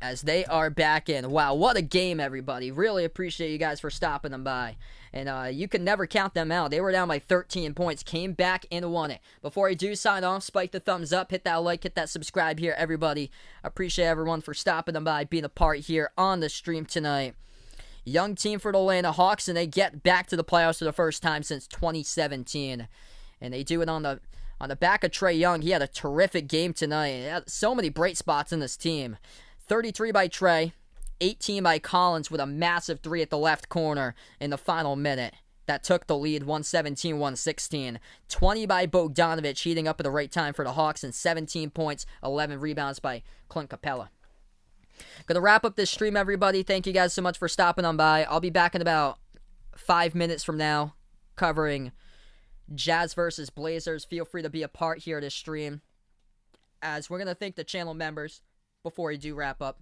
as they are back in. Wow, what a game, everybody. Really appreciate you guys for stopping them by. And you can never count them out. They were down by 13 points, came back and won it. Before I do sign off, spike the thumbs up, hit that like, hit that subscribe here, everybody. Appreciate everyone for stopping them by, being a part here on the stream tonight. Young team for the Atlanta Hawks, and they get back to the playoffs for the first time since 2017. And they do it on the back of Trae Young. He had a terrific game tonight. He had so many bright spots in this team. 33 by Trae. 18 by Collins with a massive 3 at the left corner in the final minute. That took the lead, 117-116. 20 by Bogdanovic, heating up at the right time for the Hawks, and 17 points, 11 rebounds by Clint Capella. Gonna wrap up this stream, everybody. Thank you guys so much for stopping on by. I'll be back in about 5 minutes from now, covering Jazz versus Blazers. Feel free to be a part here of this stream, as we're gonna thank the channel members before we do wrap up.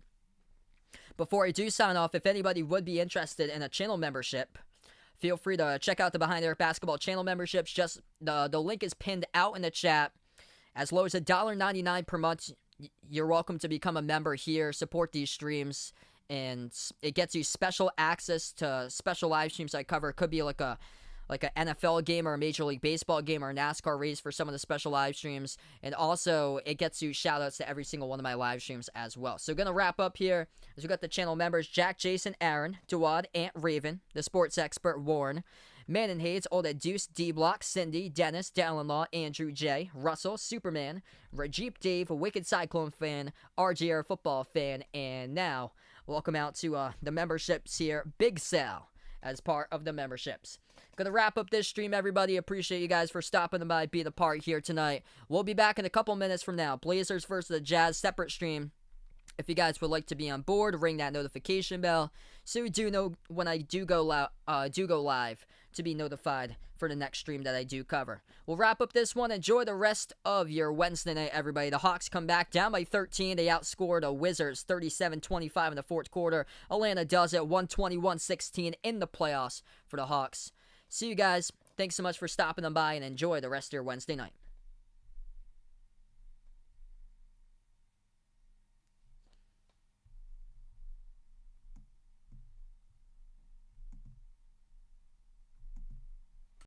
Before I do sign off, if anybody would be interested in a channel membership, feel free to check out the Behind the Arc Basketball channel memberships. Just the link is pinned out in the chat. As low as $1.99 per month, you're welcome to become a member here, support these streams, and it gets you special access to special live streams I cover. It could be like an NFL game or a Major League Baseball game or a NASCAR race for some of the special live streams. And also, it gets you shout-outs to every single one of my live streams as well. So, going to wrap up here as we got the channel members: Jack, Jason, Aaron, Dewad, Ant, Raven, the sports expert, Warren, Man and Hayes, Old Deuce, D-Block, Cindy, Dennis, Dallin Law, Andrew J, Russell, Superman, Rajeep Dave, Wicked Cyclone fan, RJR football fan, and now, welcome out to the memberships here, Big Sal, as part of the memberships. Gonna wrap up this stream, everybody. Appreciate you guys for stopping by, being a part here tonight. We'll be back in a couple minutes from now. Blazers versus the Jazz, separate stream. If you guys would like to be on board, ring that notification bell so you do know when I do go live to be notified for the next stream that I do cover. We'll wrap up this one. Enjoy the rest of your Wednesday night, everybody. The Hawks come back down by 13. They outscored the Wizards 37-25 in the fourth quarter. Atlanta does it 121-16 in the playoffs for the Hawks. See you guys. Thanks so much for stopping by and enjoy the rest of your Wednesday night.